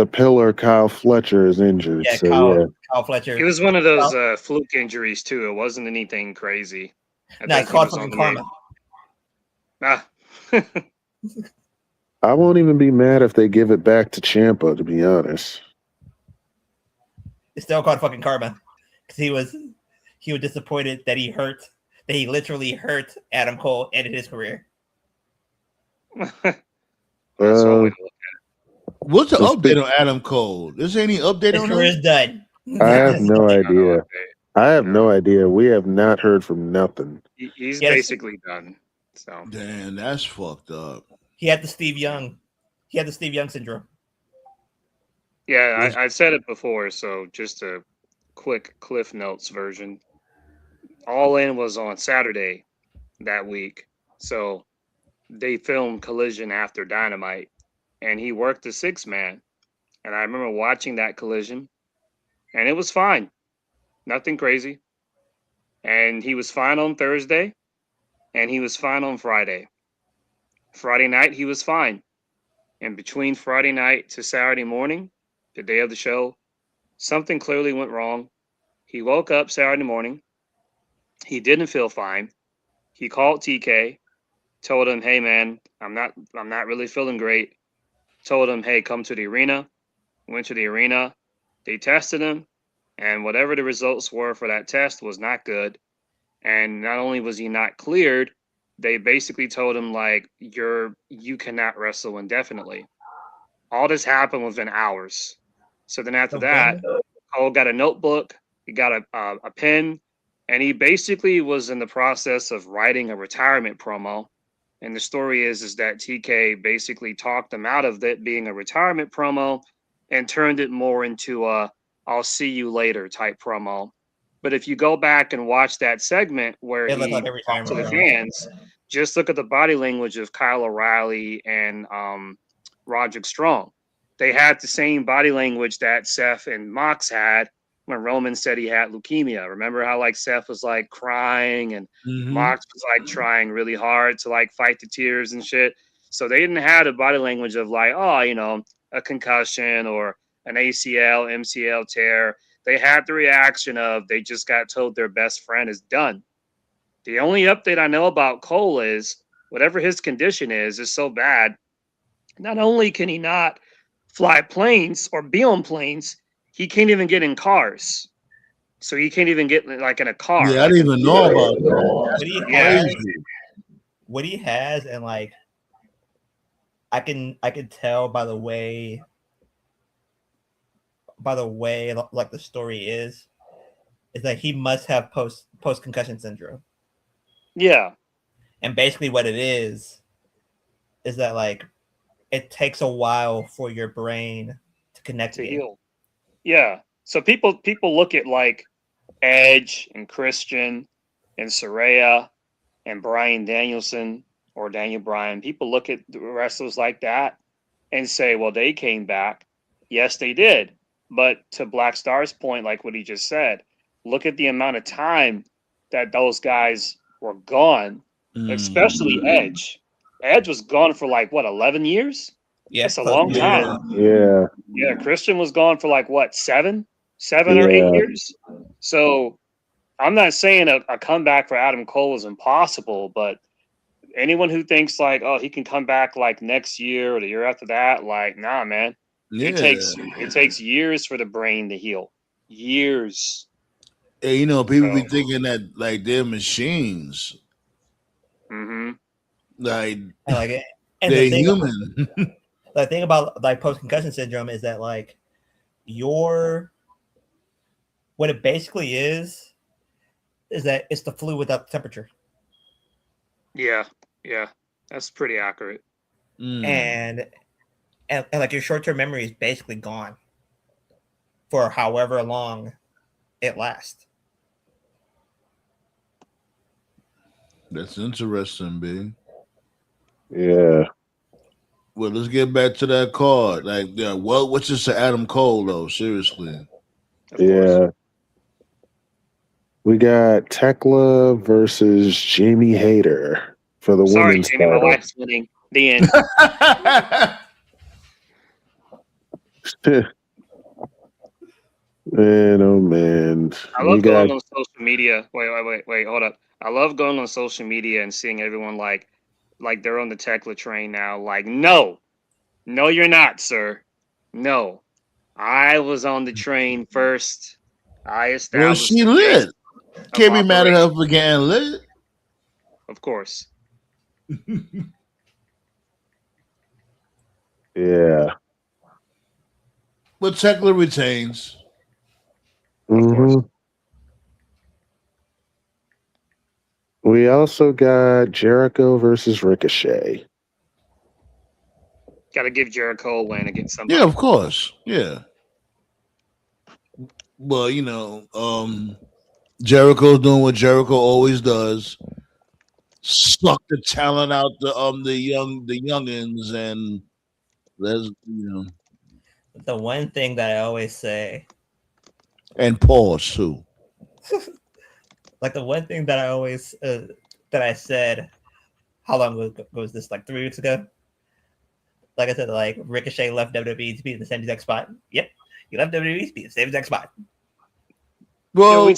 pillar Kyle Fletcher is injured. yeah, So Kyle Fletcher. It was one of those Kyle- fluke injuries too. It wasn't anything crazy. I Nah, think he called was fucking only karma. I won't even be mad if they give it back to Ciampa. To be honest, It's still called fucking karma because he was disappointed that he literally hurt Adam Cole, ended his career. That's one way to look What's the Just update on Adam Cole? Is there any update His on career him? is done. I have no at it. idea. I have No. no idea. We have not heard from nothing. He's Yes. basically done. So Damn, that's fucked up. He had the Steve Young syndrome. yeah, I've said it before. So just a quick Cliff Notes version. All In was on Saturday that week. So they filmed Collision after Dynamite, and he worked the 6-man. And I remember watching that Collision, and it was fine. Nothing crazy. And he was fine on Thursday, and he was fine on Friday. Friday night, he was fine. And between Friday night to Saturday morning, the day of the show, something clearly went wrong. He woke up Saturday morning. He didn't feel fine. He called TK, told him, "Hey man, I'm not really feeling great." Told him, "Hey, come to the arena." Went to the arena. They tested him, and whatever the results were for that test was not good. And not only was he not cleared, they basically told him like you cannot wrestle indefinitely. All this happened within hours. So then after that, Cole got a notebook, he got a pen, and he basically was in the process of writing a retirement promo. And the story is that TK basically talked him out of it being a retirement promo and turned it more into a "I'll see you later" type promo. But if you go back and watch that segment where It looked he like a talked to the retirement promo. fans, just look at the body language of Kyle O'Reilly and Roderick Strong. They had the same body language that Seth and Mox had when Roman said he had leukemia. Remember how like Seth was like crying and Mox was like trying really hard to like fight the tears and shit. So they didn't have the body language of like, oh, a concussion or an ACL, MCL tear. They had the reaction of they just got told their best friend is done. The only update I know about Cole is whatever his condition is so bad. Not only can he not fly planes or be on planes, he can't even get in cars. So he can't even get like in a car. Yeah, I like didn't even know about that. What he has, and like I can tell by the way like the story is that he must have post concussion syndrome. Yeah. And basically what it is that like it takes a while for your brain to connect to again. heal. Yeah. So people look at like Edge and Christian and Saraya and Bryan Danielson or Daniel Bryan. People look at the wrestlers like that and say, well, they came back. Yes, they did. But to Black Star's point, like what he just said, look at the amount of time that those guys were gone, especially Edge. Edge was gone for like, what, 11 years? Yeah, That's a long time. Yeah. Yeah, Christian was gone for like, what, seven or 8 years? So I'm not saying a comeback for Adam Cole is impossible, but anyone who thinks like, oh, he can come back like next year or the year after that, like, nah, man. Yeah. It takes years for the brain to heal. Years. Hey, people be thinking that like they're machines. Mm-hmm. Like I like it. And they're the thing, human. the thing about like post concussion syndrome is that like what it basically is that it's the flu without the temperature. Yeah, that's pretty accurate. And like your short term memory is basically gone for however long it lasts. That's interesting, B. Yeah. Well, let's get back to that card. Like, yeah, what's this to Adam Cole though? Seriously. Of course. Yeah. We got Tekla versus Jamie Hayter for the Sorry, women's Jamie, my title. wife's winning. The end. Man, oh man. I We love going got on social media. Wait, hold up. I love going on social media and seeing everyone like they're on the Tekla train now. Like, no, you're not, sir. No, I was on the train first. I Well, established she the base lit. of Can't be mad at operation. her for getting lit. Of course. yeah. But Tekla retains. Of course. hmm We also got Jericho versus Ricochet. Got to give Jericho a win against Yeah, somebody. of course. Yeah. Well, Jericho's doing what Jericho always does. Suck the talent out the youngins and let's The one thing that I always say, and pause too. like the one thing that I always that I said, how long was this? Like 3 weeks ago. Like I said, like Ricochet left WWE to be in the same exact spot. Yep, he left WWE to be in the same exact spot. Well, we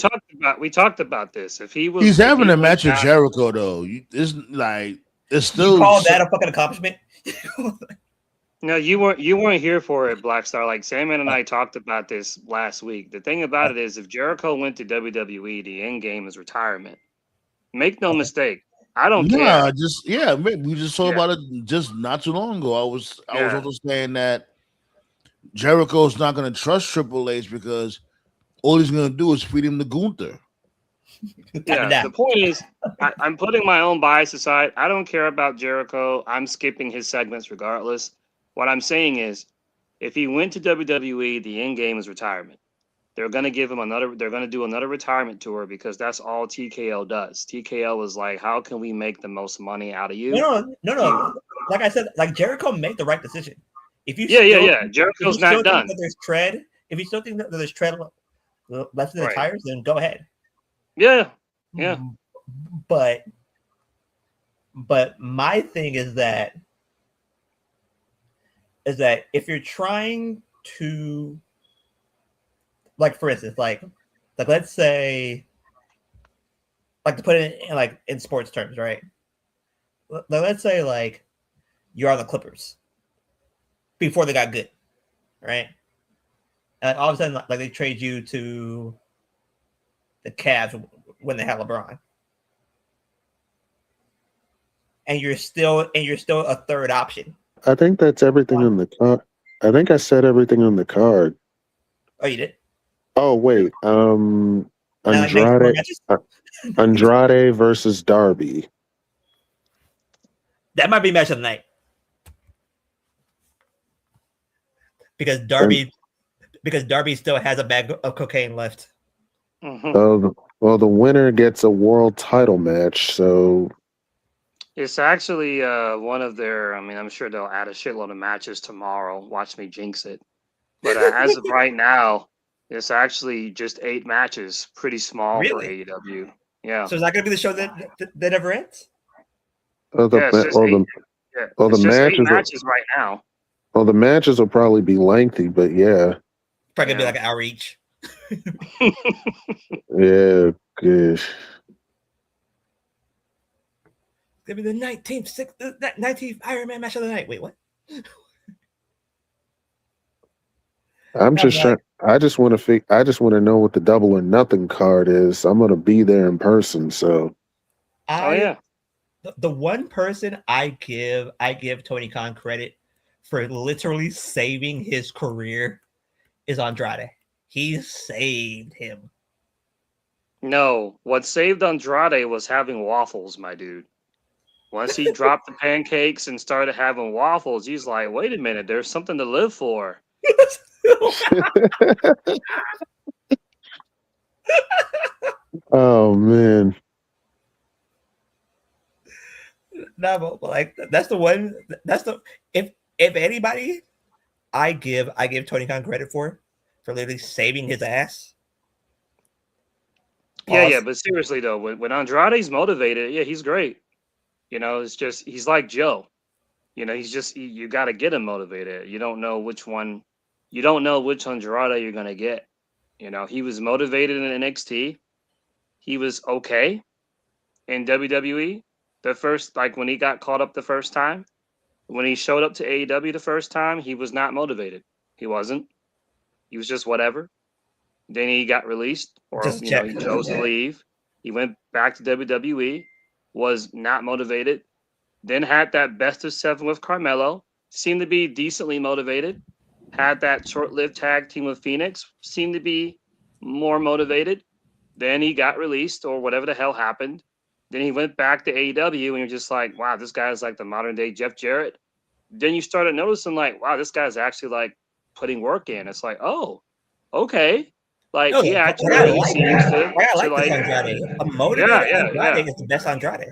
talked about this. If he was, he's if having he a went match with down, Jericho though. It's like it's You still call that a fucking accomplishment? no, you weren't here for it, Black Star. Like Sandman and I talked about this last week. The thing about it is, if Jericho went to WWE, the end game is retirement. Make no mistake. I don't care. we just talked Yeah, about it just not too long ago. I was yeah, also saying that Jericho's not going to trust Triple H because all he's going to do is feed him to Gunther. yeah. The point is, I'm putting my own bias aside. I don't care about Jericho. I'm skipping his segments regardless. What I'm saying is, if he went to WWE, the end game is retirement. They're gonna give him another. They're gonna do another retirement tour because that's all TKO does. TKO is like, how can we make the most money out of you? No. Like I said, like Jericho made the right decision. If you Jericho's not done. That there's tread, if you still think that there's tread left in the Right. tires, then go ahead. Yeah. But my thing is that if you're trying to, like, for instance, like let's say, like, to put it in sports terms, right? Let's say like you're on the Clippers before they got good, right? And all of a sudden, like they trade you to the Cavs when they had LeBron, and you're still a third option. I think that's everything on the card. I think I said everything on the card. Oh, you did? Oh wait, Andrade versus Darby. That might be match of the night because Darby still has a bag of cocaine left. Mm-hmm. Well, the winner gets a world title match. So it's actually one of their. I mean, I'm sure they'll add a shitload of matches tomorrow. Watch me jinx it. But as of right now, it's actually just 8 matches. Pretty small for AEW. Yeah. So is that going to be the show that never ends? the matches right now. Well, the matches will probably be lengthy, but yeah. Probably going to be like an hour each. Yeah, gosh. It's going to be the 19th Iron Man match of the night. Wait, what? I'm just trying. I just want to know what the Double or Nothing card is. I'm gonna be there in person. So, the one person I give Tony Khan credit for literally saving his career is Andrade. He saved him. No, what saved Andrade was having waffles, my dude. Once he dropped the pancakes and started having waffles, he's like, wait a minute, there's something to live for. Oh man. No, but like that's the one. That's the if anybody, I give Tony Khan credit for literally saving his ass. Yeah, Pause. but seriously though, when Andrade's motivated, yeah, he's great. You know, it's just he's like Joe. You know, he's just you got to get him motivated. You don't know which one, you don't know which Andrade you're gonna get. You know, he was motivated in NXT. He was okay in WWE. The first, like when he got caught up the first time, when he showed up to AEW the first time, he was not motivated. He wasn't. He was just whatever. Then he got released, or Just you know, check. he chose to leave. He went back to WWE, was not motivated. Then had that best of 7 with Carmelo, seemed to be decently motivated. Had that short-lived tag team with Phoenix, seemed to be more motivated. Then he got released, or whatever the hell happened. Then he went back to AEW, and you're just like, wow, this guy's like the modern day Jeff Jarrett. Then you started noticing, like, wow, this guy's actually like putting work in. It's like, oh, okay. Like he actually seems to I like like, this Andrade. A motivated Andrade is the best Andrade.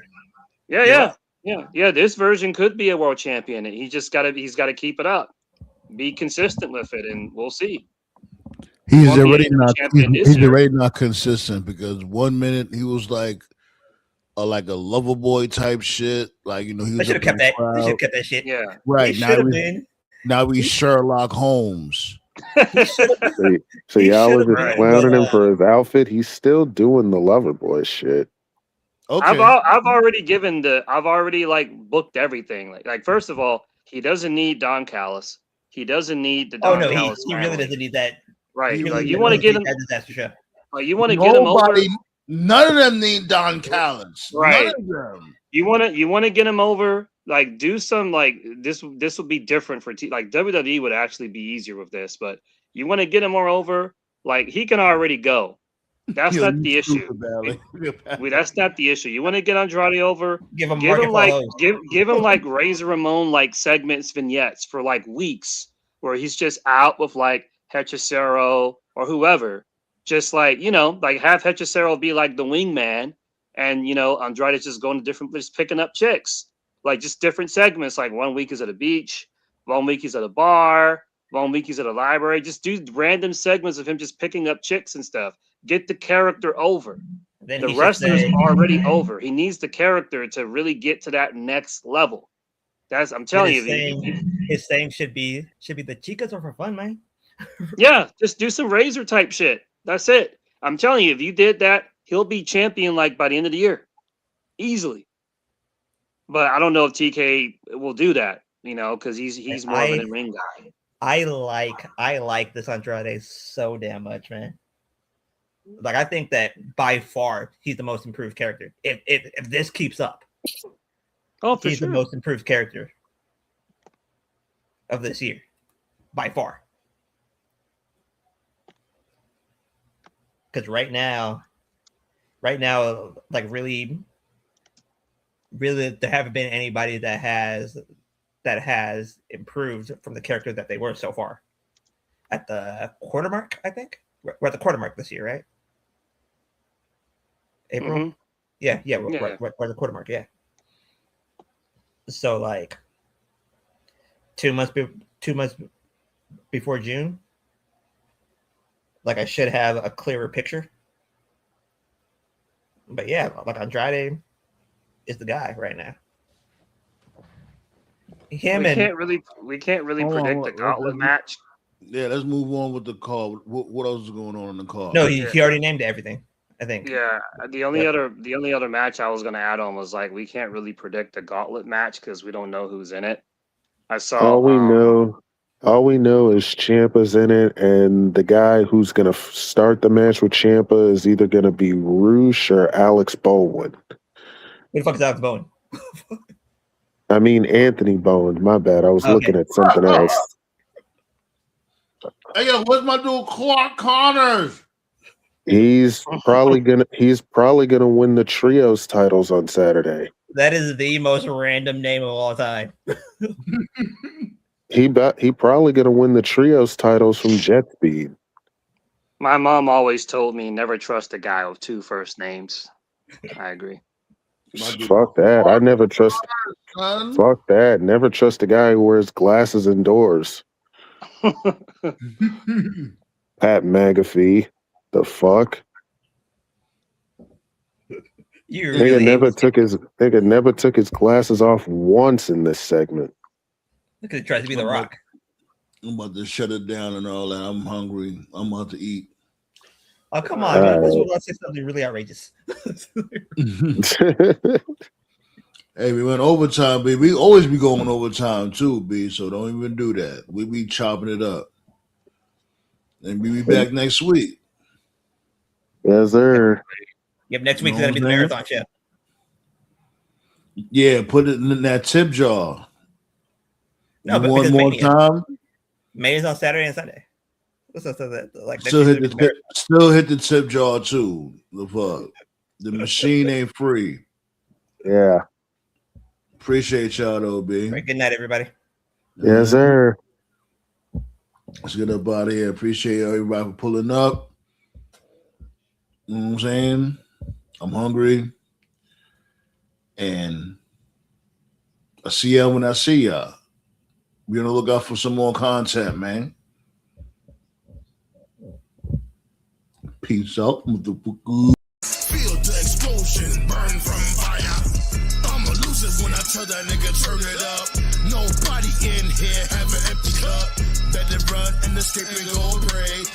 Yeah. This version could be a world champion. He's got to keep it up, be consistent with it, and we'll see. He's Won't be already a not. champion this He's year. already not consistent because 1 minute he was like a lover boy type shit. Like he They was should have up in kept the that. They crowd. should have kept that shit. Yeah, Right He now, should have been. now he's Sherlock Holmes. He should have. So He y'all were should've just been, clowning but, him for his outfit. He's still doing the lover boy shit. Okay, I've already like booked everything. Like first of all, he doesn't need Don Callis. He doesn't need the Oh Don no, Callis he really family. doesn't need that. Right. He Like really you want to get him. that disaster show. Like you want to get him over. nobody. None of them need Don Callis. Right. None of them. You want to get him over. Like do some like this. This would be different for like WWE would actually be easier with this, but you want to get him more over. Like he can already go. That's Yo, not you the issue. stupid, Valley. That's not the issue. You want to get Andrade over. Give him Give market him like follows. give him like Razor Ramon like segments, vignettes for like weeks where he's just out with like Hechicero or whoever. Just like, like have Hechicero be like the wingman and Andrade's just going to different just picking up chicks. Like just different segments. Like 1 week is at a beach, 1 week he's at a bar, 1 week he's at a library. Just do random segments of him just picking up chicks and stuff. Get the character over. Then The he should wrestler's say- already over. He needs the character to really get to that next level. I'm telling you. His saying should be the chicas are for fun, man. Yeah, just do some Razor type shit. That's it. I'm telling you, if you did that, he'll be champion like by the end of the year, easily. But I don't know if TK will do that, because he's more of an in-ring guy. I like this Andrade so damn much, man. Like I think that by far he's the most improved character. If this keeps up, He's the most improved character of this year, by far. Because right now, like really, there haven't been anybody that has improved from the character that they were so far. At the quarter mark, I think we're at the quarter mark this year, right? April. Mm-hmm. Yeah, we're at the quarter mark. Yeah. So like 2 months before June, like I should have a clearer picture. But yeah, like Andrade is the guy right now. We can't really predict the gauntlet match. Yeah, let's move on with the call. What else is going on in the call? No, he already named everything, I think. Yeah, the only other match I was gonna add on was like we can't really predict the gauntlet match because we don't know who's in it. I saw All we know is Ciampa's in it, and the guy who's gonna start the match with Ciampa is either gonna be Roosh or Alex Bowen. Who the fuck is Alex Bowen? I mean Anthony Bowen. My bad. I was looking at something else. Hey, yo, where's my dude Clark Connors? He's probably gonna win the trios titles on Saturday. That is the most random name of all time. He probably gonna win the trios titles from Jet Speed. My mom always told me never trust a guy with 2 first names. I agree. Fuck that. I never trust. Son. Fuck that. Never trust a guy who wears glasses indoors. Pat McAfee. The fuck? You Nigga really never took his glasses off once in this segment. look at it tries to be the Rock. I'm about to shut it down and all that. I'm hungry. I'm about to eat. Oh, come on, man. Let's say something really outrageous. Hey, we went overtime, B. We always be going overtime too, B. So don't even do that. We be chopping it up. And we be back next week. Yes, sir. Yep, next week's gonna be the marathon show. Yeah, put it in that tip jar. No, but one more time. May's on Saturday and Sunday. So that, like, Still hit the tip jar too. The fuck. The machine ain't free. Yeah. Appreciate y'all though, B. Right, good night, everybody. Yes, sir. Let's get up out of here. Appreciate everybody for pulling up. You know what I'm saying? I'm hungry. And I see y'all when I see y'all. Be on the lookout for some more content, man. Peace out. Feel the explosion, burn from fire. I'ma lose it when I tell that nigga turn it up. Nobody in here have an empty cup. Better run and escape and go pray.